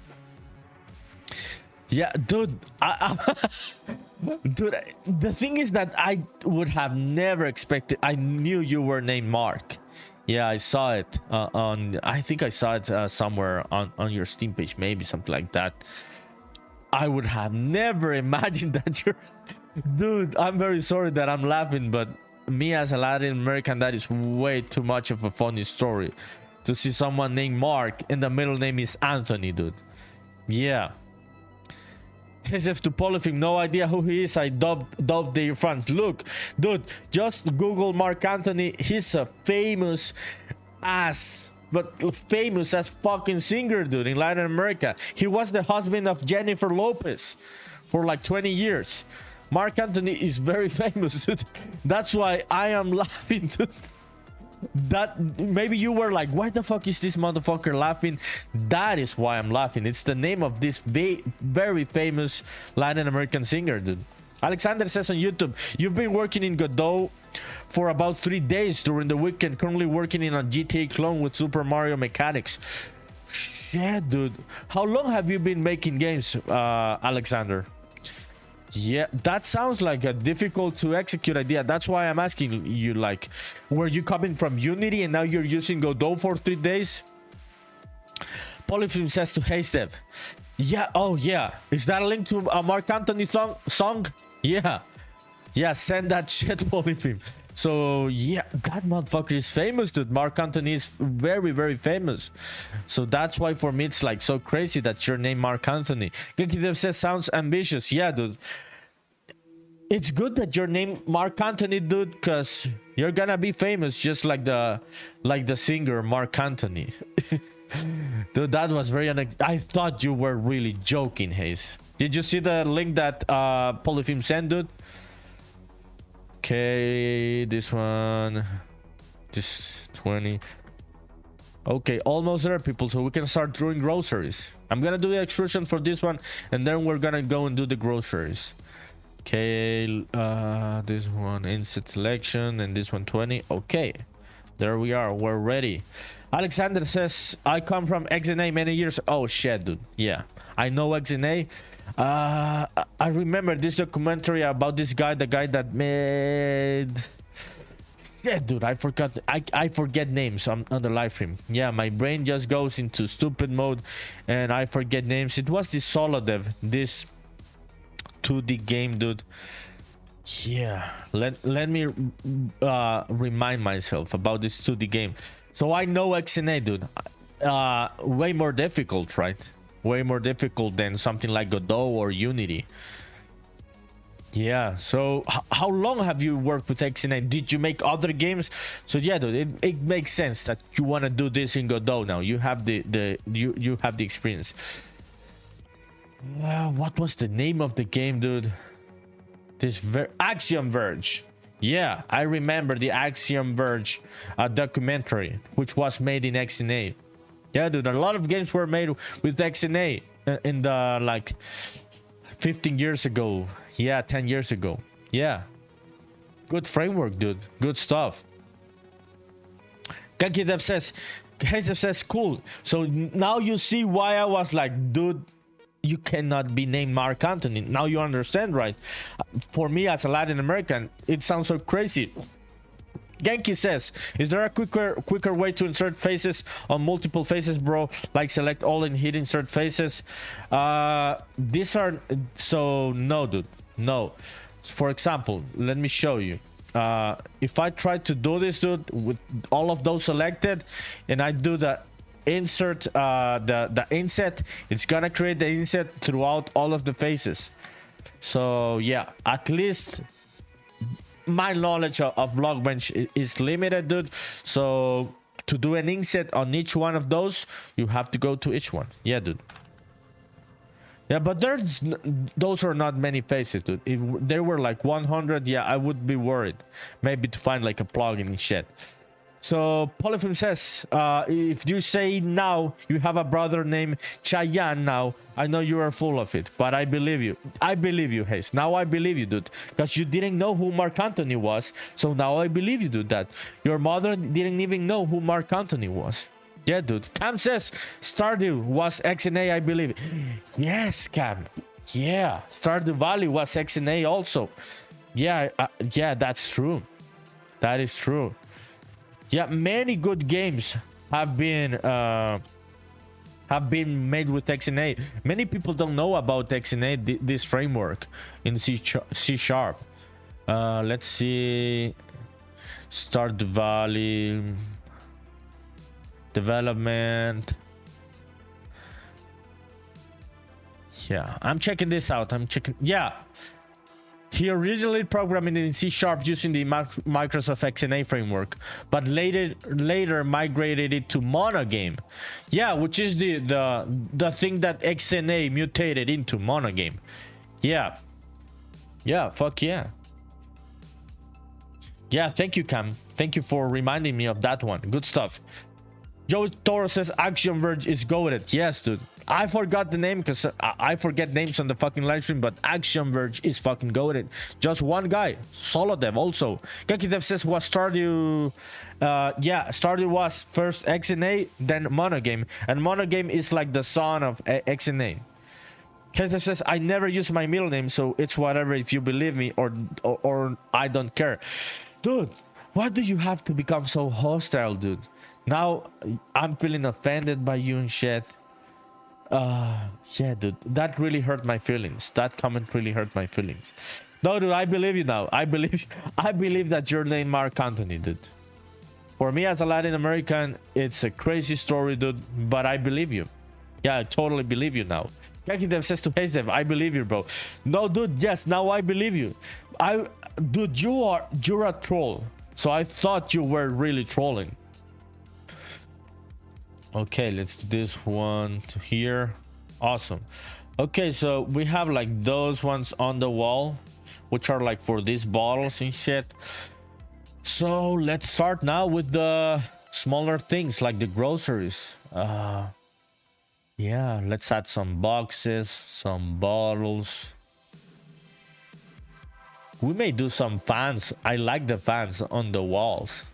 Yeah, dude, dude, the thing is that I would have never expected. I knew you were named Mark. Yeah, I saw it I think I saw it somewhere on your Steam page, maybe something like that. I would have never imagined that you're... Dude, I'm very sorry that I'm laughing, but me as a Latin American, that is way too much of a funny story. To see someone named Mark and the middle name is Anthony, dude. Yeah. As if to Polyphone, no idea who he is. I dubbed their fans. Look, dude, just Google Mark Anthony. He's a famous ass fucking singer, dude, in Latin America. He was the husband of Jennifer Lopez for like 20 years. Mark Anthony is very famous, dude. That's why I am laughing, dude. That maybe you were like, why the fuck is this motherfucker laughing? That is why I'm laughing. It's the name of this very famous Latin American singer, dude. Alexander says on YouTube, you've been working in Godot for about 3 days during the weekend, currently working in a GTA clone with Super Mario mechanics. Shit, dude. How long have you been making games, Alexander? Yeah, that sounds like a difficult to execute idea. That's why I'm asking you, like, were you coming from Unity and now you're using Godot for 3 days? Polyphone says to HazeDev, yeah, oh yeah, is that a link to a Mark Anthony song? Yeah, send that shit, Polyphone. So yeah, that motherfucker is famous, dude. Mark Anthony is very famous. So that's why for me it's like so crazy that your name Mark Anthony. KenkiDev says sounds ambitious. Yeah, dude. It's good that your name Mark Anthony, dude, because you're gonna be famous just like the singer Mark Anthony. Dude, that was very I thought you were really joking, Haze. Did you see the link that Polyphone sent, dude? Okay, this one, this 20. Okay, almost there, people, so we can start doing groceries. I'm gonna do the extrusion for this one and then we're gonna go and do the groceries. Okay, this one insert selection and this one 20. Okay, There we are. We're ready. Alexander says, I come from XNA many years. Oh, shit, dude. Yeah, I know XNA. I remember this documentary about this guy, the guy that made... Yeah, dude, I forgot. I forget names on the live stream. Yeah, my brain just goes into stupid mode and I forget names. It was this solo dev, this 2D game, dude. Yeah, let me remind myself about this 2D game. So I know XNA, dude. Way more difficult, right? Way more difficult than something like Godot or Unity. Yeah, so how long have you worked with XNA? Did you make other games? So yeah, dude, it makes sense that you want to do this in Godot now. You have you have the experience. What was the name of the game, dude? Axiom Verge. Yeah, I remember the Axiom Verge documentary, which was made in XNA. Yeah, dude, a lot of games were made with XNA in the like 15 years ago. Yeah, 10 years ago. Yeah, good framework, dude. Good stuff. KankyDev says, cool. So now you see why I was like, dude, you cannot be named Mark Anthony. Now you understand, right? For me as a Latin American, it sounds so crazy. Genki says, is there a quicker way to insert faces on multiple faces, bro? Like select all and hit insert faces. These are... So no, dude. No. For example, let me show you. If I try to do this, dude, with all of those selected, and I do the insert, the inset, it's gonna create the inset throughout all of the faces. So yeah, at least my knowledge of Blockbench is limited, dude. So to do an inset on each one of those, you have to go to each one. Yeah, dude. Yeah, but those are not many faces, dude. If there were like 100, yeah, I would be worried. Maybe to find like a plugin and shit. So Polyphim says, if you say now you have a brother named Chayanne now, I know you are full of it, but I believe you. I believe you, Hayes. Now I believe you, dude, because you didn't know who Mark Anthony was. So now I believe you, dude, that your mother didn't even know who Mark Anthony was. Yeah, dude. Cam says Stardew was XNA, I believe. Yes, Cam. Yeah, Stardew Valley was XNA also. Yeah, yeah, that's true. That is true. Yeah, many good games have been made with XNA. Many people don't know about XNA, this framework in C#. Let's see. Stardew Valley. Development. Yeah, I'm checking this out. Yeah, he originally programmed in C# using the Microsoft XNA framework, but later migrated it to monogame. Yeah, which is the thing that XNA mutated into monogame. Yeah, fuck yeah. Yeah, thank you, Cam. Thank you for reminding me of that one. Good stuff. Joe Toro says Axiom Verge is goated. Yes, dude. I forgot the name because I forget names on the fucking live stream, but Axiom Verge is fucking goated. Just one guy. Solo dev also. KankyDev says was Stardew. Yeah, Stardew was first XNA, then monogame. And monogame is like the son of XNA. KankyDev says I never use my middle name, so it's whatever if you believe me or I don't care. Dude, why do you have to become so hostile, dude? Now I'm feeling offended by you and shit. Yeah, dude, that really hurt my feelings. That comment really hurt my feelings. No, dude, I believe you now. I believe that you're named Mark Anthony, dude. For me as a Latin American, it's a crazy story, dude, but I believe you. Yeah, I totally believe you now. KankyDev says to HazeDev, I believe you, bro. No, dude, yes, now I believe you. Dude, you're a troll. So I thought you were really trolling. Okay, let's do this one to here. Awesome. Okay, so we have like those ones on the wall, which are like for these bottles and shit. So let's start now with the smaller things like the groceries. Yeah, let's add some boxes, some bottles. We may do some fans. I like the fans on the walls.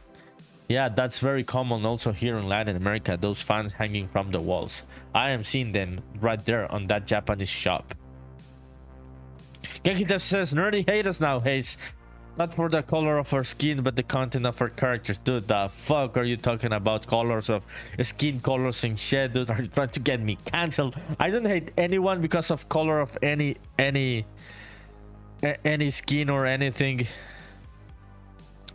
Yeah, that's very common also here in Latin America, those fans hanging from the walls. I am seeing them right there on that Japanese shop. Genkita says, nerdy hate us now, Hayes. Not for the color of our skin, but the content of our characters. Dude, the fuck are you talking about? Colors of skin colors and shit, dude. Are you trying to get me cancelled? I don't hate anyone because of color of any skin or anything.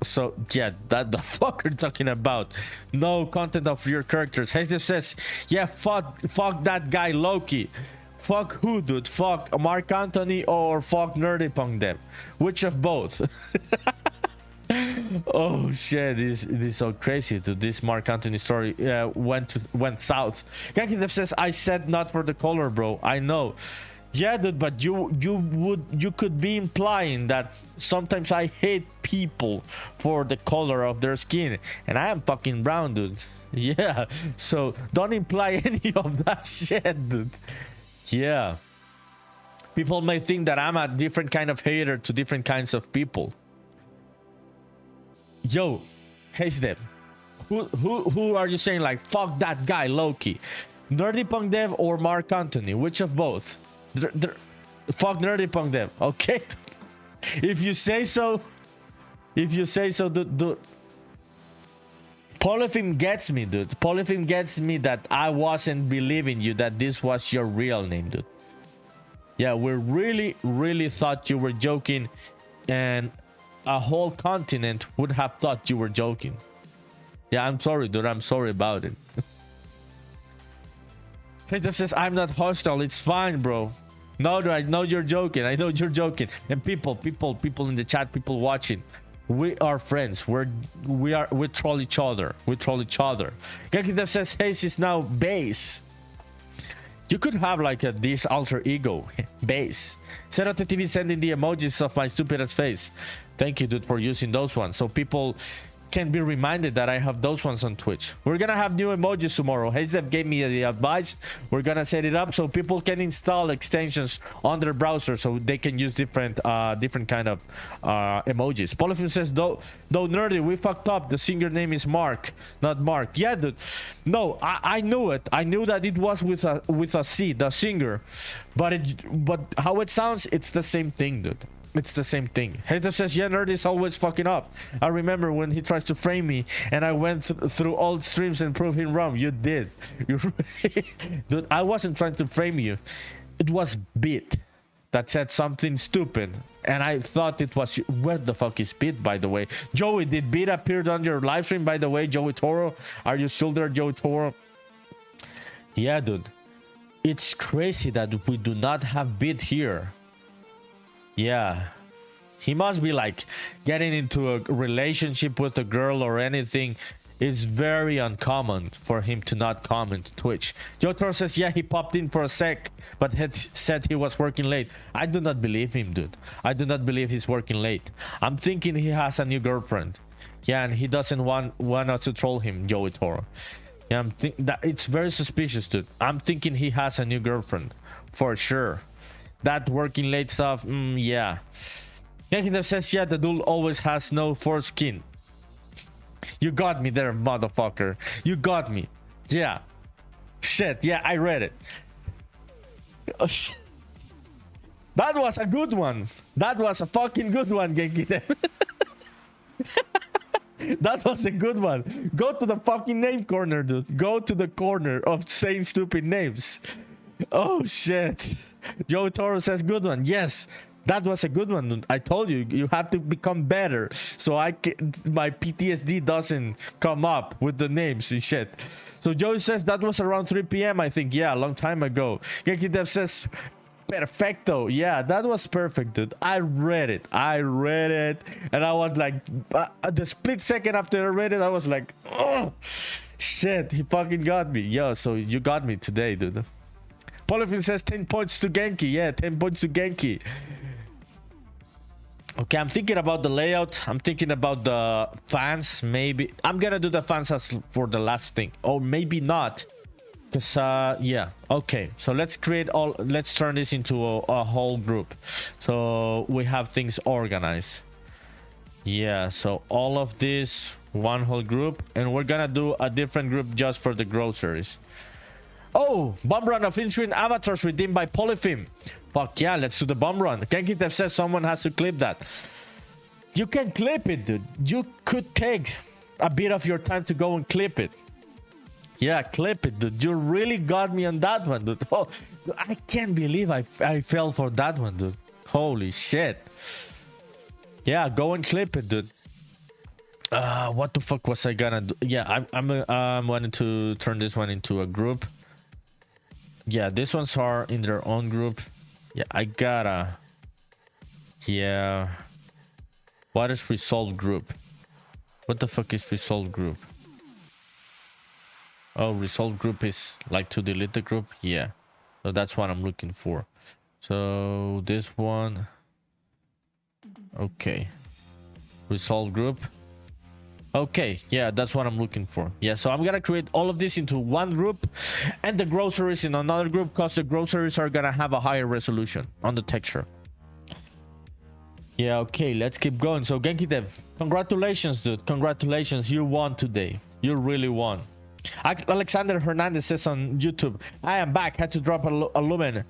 So yeah, that the fuck are you talking about? No content of your characters. Hayes says, yeah, fuck that guy Loki. Fuck who, dude? Fuck Mark Anthony or fuck NerdyPunkDev? Which of both? Oh shit, this is so crazy, dude. This Mark Anthony story went south. Genkidev says, I said not for the color, bro. I know. Yeah, dude, but you could be implying that sometimes I hate people for the color of their skin, and I am fucking brown, dude. Yeah, so don't imply any of that shit, dude. Yeah, people may think that I'm a different kind of hater to different kinds of people. Yo, hey Steph, who are you saying like fuck that guy Loki? NerdyPunkDev or Mark Anthony? Which of both? Fuck NerdyPunkDev. Okay, if you say so, dude. Polyphim gets me, dude. Polyphim gets me that I wasn't believing you that this was your real name, dude. Yeah, we really thought you were joking, and a whole continent would have thought you were joking. Yeah, I'm sorry, dude. I'm sorry about it. He just says, I'm not hostile. It's fine, bro. No, I know you're joking. I know you're joking. And people in the chat, people watching. We are friends. We troll each other. We troll each other. Gekidev says Hayes is now base. You could have like this alter ego base. Serote TV sending the emojis of my stupidest face. Thank you, dude, for using those ones, so people can be reminded that I have those ones on Twitch. We're gonna have new emojis tomorrow. Hazev gave me the advice. We're gonna set it up so people can install extensions on their browser so they can use different kind of emojis. Polyphim says, though nerdy, we fucked up. The singer name is Mark, not Mark. Yeah, dude. No, I knew it. I knew that it was with a C, the singer, but how it sounds, it's the same thing, dude. It's the same thing. Hater says, yeah, nerd is always fucking up. I remember when he tries to frame me and I went through old streams and proved him wrong. You did. Dude, I wasn't trying to frame you. It was Bit that said something stupid. And I thought it was... Where the fuck is Bit, by the way? Joey, did Bit appear on your live stream, by the way? Joey Toro? Are you still there, Joey Toro? Yeah, dude. It's crazy that we do not have Bit here. Yeah, he must be like getting into a relationship with a girl or anything. It's very uncommon for him to not comment Twitch. Jotor says, yeah, he popped in for a sec, but had said he was working late. I do not believe him, dude. I do not believe he's working late. I'm thinking he has a new girlfriend. Yeah, and he doesn't want us to troll him, Joey Toro. Yeah, that it's very suspicious, dude. I'm thinking he has a new girlfriend for sure. That working late stuff, yeah. Yankee says, yeah, the dude always has no foreskin. You got me there, motherfucker. You got me. Yeah. Shit, yeah, I read it. That was a good one. That was a fucking good one, Genki. That was a good one. Go to the fucking name corner, dude. Go to the corner of saying stupid names. Oh, shit. Joe Toro says good one. Yes, that was a good one. I told you, you have to become better so my PTSD doesn't come up with the names and shit. So Joe says that was around 3 p.m. I think. Yeah, a long time ago. Genki Dev says perfecto. Yeah, that was perfect, dude. I read it and I was like, the split second after I read it, I was like, oh shit, he fucking got me. Yo, so you got me today, dude. Polyphil says 10 points to Genki. Yeah, 10 points to Genki. Okay, I'm thinking about the layout. I'm thinking about the fans. Maybe I'm gonna do the fans as for the last thing, or maybe not, because yeah. Okay, so let's turn this into a whole group so we have things organized. Yeah, so all of this one whole group, and we're gonna do a different group just for the groceries. Oh, bomb run of in-screen avatars redeemed by Polyfilm. Fuck yeah, let's do the bomb run. Genkitev says someone has to clip that. You can clip it, dude. You could take a bit of your time to go and clip it. Yeah, clip it, dude. You really got me on that one, dude. Oh, I can't believe I fell for that one, dude. Holy shit. Yeah, go and clip it, dude. What the fuck was I gonna do? Yeah, I'm wanting to turn this one into a group. Yeah, these ones are in their own group. Yeah, I gotta. Yeah. What is result group? What the fuck is result group? Oh, result group is like to delete the group. Yeah, so that's what I'm looking for. So this one. Okay. Result group. Okay, yeah, that's what I'm looking for. Yeah, so I'm gonna create all of this into one group and the groceries in another group, because the groceries are gonna have a higher resolution on the texture. Yeah, okay, let's keep going. So Genkitev, congratulations, dude. Congratulations, you won today. You really won. Alexander Hernandez says on YouTube, I am back, had to drop a lumen.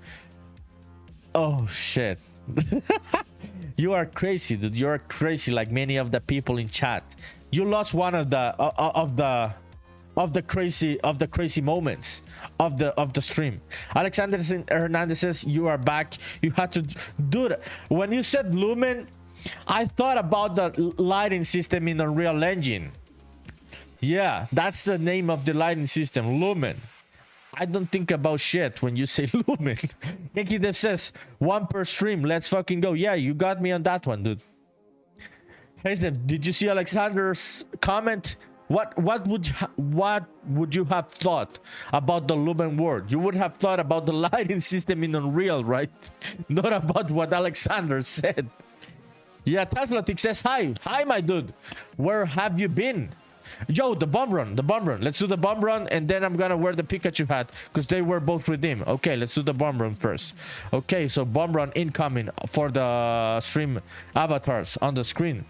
Oh shit. You are crazy, dude. You are crazy, like many of the people in chat. You lost one of the crazy moments of the stream. Alexander Hernandez says you are back. You had to, dude. When you said lumen, I thought about the lighting system in Unreal Engine. Yeah, that's the name of the lighting system, lumen. I don't think about shit when you say lumen. Yankee Dev says one per stream. Let's fucking go. Yeah, you got me on that one, dude. Hey Dev, did you see Alexander's comment? What would you have thought about the lumen word? You would have thought about the lighting system in Unreal, right? Not about what Alexander said. Yeah, Teslatic says hi. Hi, my dude. Where have you been? Yo, the bomb run. Let's do the bomb run, and then I'm gonna wear the Pikachu hat because they were both redeemed. Okay, let's do the bomb run first. Okay, so bomb run incoming for the stream avatars on the screen.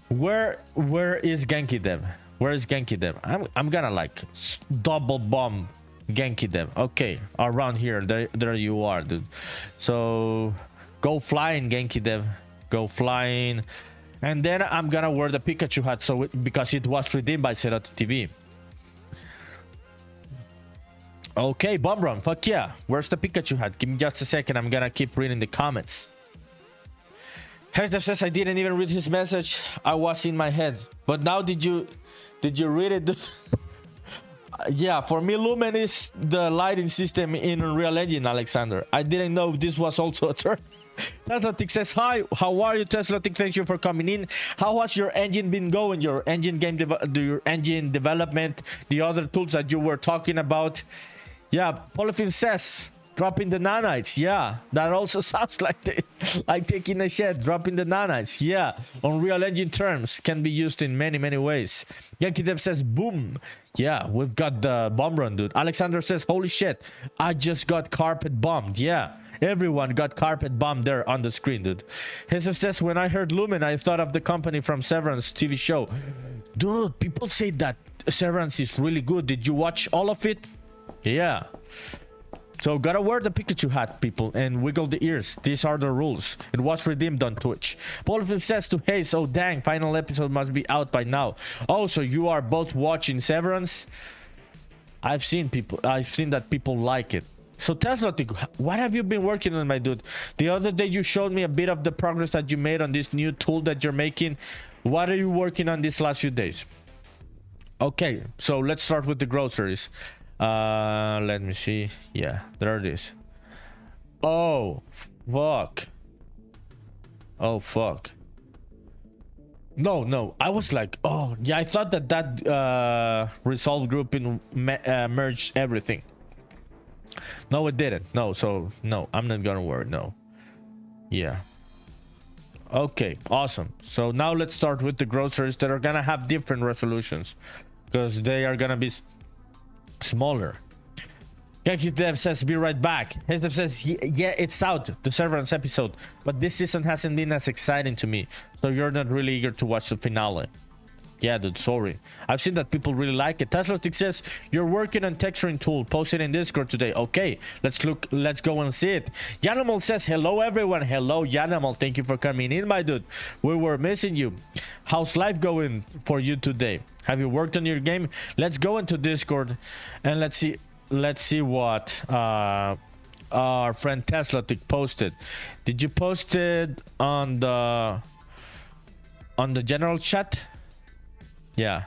Where is Genki Dev? Where is Genki Dev? I'm gonna like double bomb Genki Dev. Okay, around here. There you are, dude. So go flying, Genki Dev. Go flying. And then I'm gonna wear the Pikachu hat, so because it was redeemed by Cerote TV. Okay, bomb run. Fuck yeah. Where's the Pikachu hat? Give me just a second. I'm gonna keep reading the comments. Hester says I didn't even read his message. I was in my head. But now did you read it? Yeah, for me lumen is the lighting system in Unreal Engine, Alexander. I didn't know this was also a term. Teslatic says hi. How are you, Teslatic? Thank you for coming in. How has your engine been going? Your engine your engine development, the other tools that you were talking about. Yeah, Polyfilm says dropping the nanites. Yeah, that also sounds like taking a shit. Dropping the nanites. Yeah, Unreal Engine terms can be used in many ways. Yankee Dev says boom. Yeah, we've got the bomb run, dude. Alexander says holy shit, I just got carpet bombed. Yeah, everyone got carpet bombed there on the screen, dude. Jesus says when I heard lumen, I thought of the company from Severance TV show. Dude, people say that Severance is really good. Did you watch all of it? Yeah. So gotta wear the Pikachu hat, people, and wiggle the ears. These are the rules. It was redeemed on Twitch. Polyfilm says to Hayes, oh dang, final episode must be out by now. Oh, so you are both watching Severance? I've seen that people like it. So Tesla, what have you been working on, my dude? The other day you showed me a bit of the progress that you made on this new tool that you're making. What are you working on these last few days? Okay, so let's start with the groceries. Let me see. Yeah, there it is. Oh fuck. Oh fuck. No, I was like, oh yeah, I thought that resolve group merged everything. No, it didn't. No, so no, I'm not gonna worry. No. Yeah. Okay, awesome. So now let's start with the groceries that are gonna have different resolutions because they are gonna be smaller. Yankee Dev says be right back. His Dev says yeah, it's out, the Severance episode, but this season hasn't been as exciting to me, so you're not really eager to watch the finale. Yeah, dude, sorry. I've seen that people really like it. Teslatic says you're working on texturing tool. Post it in Discord today. Okay, let's go and see it. Yanimal says hello everyone. Hello Yanimal, thank you for coming in, my dude. We were missing you. How's life going for you today? Have you worked on your game? Let's go into Discord and let's see what our friend Teslatic posted. Did you post it on the general chat? Yeah,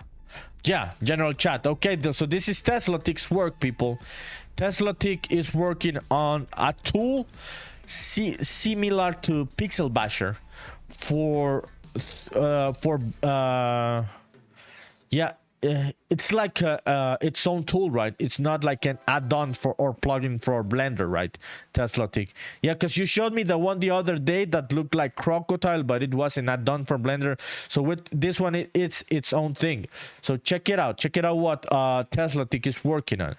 general chat. Okay, so this is Teslatic's work, people. Teslatic is working on a tool similar to Pixel Basher for it's like its own tool, right? It's not like an add-on for or plugin for Blender, right? Teslatic. Yeah, because you showed me the one the other day that looked like Crocotile, but it was an add-on for Blender. So with this one, it's its own thing. So check it out. Check it out what Teslatic is working on.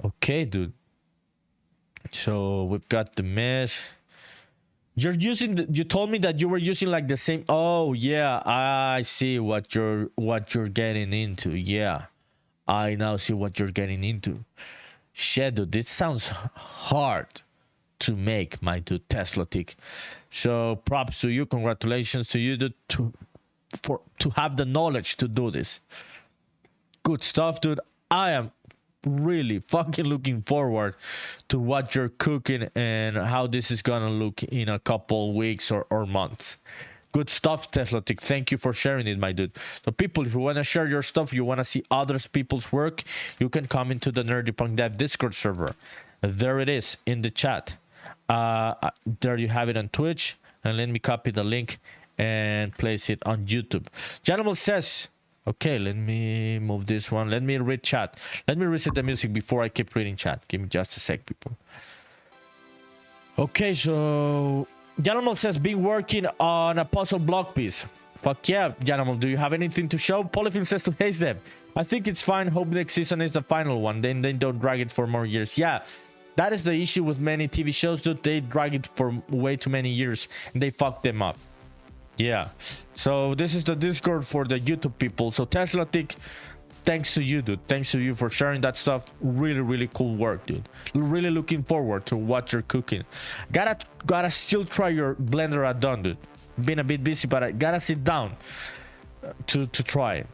Okay, dude. So we've got the mesh. You're using you told me that you were using like the same. Oh yeah, I see what you're getting into. Yeah, I now see what you're getting into. Shit, dude, this sounds hard to make, my dude. Teslatic. So props to you, congratulations to you, dude, to have the knowledge to do this. Good stuff, dude. I am really fucking looking forward to what you're cooking and how this is gonna look in a couple weeks or months. Good stuff, Teslatic. Thank you for sharing it, my dude. So people, if you want to share your stuff, you want to see other people's work, you can come into the NerdyPunkDev Discord server. There it is in the chat. There you have it on Twitch, and let me copy the link and place it on YouTube. Gentleman says, okay, let me move this one. Let me read chat. Let me reset the music before I keep reading chat. Give me just a sec, people. Okay, so Janimal says, been working on a puzzle block piece. Fuck yeah, Janimal. Do you have anything to show? Polyfilm says to haze them. I think it's fine. Hope next season is the final one. Then they don't drag it for more years. Yeah, that is the issue with many TV shows, dude. They drag it for way too many years and they fuck them up. Yeah, so this is the Discord for the YouTube people. So Teslatic, thanks to you, dude. Thanks to you for sharing that stuff. Really, really cool work, dude. Really looking forward to what you're cooking. Gotta still try your Blender add-on, dude. Been a bit busy, but I gotta sit down to try it.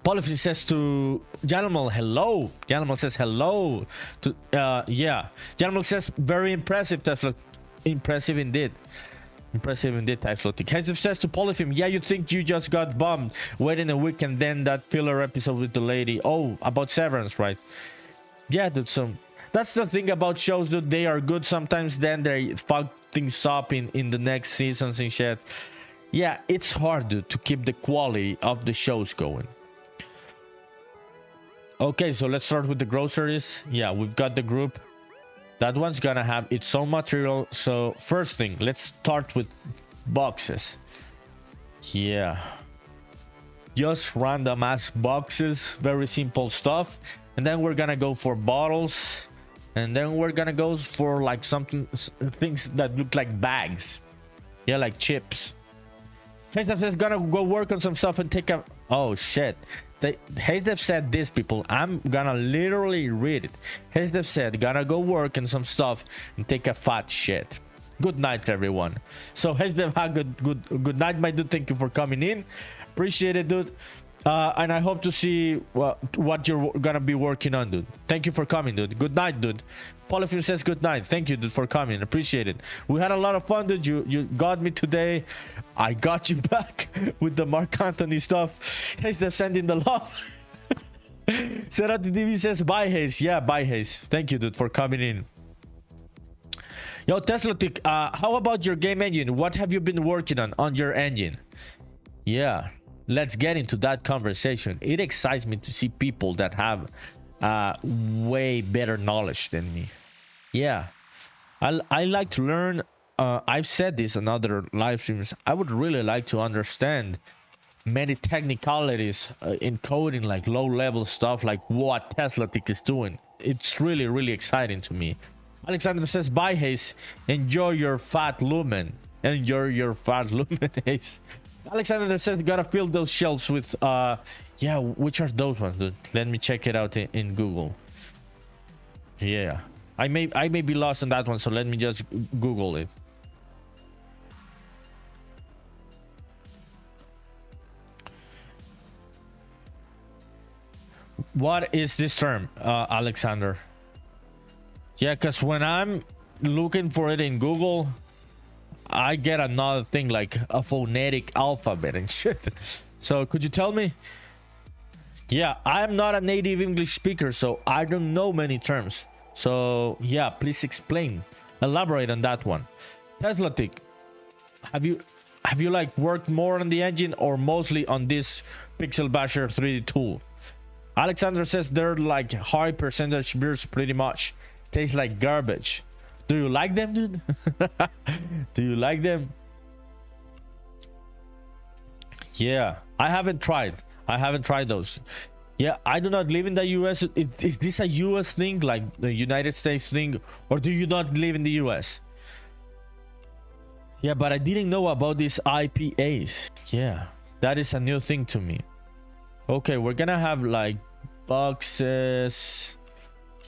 Polyfin says to Janimal, hello. Janimal says hello. To yeah, Janimal says very impressive, Tesla. Impressive indeed. Impressive indeed, Teslatic. Hezif says to Polyfim, yeah, you think you just got bombed. Waiting a week and then that filler episode with the lady. Oh, about Severance, right? Yeah, dude, that's the thing about shows, dude. They are good sometimes, then they fuck things up in the next seasons and shit. Yeah, it's hard, dude, to keep the quality of the shows going. Okay, so let's start with the groceries. Yeah, we've got the group. That one's gonna have its own material. So first thing, let's start with boxes. Yeah, just random ass boxes, very simple stuff. And then we're gonna go for bottles, and then we're gonna go for like things that look like bags. Yeah, like chips. Hayesdev says gonna go work on some stuff and take a... Oh shit. Hayesdev said this, people. I'm gonna literally read it. Hayesdev said gonna go work on some stuff and take a fat shit. Good night, everyone. So Hayesdev, good night, my dude. Thank you for coming in. Appreciate it, dude. And I hope to see what you're gonna be working on, dude. Thank you for coming, dude. Good night, dude. Polyfilm says good night. Thank you, dude, for coming. Appreciate it. We had a lot of fun, dude. You got me today. I got you back with the Mark Anthony stuff. Hayes, they're sending the love. Serati TV says bye, Hayes. Yeah, bye, Hayes. Thank you, dude, for coming in. Yo, Teslatic, how about your game engine? What have you been working on your engine? Yeah, let's get into that conversation. It excites me to see people that have way better knowledge than me. Yeah, I like to learn. I've said this on other live streams. I would really like to understand many technicalities in coding, like low-level stuff, like what Teslatic is doing. It's really exciting to me. Alexander says, bye, Hayes. Enjoy your fat lumen. Enjoy your fat luminaries. Alexander says gotta fill those shelves with yeah, which are those ones, dude? Let me check it out in Google. Yeah, I may be lost on that one, so let me just Google it. What is this term, Alexander? Yeah, because when I'm looking for it in Google, I get another thing like a phonetic alphabet and shit. So could you tell me? Yeah, I'm not a native English speaker, so I don't know many terms. So yeah, please explain, elaborate on that one. Tesla Tick, have you like worked more on the engine or mostly on this Pixel Basher 3D tool? Alexander says they're like high percentage beers, pretty much. Taste like garbage. Do you like them, dude? Do you like them? Yeah, I haven't tried those. Yeah, I do not live in the US. Is this a US thing, like the United States thing, or do you not live in the US? Yeah, but I didn't know about these IPAs. Yeah, that is a new thing to me. Okay, we're gonna have like boxes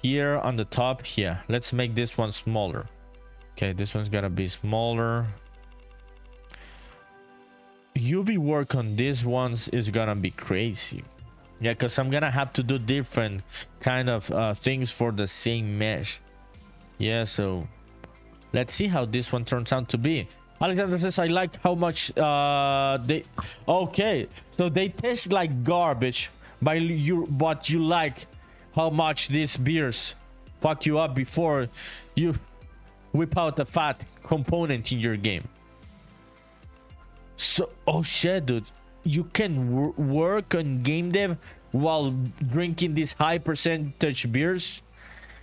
here on the top here. Let's make this one smaller. Okay, this one's gonna be smaller. UV work on these ones is gonna be crazy. Yeah, because I'm gonna have to do different kind of things for the same mesh. Yeah, so let's see how this one turns out to be. Alexander says I like how much they okay, so they taste like garbage, but you like how much these beers fuck you up before you whip out a fat component in your game. So oh shit, dude, you can work on game dev while drinking these high percentage beers.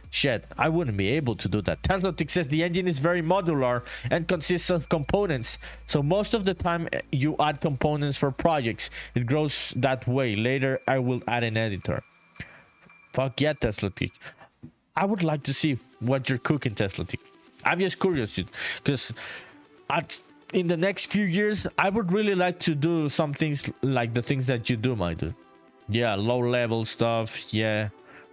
Shit, I wouldn't be able to do that. Teslotic says the engine is very modular and consists of components. So most of the time you add components for projects. It grows that way. Later I will add an editor. Fuck yeah, Teslotic. I would like to see what you're cooking, Teslotic. I'm just curious, because in the next few years, I would really like to do some things like the things that you do, my dude. Yeah, low level stuff. Yeah.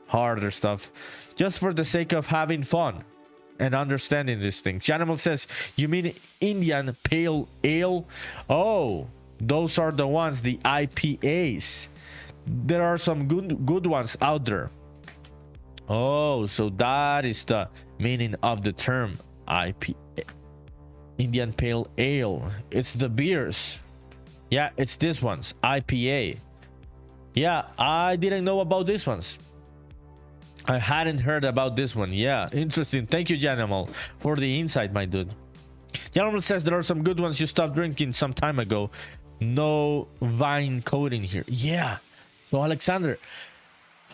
Harder stuff, just for the sake of having fun and understanding these things. Janimal says, you mean Indian Pale Ale? Oh, those are the ones, the IPAs. There are some good ones out there. Oh, so that is the meaning of the term IPA, Indian Pale Ale. It's the beers. Yeah, it's these ones, IPA. Yeah, I didn't know about these ones. I hadn't heard about this one. Yeah, interesting. Thank you, Janimal, for the insight, my dude. Janimal says there are some good ones you stopped drinking some time ago. No vine coding here. Yeah. So, Alexander,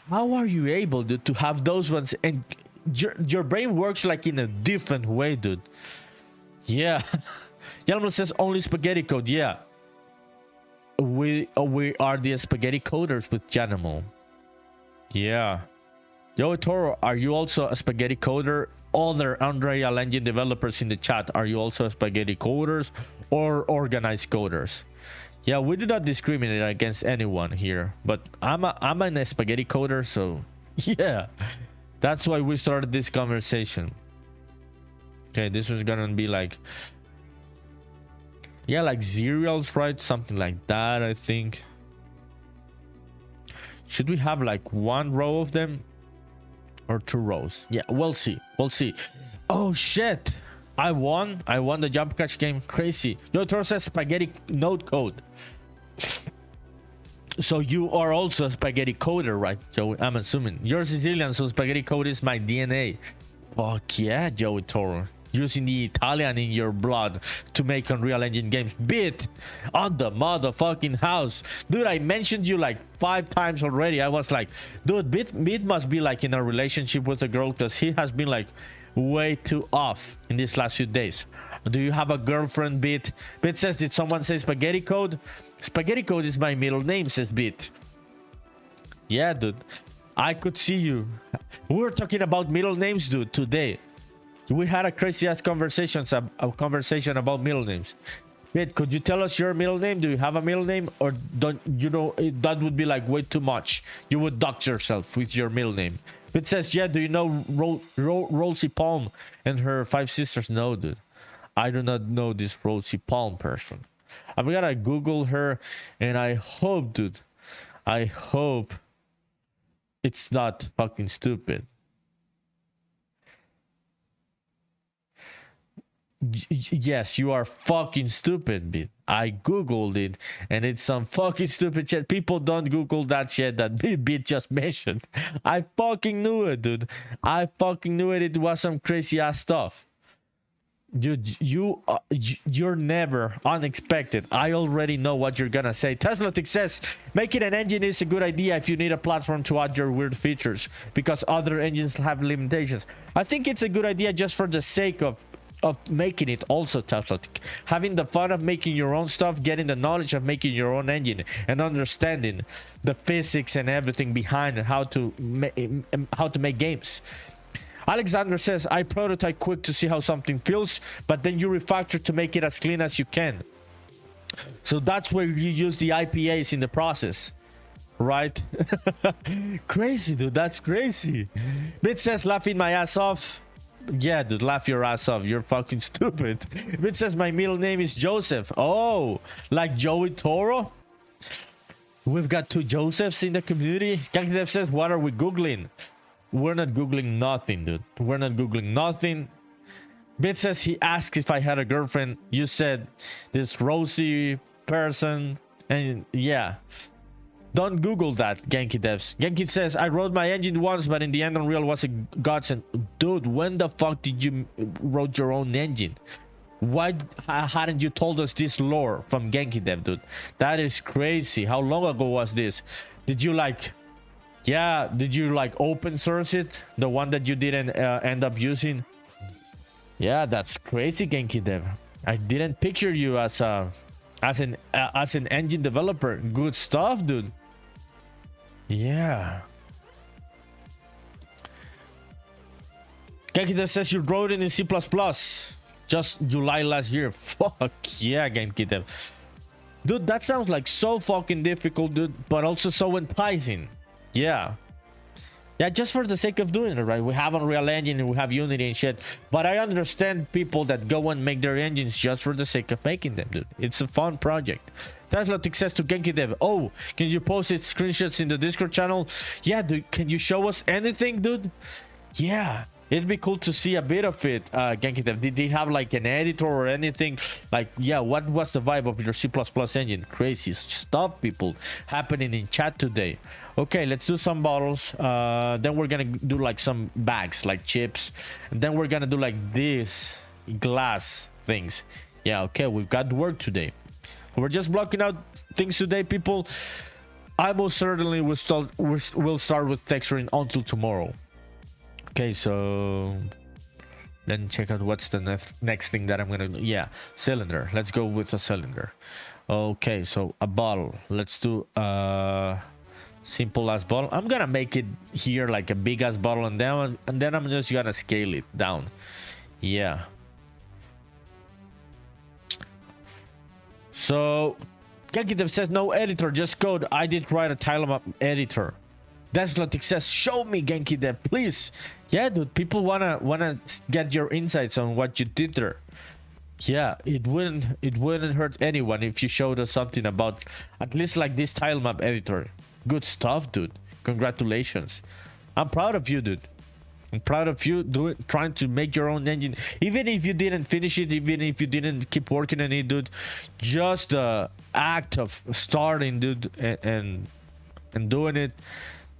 how are you able, dude, to have those ones? And your brain works like in a different way, dude. Yeah. Janimal says only spaghetti code. Yeah. We are the spaghetti coders with Janimal. Yeah. Joey Toro, are you also a spaghetti coder? Other Unreal Engine developers in the chat, are you also spaghetti coders or organized coders? Yeah, we do not discriminate against anyone here, but I'm a spaghetti coder, so yeah, that's why we started this conversation. Okay, this one's gonna be like, yeah, like cereals, right? Something like that, I think. Should we have like one row of them? Or 2 rows? Yeah, we'll see. We'll see. Oh shit! I won the jump catch game. Crazy. Yo, Toro says spaghetti node code. So you are also a spaghetti coder, right, Joey? I'm assuming you're Sicilian, so spaghetti code is my DNA. Fuck yeah, Joey Toro. Using the Italian in your blood to make Unreal Engine games. Bit on the motherfucking house, dude. I mentioned you like 5 times already. I was like, dude, Bit must be like in a relationship with a girl, because he has been like way too off in these last few days. Do you have a girlfriend, Bit? Bit says, did someone say spaghetti code? Spaghetti code is my middle name, says Bit. Yeah, dude, I could see you. We were talking about middle names, dude, today. We had a crazy ass a conversation about middle names. Wait, could you tell us your middle name? Do you have a middle name, or don't you know that would be like way too much? You would dox yourself with your middle name. It says, yeah, do you know Rosie Palm and her 5 sisters? No, dude. I do not know this Rosie Palm person. I'm gonna Google her, and I hope, dude, I hope it's not fucking stupid. Yes, you are fucking stupid, bitch. I googled it, and it's some fucking stupid shit. People don't Google that shit that Bit just mentioned. I fucking knew it, dude. I fucking knew it. It was some crazy ass stuff. Dude, you're never unexpected. I already know what you're gonna say. Teslatic says making an engine is a good idea if you need a platform to add your weird features, because other engines have limitations. I think it's a good idea just for the sake of making it. Also, Teslatic, having the fun of making your own stuff, getting the knowledge of making your own engine, and understanding the physics and everything behind how to make games. Alexander says, I prototype quick to see how something feels, but then you refactor to make it as clean as you can. So that's where you use the IPAs in the process, right? Crazy, dude. That's crazy. Bit says, laughing my ass off. Yeah, dude, laugh your ass off. You're fucking stupid. Bit says, my middle name is Joseph. Oh, like Joey Toro? We've got 2 Josephs in the community. Kakdev says, what are we Googling? We're not Googling nothing, dude. We're not Googling nothing. Bit says he asked if I had a girlfriend. You said this Rosie person. And yeah. Don't Google that, Genki Devs. Genki says, I wrote my engine once, but in the end Unreal was a godsend. Dude, when the fuck did you wrote your own engine? Why hadn't you told us this lore from Genki Dev, dude? That is crazy. How long ago was this? Did you like... Yeah, did you like open source it? The one that you didn't end up using? Yeah, that's crazy, Genki Dev. I didn't picture you as an engine developer. Good stuff, dude. Yeah. Genki Dev says you wrote it in C++ just July last year. Fuck yeah, Genki Dev. Dude, that sounds like so fucking difficult, dude, but also so enticing. Yeah, just for the sake of doing it, right? We have Unreal Engine and we have Unity and shit, but I understand people that go and make their engines just for the sake of making them, dude. It's a fun project. Tesla says to Genki Dev, oh, can you post it screenshots in the Discord channel? Yeah, dude, can you show us anything, dude? Yeah, it'd be cool to see a bit of it. Genki Dev, did they have like an editor or anything? Like, yeah, what was the vibe of your C++ engine? Crazy stuff, people, happening in chat today. Okay, let's do some bottles. Then we're gonna do like some bags, like chips. And then we're gonna do like this glass things. Yeah, okay, we've got work today. We're just blocking out things today, people. I most certainly will start with texturing until tomorrow. Okay, so then check out what's the next thing that I'm gonna do. Yeah, cylinder. Let's go with a cylinder. Okay, so a bottle. Let's do simple ass bottle. I'm gonna make it here like a big ass bottle, and then I'm just gonna scale it down. Yeah. So Genki says no editor, just code. I did write a tile map editor. Deslotic says, show me, Genki Dev, please. Yeah, dude, people wanna get your insights on what you did there. Yeah, it wouldn't hurt anyone if you showed us something about at least like this tile map editor. Good stuff, dude. Congratulations. I'm proud of you, dude. I'm proud of you trying to make your own engine. Even if you didn't finish it, even if you didn't keep working on it, dude. Just the act of starting, dude, and doing it.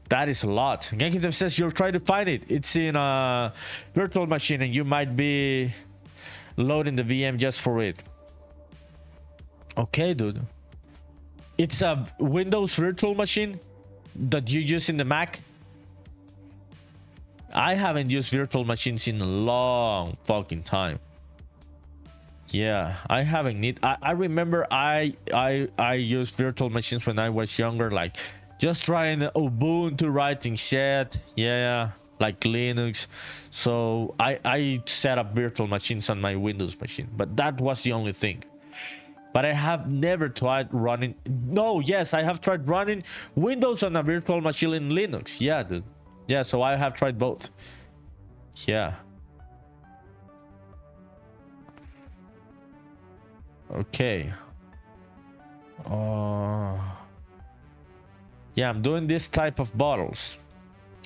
That is a lot. Genki Dev says you'll try to find it. It's in a virtual machine and you might be loading the VM just for it. Okay, dude. It's a Windows virtual machine that you use in the Mac. I haven't used virtual machines in a long fucking time. Yeah, I haven't need. I remember I used virtual machines when I was younger, like just trying Ubuntu writing shit. Yeah, like Linux. So I set up virtual machines on my Windows machine, but that was the only thing. But I have never tried running. No, yes, I have tried running Windows on a virtual machine in Linux. Yeah, dude. Yeah, so I have tried both. Yeah. Okay. Yeah, I'm doing this type of bottles.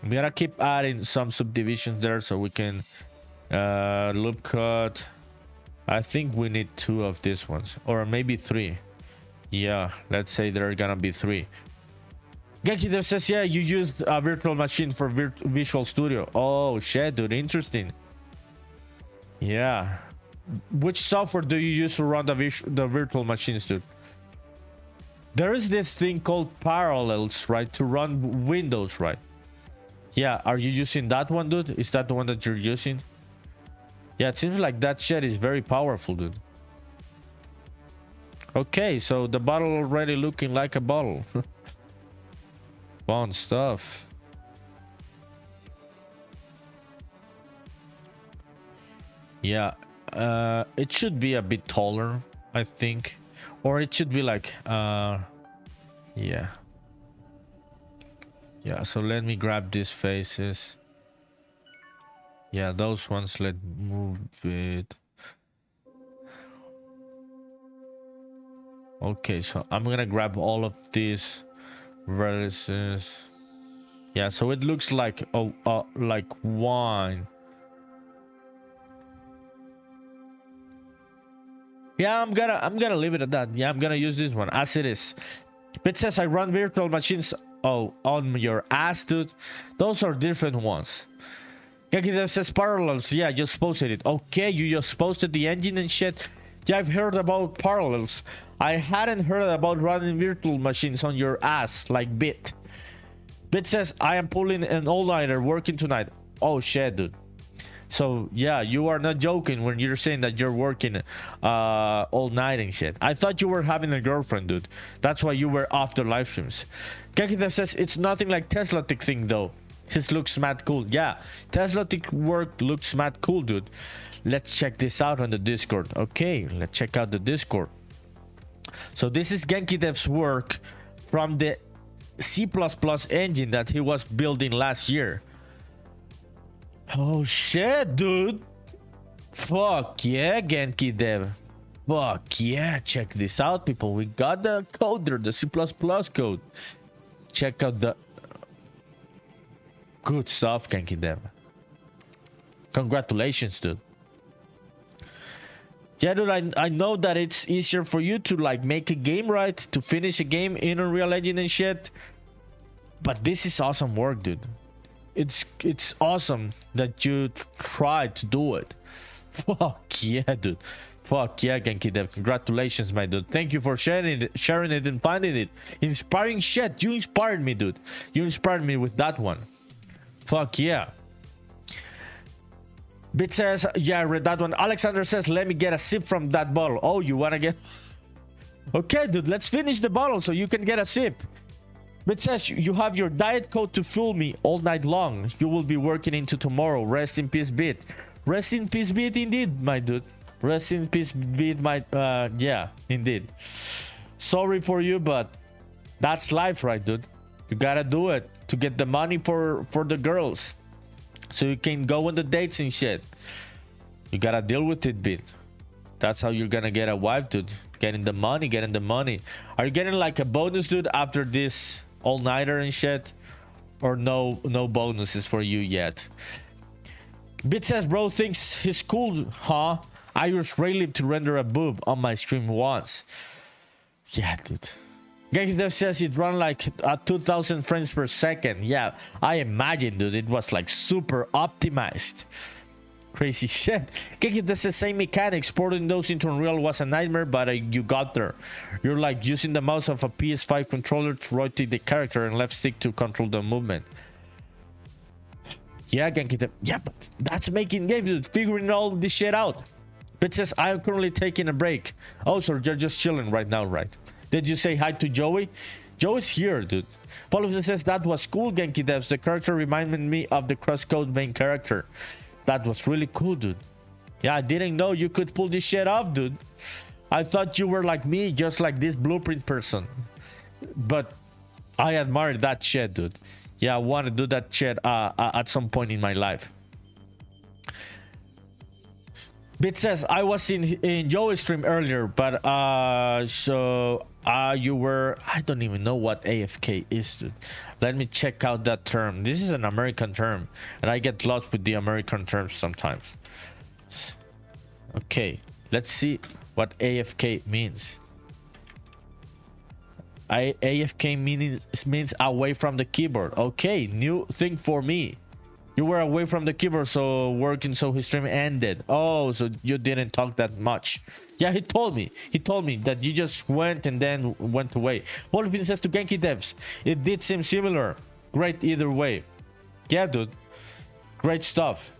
I'm gonna keep adding some subdivisions there so we can loop cut. I think we need 2 of these ones, or maybe 3. Yeah, let's say there are gonna be 3. GenkiDev says, yeah, you used a virtual machine for Visual Studio. Oh shit, dude, interesting. Yeah. Which software do you use to run the virtual machines, dude? There is this thing called Parallels, right, to run Windows, right? Yeah, are you using that one, dude? Is that the one that you're using? Yeah, it seems like that shit is very powerful, dude. Okay, so the bottle already looking like a bottle. Fun stuff. Yeah, it should be a bit taller, I think. Or it should be like, yeah. Yeah, so let me grab these faces. Yeah, those ones, let's move it. Okay, so I'm gonna grab all of these vertices. Yeah, so it looks like like wine. Yeah, I'm gonna leave it at that. Yeah, I'm gonna use this one as it is. It says I run virtual machines. Oh, on your ass, dude. Those are different ones. GenkiDev says Parallels. Yeah, just posted it. Okay, you just posted the engine and shit. Yeah, I've heard about Parallels. I hadn't heard about running virtual machines on your ass like Bit. Bit says I am pulling an all-nighter working tonight. Oh shit, dude. So yeah, you are not joking when you're saying that you're working all night and shit. I thought you were having a girlfriend, dude. That's why you were off the live streams. GenkiDev says it's nothing like Tesla Tech thing though. His looks mad cool. Yeah, Tesla Tech work looks mad cool, dude. Let's check this out on the Discord. Okay, let's check out the Discord. So this is GenkiDev's work from the C++ engine that he was building last year. Oh shit, dude. Fuck yeah, GenkiDev. Fuck yeah, check this out, people. We got the code there, the C++ code. Check out the good stuff, GenkiDev. Congratulations, dude. Yeah, dude, I know that it's easier for you to like make a game, right? To finish a game in Unreal Engine and shit. But this is awesome work, dude. It's awesome that you tried to do it. Fuck yeah, dude. Fuck yeah, GenkiDev. Congratulations, my dude. Thank you for sharing it and finding it. Inspiring shit. You inspired me, dude. You inspired me with that one. Fuck yeah. Bit says, yeah, I read that one. Alexander says, let me get a sip from that bottle. Oh, you wanna get... Okay, dude, let's finish the bottle so you can get a sip. Bit says, you have your diet coke to fool me all night long. You will be working into tomorrow. Rest in peace, Bit. Rest in peace, Bit, indeed, my dude. Rest in peace, Bit, my... yeah, indeed. Sorry for you, but that's life, right, dude? You gotta do it to get the money for the girls. So you can go on the dates and shit. You gotta deal with it, Bit. That's how you're gonna get a wife, dude. Getting the money, getting the money. Are you getting like a bonus, dude, after this all-nighter and shit? Or no bonuses for you yet? Bit says, bro thinks he's cool, huh? I used Raylib to render a boob on my stream once. Yeah, dude. GenkiDev says it run like at 2000 frames per second. Yeah, I imagine, dude. It was like super optimized. Crazy shit. GenkiDev says same mechanics. Porting those into Unreal was a nightmare, but you got there. You're like using the mouse of a PS5 controller to rotate the character and left stick to control the movement. Yeah, GenkiDev. Yeah, but that's making games, dude. Figuring all this shit out. But says I'm currently taking a break. Oh, so you're just chilling right now, right? Did you say hi to Joey? Joey's here, dude. Paul says that was cool, Genki Devs. The character reminded me of the Crosscode main character. That was really cool, dude. Yeah, I didn't know you could pull this shit off, dude. I thought you were like me, just like this blueprint person. But I admire that shit, dude. Yeah, I want to do that shit at some point in my life. Bit says I was in Joey's stream earlier, but you were, I don't even know what AFK is, dude. Let me check out that term. This is an American term, and I get lost with the American terms sometimes. Okay, let's see what AFK means. AFK means away from the keyboard. Okay, new thing for me. You were away from the keyboard, so working, so his stream ended. Oh, so you didn't talk that much. Yeah, he told me that you just went and then went away. Wolfin says to Genki Devs, it did seem similar. Great either way. Yeah, dude. Great stuff.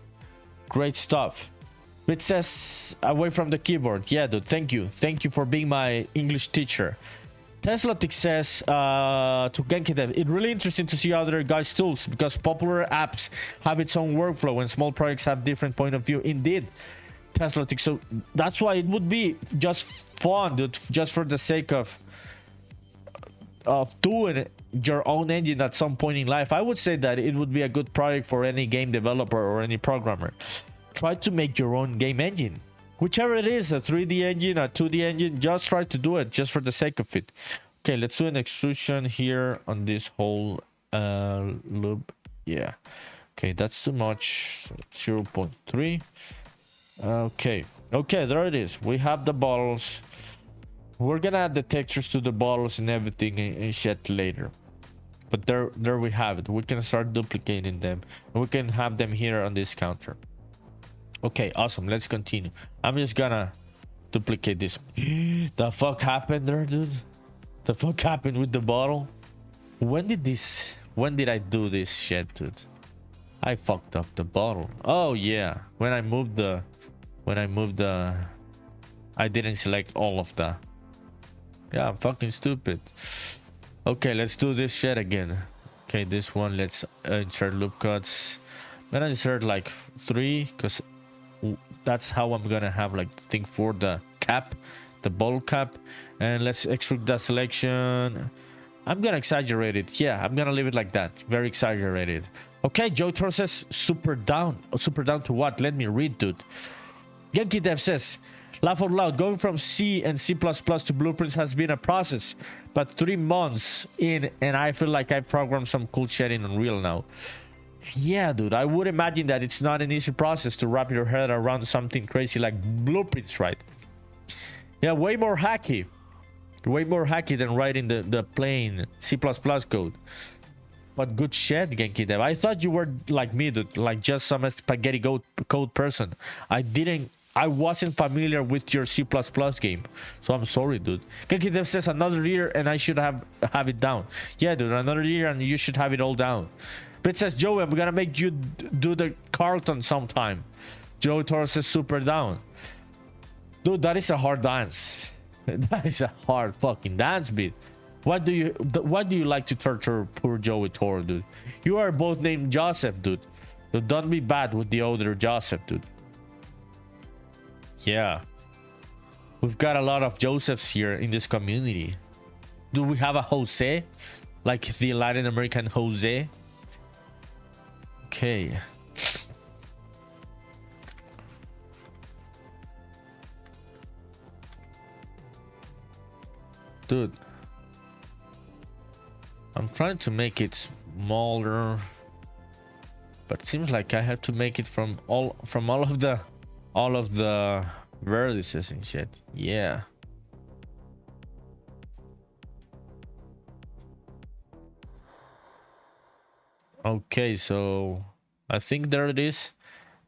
Great stuff. It says away from the keyboard. Yeah, dude. Thank you. Thank you for being my English teacher. Teslatic says to Genki Dev, it's really interesting to see other guys' tools because popular apps have its own workflow and small projects have different point of view. Indeed, Teslatic. So that's why it would be just fun, dude, just for the sake of doing your own engine at some point in life. I would say that it would be a good project for any game developer or any programmer. Try to make your own game engine. Whichever it is, a 3D engine, a 2D engine, just try to do it just for the sake of it. Okay, let's do an extrusion here on this whole loop. Yeah. Okay, that's too much. 0.3. Okay. Okay, there it is. We have the bottles. We're gonna add the textures to the bottles and everything and shit later. But there we have it. We can start duplicating them. And we can have them here on this counter. Okay, awesome. Let's continue. I'm just gonna duplicate this. The fuck happened there, dude? The fuck happened with the bottle? When did I do this shit, dude? I fucked up the bottle. Oh yeah, when I moved the I didn't select all of the. Yeah, I'm fucking stupid. Okay, let's do this shit again. Okay, this one, let's insert loop cuts. I'm gonna insert like 3 because that's how I'm gonna have like thing for the cap, the bottle cap. And let's extrude that selection. I'm gonna exaggerate it. Yeah, I'm gonna leave it like that. Very exaggerated. Okay, Joe Tor says super down. Super down to what? Let me read, dude. Genki Dev says, laugh out loud, going from C and C++ to blueprints has been a process, but 3 months in and I feel like I've programmed some cool shit in Unreal now. Yeah, dude, I would imagine that it's not an easy process to wrap your head around something crazy like blueprints, right? Yeah, way more hacky. Way more hacky than writing the plain C++ code. But good shit, Genki Dev. I thought you were like me, dude, like just some spaghetti code person. I wasn't familiar with your C++ game, so I'm sorry, dude. Genki Dev says another year and I should have it down. Yeah, dude, another year and you should have it all down. But it says, Joey, I'm gonna make you do the Carlton sometime. Joey Torres says super down. Dude, that is a hard dance. That is a hard fucking dance beat. Why do you like to torture poor Joey Torres, dude? You are both named Joseph, dude. So don't be bad with the older Joseph, dude. Yeah. We've got a lot of Josephs here in this community. Do we have a Jose? Like the Latin American Jose? Okay. Dude. I'm trying to make it smaller. But it seems like I have to make it from all of the vertices and shit. Yeah. Okay, so I think there it is.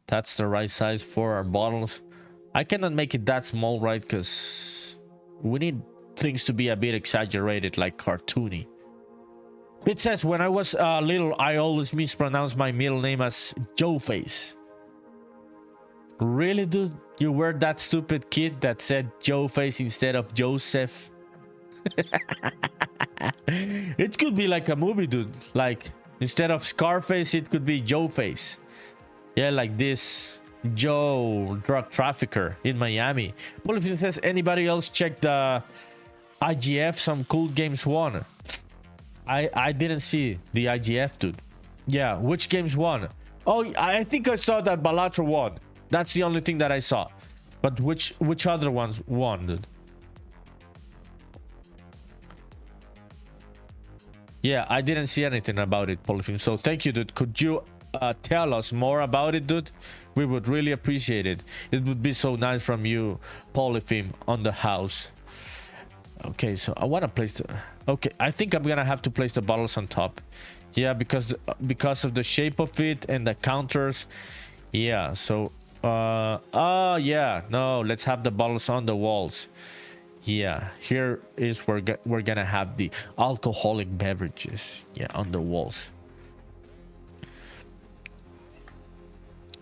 That's the right size for our bottles. I cannot make it that small, right? Because we need things to be a bit exaggerated, like cartoony. It says, when I was little, I always mispronounced my middle name as Joe Face. Really, dude? You were that stupid kid that said Joe Face instead of Joseph? It could be like a movie, dude. Like, instead of Scarface, it could be Joe Face. Yeah, like this Joe drug trafficker in Miami. Polyphene says, anybody else check the IGF? Some cool games won. I didn't see the IGF, dude. Yeah, which games won? Oh, I think I saw that Balatro won. That's the only thing that I saw. But which other ones won, dude? Yeah, I didn't see anything about it, Polyphene. So thank you, dude. Could you tell us more about it, dude? We would really appreciate it. It would be so nice from you, Polyphene, on the house. Okay, so I want to place the... Okay, I think I'm gonna have to place the bottles on top. Yeah, because of the shape of it and the counters. Yeah, so... oh, yeah. No, let's have the bottles on the walls. Yeah, here is where we're gonna have the alcoholic beverages. Yeah, on the walls.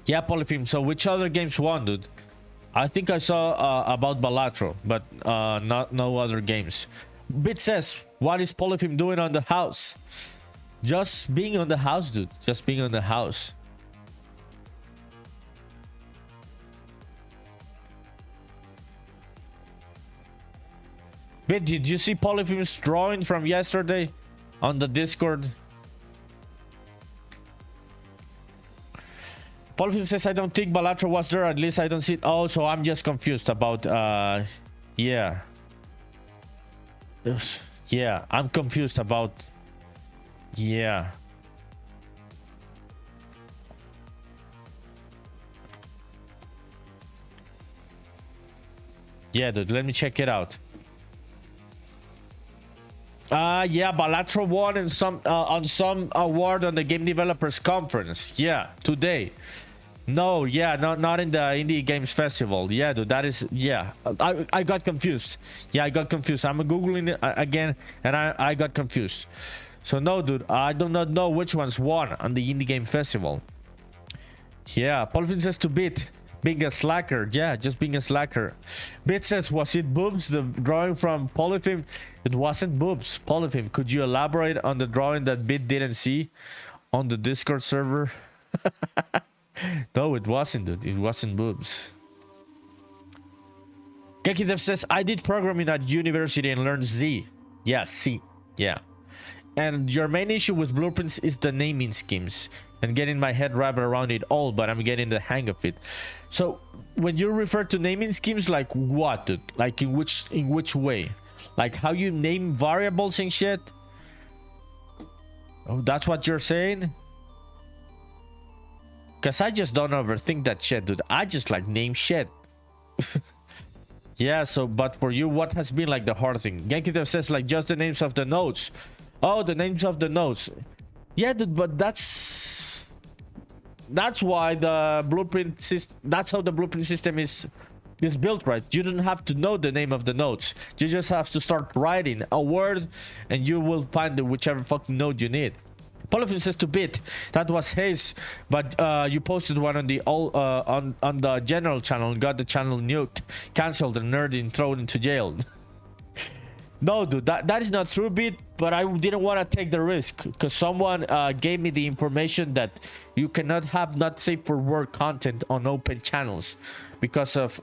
Yeah, Polyphene. So which other games won, dude? I think I saw about Balatro, but no other games. Bit says, what is Polyphene doing on the house? Just being on the house, dude. Just being on the house. Bit, did you see Polyphene's drawing from yesterday on the Discord? Polyphene says, I don't think Balatro was there. At least I don't see it. Oh, so I'm just confused about... yeah. Yeah, I'm confused about... Yeah. Yeah, dude, let me check it out. Yeah, Balatro won in on some award on the Game Developers Conference. Yeah, today. No, yeah, not in the Indie Games Festival. Yeah, dude, that is... Yeah, I got confused. Yeah, I got confused. I'm Googling it again, and I got confused. So, no, dude, I do not know which ones won on the Indie Game Festival. Yeah, Polyphene says to Bit, being a slacker. Yeah, just being a slacker. Bit says, was it boobs? The drawing from Polyphene? It wasn't boobs. Polyphene, could you elaborate on the drawing that Bit didn't see on the Discord server? No, it wasn't, dude. It wasn't boobs. Gekidev says, I did programming at university and learned Z. Yeah, C. Yeah. And your main issue with blueprints is the naming schemes and getting my head wrapped around it all, but I'm getting the hang of it. So when you refer to naming schemes, like what, dude? Like in which way? Like how you name variables and shit? Oh, that's what you're saying? Because I just don't overthink that shit, dude. I just like name shit. Yeah, so, but for you, what has been like the hard thing? Genkidev says like just the names of the nodes. Oh, the names of the nodes. Yeah, dude, but that's why the blueprint system, that's how the blueprint system is built, right? You don't have to know the name of the nodes. You just have to start writing a word and you will find whichever fucking node you need. Polyphene says to Bit, that was his, but you posted one on the on the general channel and got the channel nuked, cancelled, and nerdy thrown into jail. No, dude, that is not true, Bit, but I didn't want to take the risk because someone gave me the information that you cannot have not safe for work content on open channels because of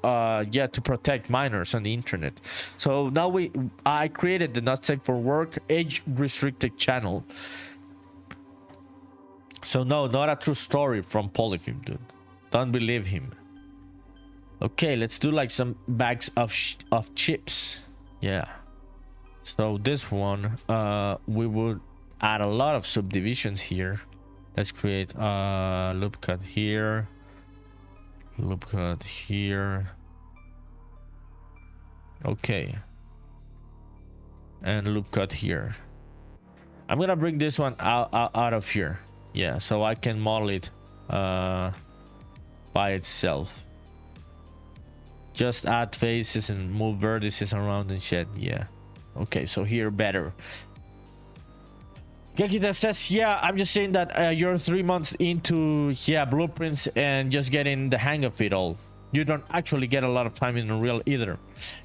yeah, to protect minors on the internet. So now I created the not safe for work age restricted channel. So no, not a true story from Polyphene, dude. Don't believe him. Okay, let's do like some bags of chips. Yeah. So this one, we would add a lot of subdivisions here. Let's create a loop cut here, loop cut here. Okay. And loop cut here. I'm gonna bring this one out of here. Yeah, so I can model it by itself. Just add faces and move vertices around and shit. Yeah. Okay, so here better. Gekida says, yeah, I'm just saying that you're 3 months into, yeah, blueprints and just getting the hang of it all. you don't actually get a lot of time in Unreal either.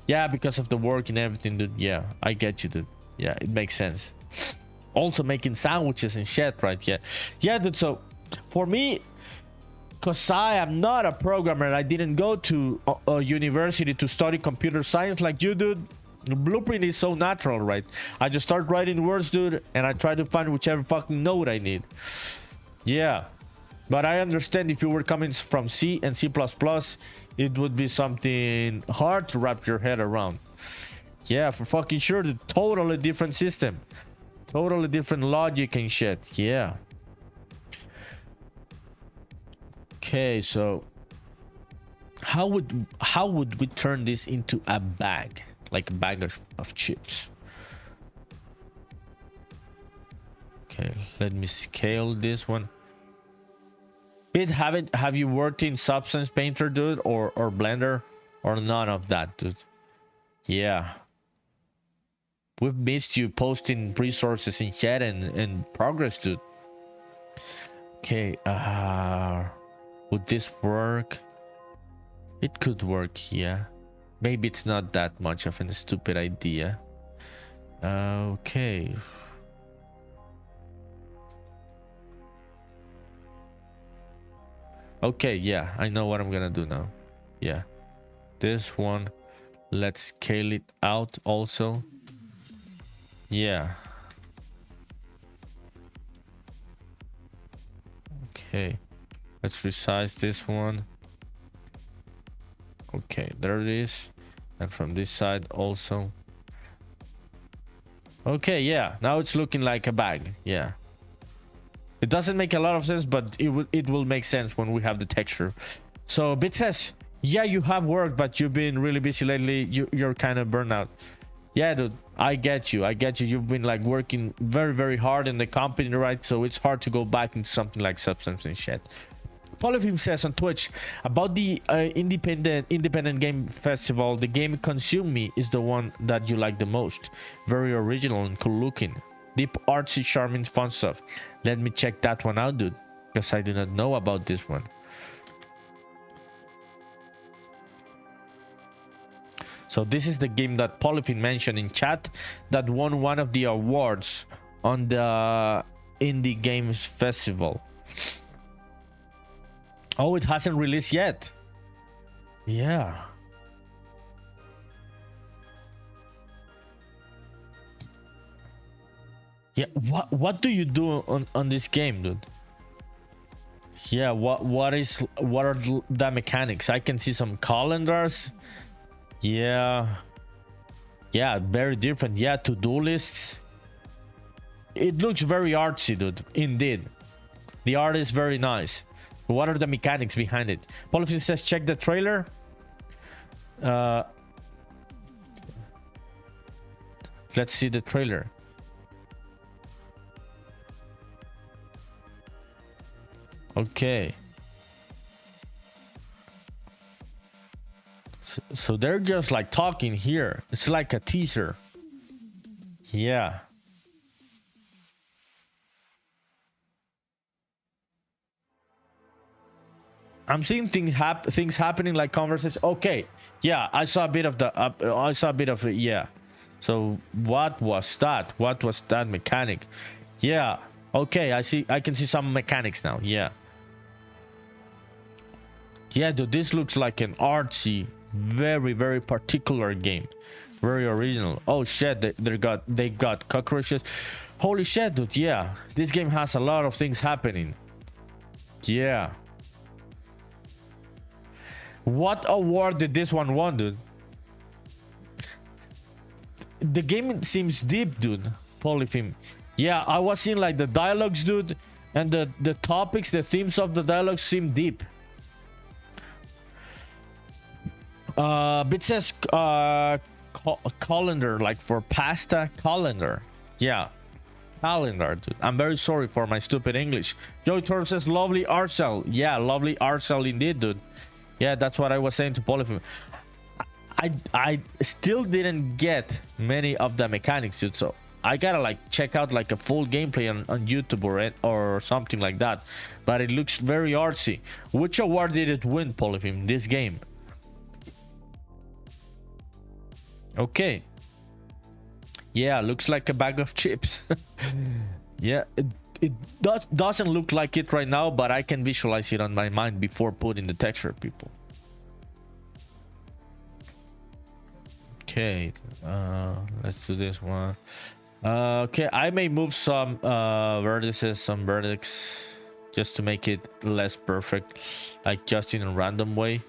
Yeah, because of the work and everything, dude. Yeah, I get you, dude. Yeah, it makes sense. Also making sandwiches and shit, right? Yeah, dude. So for me, because I am not a programmer, I didn't go to a university to study computer science like you, dude. The blueprint is so natural, right? I just start writing words, dude, and I try to find whichever fucking node I need. Yeah, but I understand if you were coming from C and C++, it would be something hard to wrap your head around. Yeah, for fucking sure, the totally different system, totally different logic and shit. Yeah. Okay, so how would we turn this into a bag, like a bag of chips? Okay, let me scale this one. Pete, have you worked in Substance Painter, dude, or Blender, or none of that, dude? Yeah, we've missed you posting resources in chat and progress, dude. Okay, would this work? It could work, yeah. Maybe it's not that much of a stupid idea. Okay. Okay, yeah, I know what I'm gonna do now. Yeah, this one, let's scale it out also. Yeah. Okay, let's resize this one. Okay, there it is. And from this side also. Okay, yeah, now it's looking like a bag. Yeah. It doesn't make a lot of sense, but it will make sense when we have the texture. So Bit says, yeah, you have worked, but you've been really busy lately. You're kind of burnout. Yeah, dude, I get you. You've been like working very, very hard in the company, right? So it's hard to go back into something like Substance and shit. Polyphim says on Twitch about the independent game festival, the game Consume Me is the one that you like the most. Very original and cool looking. Deep, artsy, charming, fun stuff. Let me check that one out, dude, because I do not know about this one. So this is the game that Polyphine mentioned in chat that won one of the awards on the Indie Games Festival. Oh, it hasn't released yet. Yeah. Yeah, what do you do on this game, dude? Yeah, what are the mechanics? I can see some calendars. Yeah, very different. Yeah, to-do lists. It looks very artsy, dude. Indeed, the art is very nice. What are the mechanics behind it? Polyphine says check the trailer. Let's see the trailer. Okay. So they're just like talking here. It's like a teaser. Yeah. I'm seeing things happening like conversations. Okay. Yeah, I saw a bit of it. Yeah. So what was that? What was that mechanic? Yeah. Okay, I can see some mechanics now. Yeah. Yeah, dude, this looks like an artsy, very, very particular game. Very original. Oh shit, they got cockroaches. Holy shit, dude. Yeah, this game has a lot of things happening. Yeah. What award did this one won, dude? The game seems deep, dude. Polyphim. Yeah, I was seeing like the dialogues, dude, and the topics, the themes of the dialogues seem deep. Bit says calendar, like for pasta calendar. Yeah, calendar, dude. I'm very sorry for my stupid English. Joey Toro says lovely art cell. Yeah, lovely art cell indeed, dude. Yeah, that's what I was saying to Polyphim. I still didn't get many of the mechanics, dude, so I gotta like check out like a full gameplay on YouTube or something like that. But it looks very artsy. Which award did it win, Polyphim? This game? Okay. Yeah, looks like a bag of chips. Yeah, it doesn't look like it right now, but I can visualize it on my mind before putting the texture, people. Okay, let's do this one. Okay, I may move some vertices, some vertex, just to make it less perfect, like just in a random way.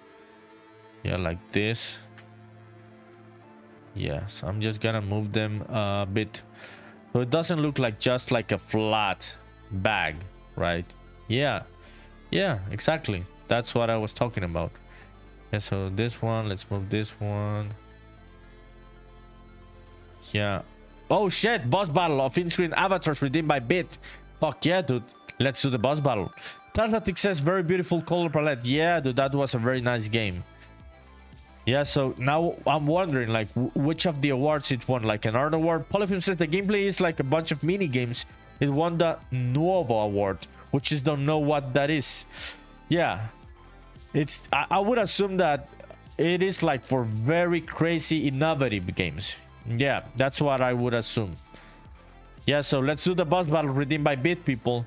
Yeah, like this. Yeah, so I'm just gonna move them a bit so it doesn't look like just like a flat bag, right? Yeah, exactly, that's what I was talking about. Yeah, so this one, let's move this one. Yeah. Oh shit, boss battle of in-screen avatars redeemed by Bit. Fuck yeah, dude, let's do the boss battle. Tasmatic says very beautiful color palette. Yeah, dude, that was a very nice game. Yeah, so now I'm wondering, like, which of the awards it won, like an art award. Polyfilm says the gameplay is like a bunch of mini games. It won the Nuovo award, which is don't know what that is. Yeah, it's I would assume that it is like for very crazy innovative games. Yeah, that's what I would assume. Yeah, so let's do the boss battle redeemed by Bit, people.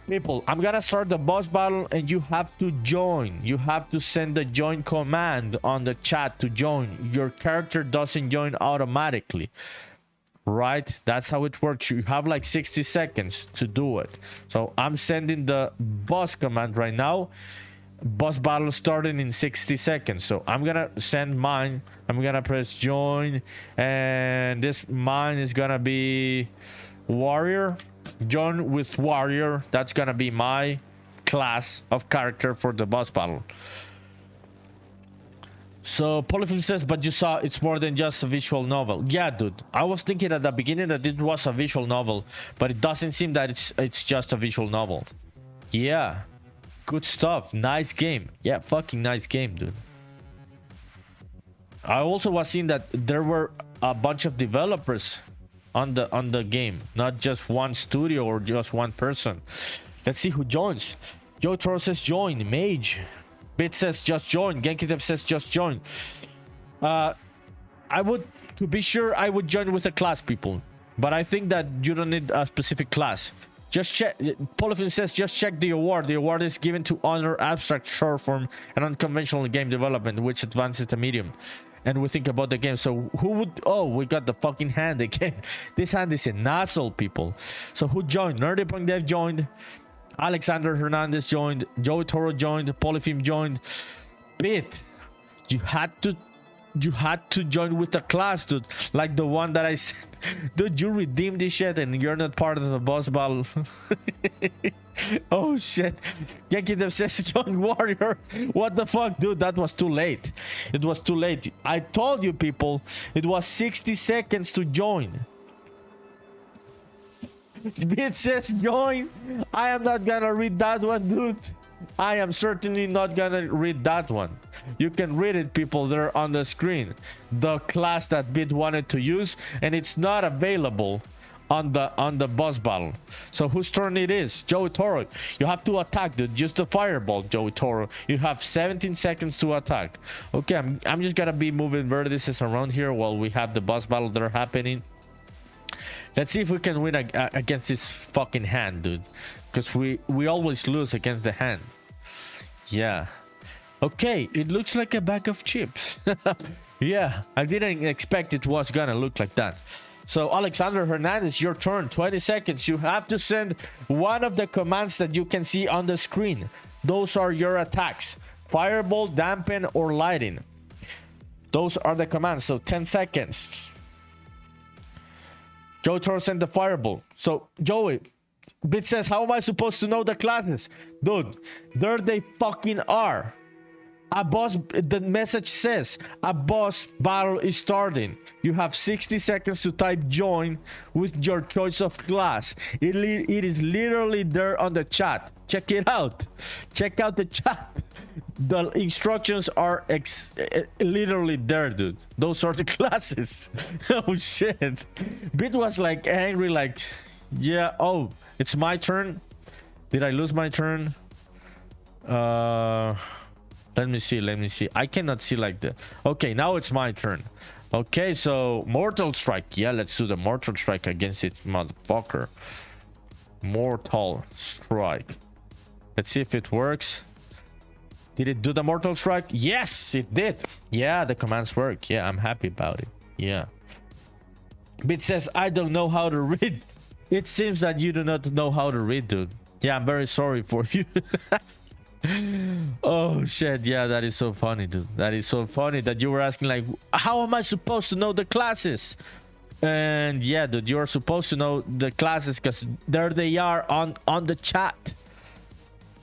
People, I'm gonna start the boss battle and you have to join. You have to send the join command on the chat to join. Your character doesn't join automatically, right? That's how it works. You have like 60 seconds to do it. So I'm sending the boss command right now. Boss battle starting in 60 seconds. So I'm gonna send mine. I'm gonna press join, and this mine is gonna be warrior. Join with warrior. That's gonna be my class of character for the boss battle. So Polyfilm says, but you saw it's more than just a visual novel. Yeah, dude, I was thinking at the beginning that it was a visual novel, but it doesn't seem that it's just a visual novel. Yeah, good stuff. Nice game. Yeah, fucking nice game, dude. I also was seeing that there were a bunch of developers on the game, not just one studio or just one person. Let's see who joins. Joe Toro says join. Mage Bit says just join. Genkidev says just join. I would, to be sure, I would join with a class, people, but I think that you don't need a specific class. Just check. Polyfin says just check the award. The award is given to honor abstract, short form, and unconventional game development, which advances the medium and we think about the game. So who would... Oh, we got the fucking hand again. This hand is an asshole, people. So who joined? NerdyPunkDev joined. Alexander Hernandez joined. Joey Toro joined. Polyfilm joined. Bit, you had to join with a class, dude, like the one that I said. Dude, you redeemed this shit and you're not part of the boss battle. Oh shit. Yankee Dev says join warrior. What the fuck, dude? That was too late. It was too late. I told you, people, it was 60 seconds to join. It says join. I am not gonna read that one, dude. I am certainly not gonna read that one. You can read it, people, there on the screen. The class that Bit wanted to use, and it's not available on the boss battle. So whose turn it is? Joey Toro. You have to attack, dude. Use the fireball, Joey Toro. You have 17 seconds to attack. Okay, I'm just gonna be moving vertices around here while we have the boss battle that are happening. Let's see if we can win against this fucking hand, dude, because we always lose against the hand. Yeah. Okay, it looks like a bag of chips. Yeah, I didn't expect it was gonna look like that. So Alexander Hernandez, your turn. 20 seconds. You have to send one of the commands that you can see on the screen. Those are your attacks: fireball, dampen, or lighting. Those are the commands. So 10 seconds. Joe Toro sent the fireball. So Joey, Bit says, how am I supposed to know the classes? Dude, there they fucking are. A boss, the message says a boss battle is starting. You have 60 seconds to type join with your choice of class. It is literally there on the chat. Check it out. Check out the chat. The instructions are literally there, dude. Those are the classes. Oh shit. Bit was like angry, like, yeah, oh, it's my turn. Did I lose my turn? Let me see. I cannot see like that. Okay, now it's my turn. Okay, so Mortal Strike. Yeah, let's do the Mortal Strike against it, motherfucker. Mortal Strike. Let's see if it works. Did it do the Mortal Strike? Yes, it did. Yeah, the commands work. Yeah, I'm happy about it. Yeah. Bit says, I don't know how to read. It seems that you do not know how to read, dude. Yeah, I'm very sorry for you. Oh shit, yeah, that is so funny, dude. That is so funny that you were asking like, how am I supposed to know the classes? And yeah, dude, you're supposed to know the classes because there they are on the chat.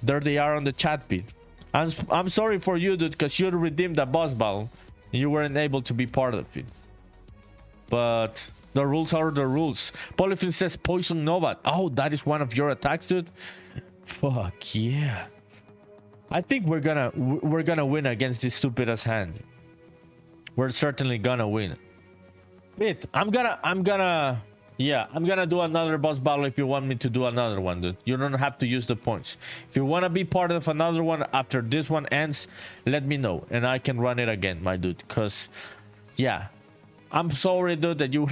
There they are on the chat bit. I'm sorry for you, dude, because you redeemed the boss battle. You weren't able to be part of it. But the rules are the rules. Polyphil says Poison Nova. Oh, that is one of your attacks, dude. Fuck yeah. I think we're gonna win against this stupid ass hand. We're certainly gonna win. Wait, I'm gonna do another boss battle if you want me to do another one, dude. You don't have to use the points. If you want to be part of another one after this one ends, let me know and I can run it again, my dude. Cause yeah, I'm sorry, dude, that you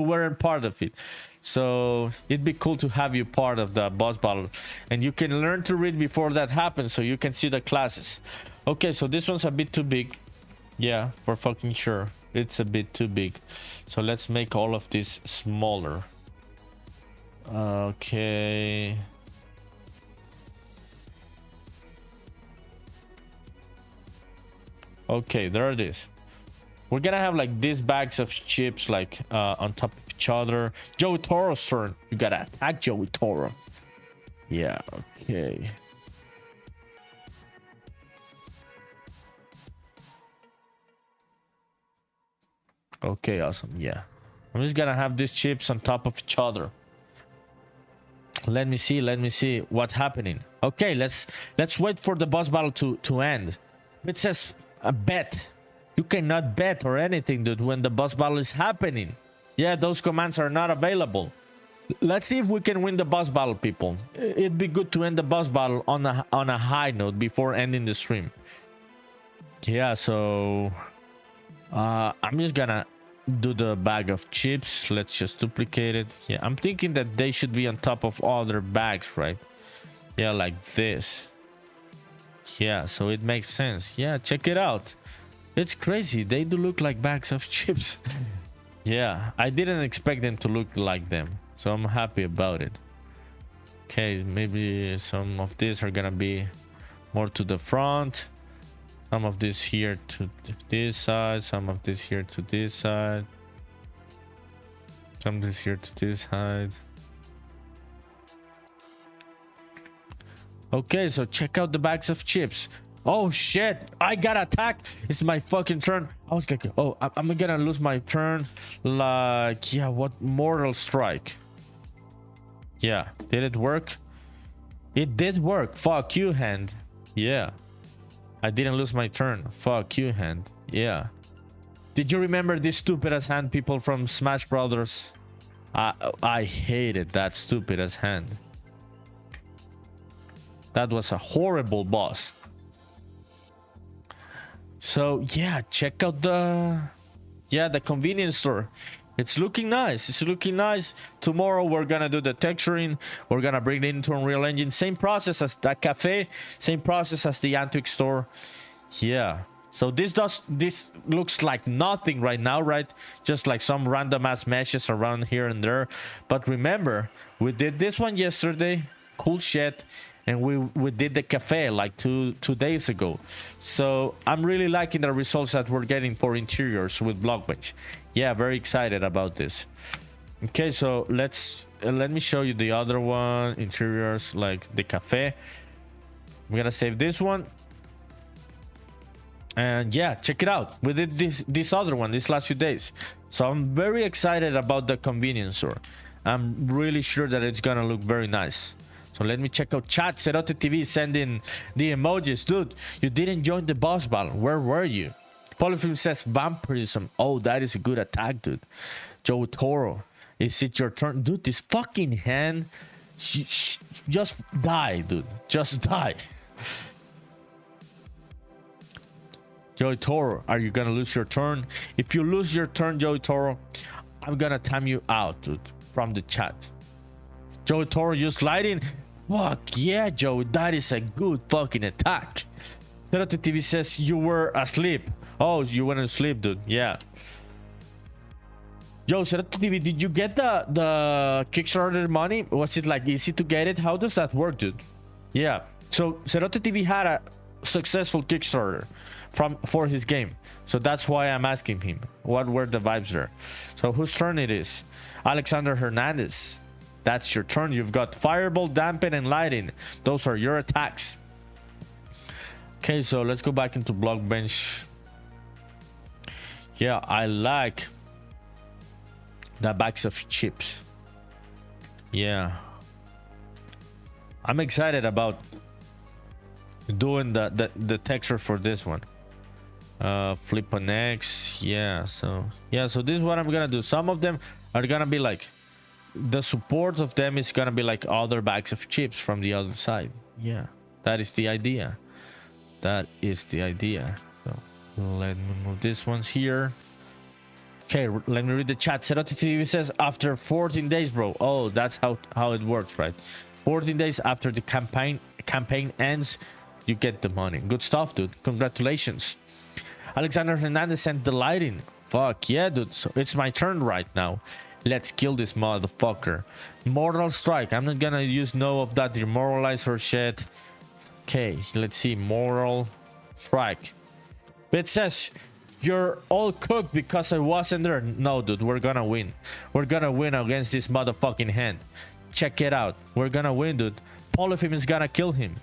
weren't part of it. So it'd be cool to have you part of the boss battle, and you can learn to read before that happens, so you can see the classes. Okay, so this one's a bit too big. Yeah, for fucking sure, it's a bit too big. So let's make all of this smaller. Okay. Okay, there it is. We're gonna have like these bags of chips like on top of each other. Joey Toro's turn. You gotta attack Joey Toro. Yeah, okay. Okay, awesome. Yeah. I'm just gonna have these chips on top of each other. Let me see what's happening. Okay, let's wait for the boss battle to end. It says a bet. You cannot bet or anything, dude, when the boss battle is happening. Yeah, those commands are not available. Let's see if we can win the boss battle, people. It'd be good to end the boss battle on a high note before ending the stream. Yeah, so I'm just gonna do the bag of chips. Let's just duplicate it. Yeah, I'm thinking that they should be on top of other bags, right? Yeah, like this. Yeah, so it makes sense. Yeah, check it out. It's crazy. They do look like bags of chips. Yeah, I didn't expect them to look like them, so I'm happy about it. Okay, maybe some of these are gonna be more to the front, some of this here to this side, some of this here to this side, some of this here to this side. Okay, so check out the bags of chips. Oh shit, I got attacked. It's my fucking turn. I was like, oh, I'm gonna lose my turn. Like, yeah, what? Mortal Strike. Yeah, did it work? It did work. Fuck you, hand. Yeah, I didn't lose my turn. Fuck you, hand. Yeah. Did you remember this stupid ass hand, people from Smash Brothers? I hated that stupid ass hand. That was a horrible boss. So yeah, check out the convenience store. It's looking nice. It's looking nice. Tomorrow we're gonna do the texturing. We're gonna bring it into Unreal Engine. Same process as that cafe. Same process as the Antique store. Yeah. So this looks like nothing right now, right? Just like some random ass meshes around here and there. But remember, we did this one yesterday. Cool shit. And we did the cafe like two days ago. So I'm really liking the results that we're getting for interiors with Blockbench. Yeah, very excited about this. Okay, so let me show you the other one, interiors, like the cafe. I'm gonna save this one. And yeah, check it out. We did this other one these last few days. So I'm very excited about the convenience store. I'm really sure that it's gonna look very nice. So let me check out chat. Cerote TV sending the emojis. Dude, you didn't join the boss battle. Where were you? Polyfilm says vampirism. Oh, that is a good attack, dude. Joe Toro, is it your turn? Dude, this fucking hand. Just die, dude. Just die. Joey Toro, are you gonna lose your turn? If you lose your turn, Joey Toro, I'm gonna time you out, dude, from the chat. Joey Toro used lighting. Fuck yeah, Joey, that is a good fucking attack. Cerote TV says you were asleep. Oh, you went to sleep, dude. Yeah. Yo, Cerote TV, did you get the Kickstarter money? Was it like easy to get it? How does that work, dude? Yeah. So Cerote TV had a successful Kickstarter for his game, so that's why I'm asking him what were the vibes there. So whose turn it is? Alexander Hernandez, that's your turn. You've got Fireball, Dampen, and Lighting. Those are your attacks. Okay, so let's go back into Blockbench. Yeah, I like the bags of chips. Yeah, I'm excited about doing the texture for this one. Flip an X. Yeah, so this is what I'm gonna do. Some of them are gonna be like, the support of them is gonna be like other bags of chips from the other side. Yeah, that is the idea. That is the idea. So let me move this ones here. Okay, let me read the chat. Cerote TV says after 14 days, bro. Oh, that's how it works, right? 14 days after the campaign ends, you get the money. Good stuff, dude. Congratulations. Alexander Hernandez sent the lighting. Fuck yeah, dude. So it's my turn right now. Let's kill this motherfucker. Mortal Strike. I'm not gonna use no of that demoralizer shit. Okay, let's see. Moral Strike. It says you're all cooked because I wasn't there. No, dude, we're gonna win. We're gonna win against this motherfucking hand. Check it out. We're gonna win, dude. Polyphim is gonna kill him.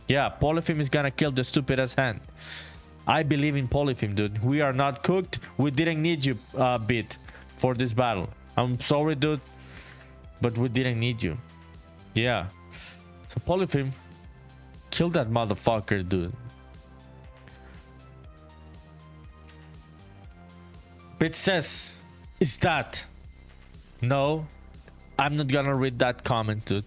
Yeah, Polyphim is gonna kill the stupid ass hand. I believe in Polyphim, dude. We are not cooked. We didn't need you, Bit, for this battle. I'm sorry, dude, but we didn't need you. Yeah. So Polyphim, kill that motherfucker, dude. Bit says, is that? No, I'm not gonna read that comment, dude.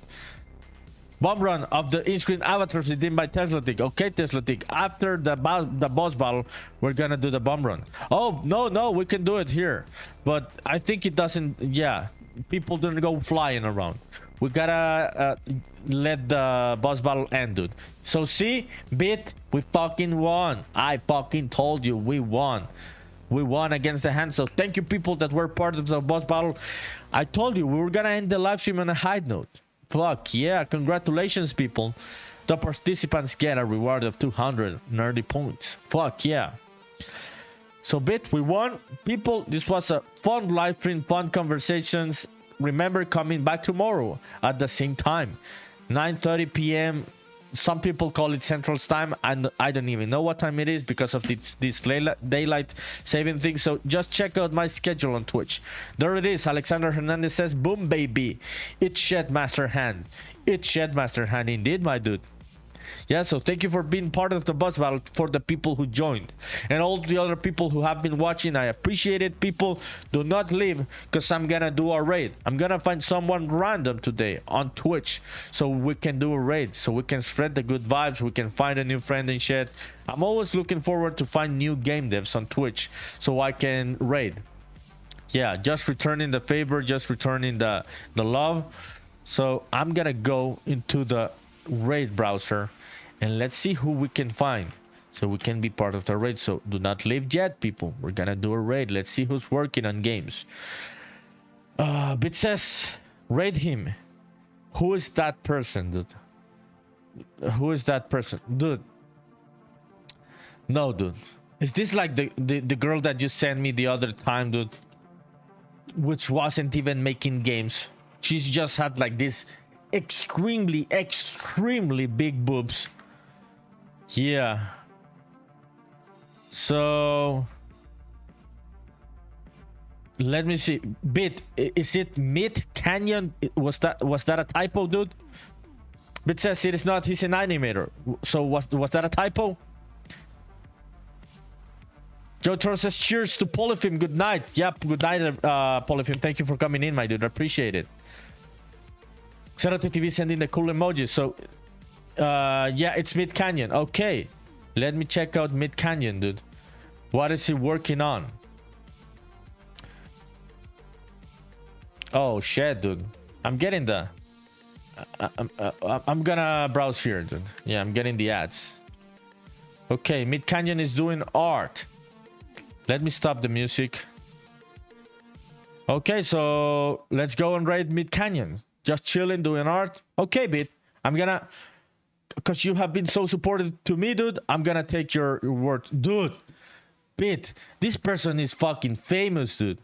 Bomb run of the in-screen avatars redeemed by Teslatic. Okay, Teslatic. After the boss battle, we're gonna do the bomb run. Oh, no, we can do it here. But I think it doesn't... Yeah, people don't go flying around. We gotta let the boss battle end, dude. So see, Bit, we fucking won. I fucking told you, we won. We won against the hand. So thank you, people that were part of the boss battle. I told you, we were gonna end the live stream on a high note. Fuck yeah, congratulations, people. The participants get a reward of 200 nerdy points. Fuck yeah. So Bit, we won. People, this was a fun live stream, fun conversations. Remember coming back tomorrow at the same time, 9:30 p.m. Some people call it Central Time, and I don't even know what time it is because of this daylight saving thing. So just check out my schedule on Twitch. There it is. Alexander Hernandez says, boom, baby. It's Shedmaster Hand. It's Shedmaster Hand indeed, my dude. Yeah, so thank you for being part of the boss battle, for the people who joined and all the other people who have been watching. I appreciate it. People, do not leave, because I'm gonna do a raid. I'm gonna find someone random today on Twitch so we can do a raid, so we can spread the good vibes. We can find a new friend and shit. I'm always looking forward to find new game devs on Twitch so I can raid. Yeah, just returning the favor, just returning the love. So I'm gonna go into the raid browser and let's see who we can find so we can be part of the raid. So do not leave yet, people. We're gonna do a raid. Let's see who's working on games. Bit says raid him. Who is that person, dude? Who is that person, dude? No, dude, is this like the girl that you sent me the other time, dude, which wasn't even making games? She's just had like this extremely big boobs. Yeah, so let me see. Bit, is it Mid Canyon? Was that a typo, dude? Bit says it is not. He's an animator. So was that a typo? Joe Toro says cheers to Polyphim. Good night. Yep, good night, Polyphim. Thank you for coming in, my dude. I appreciate it. Cerote TV sending the cool emojis. So yeah, it's Mid Canyon. Okay, let me check out Mid Canyon, dude. What is he working on? Oh shit, dude. I'm getting the I'm gonna browse here, dude. Yeah, I'm getting the ads. Okay, Mid Canyon is doing art. Let me stop the music. Okay, so let's go and raid Mid Canyon. Just chilling, doing art. Okay, Bit. I'm gonna, because you have been so supportive to me, dude. I'm gonna take your word, dude. Bit, this person is fucking famous, dude.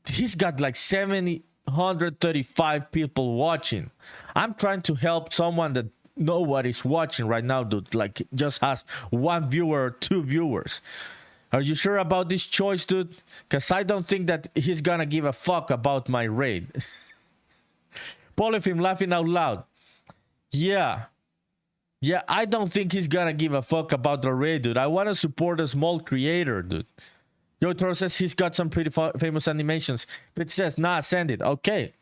He's got like 735 people watching. I'm trying to help someone that nobody's watching right now, dude. Like just has 1 viewer or 2 viewers. Are you sure about this choice, dude? Because I don't think that he's gonna give a fuck about my raid. Polyphim laughing out loud. Yeah, I don't think he's gonna give a fuck about the raid, dude. I want to support a small creator, dude. Yotaro says he's got some pretty famous animations. But says, nah, send it. Okay.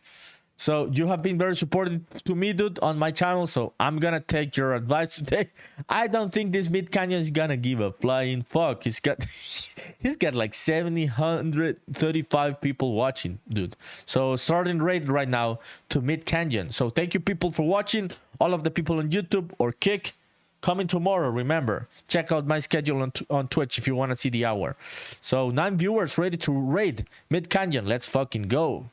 So you have been very supportive to me, dude, on my channel. So I'm gonna take your advice today. I don't think this Mid Canyon is gonna give a flying fuck. He's got like 735 people watching, dude. So starting raid right now to Mid Canyon. So thank you people for watching. All of the people on YouTube or Kick. Coming tomorrow, remember. Check out my schedule on Twitch if you want to see the hour. So 9 viewers ready to raid Mid Canyon. Let's fucking go.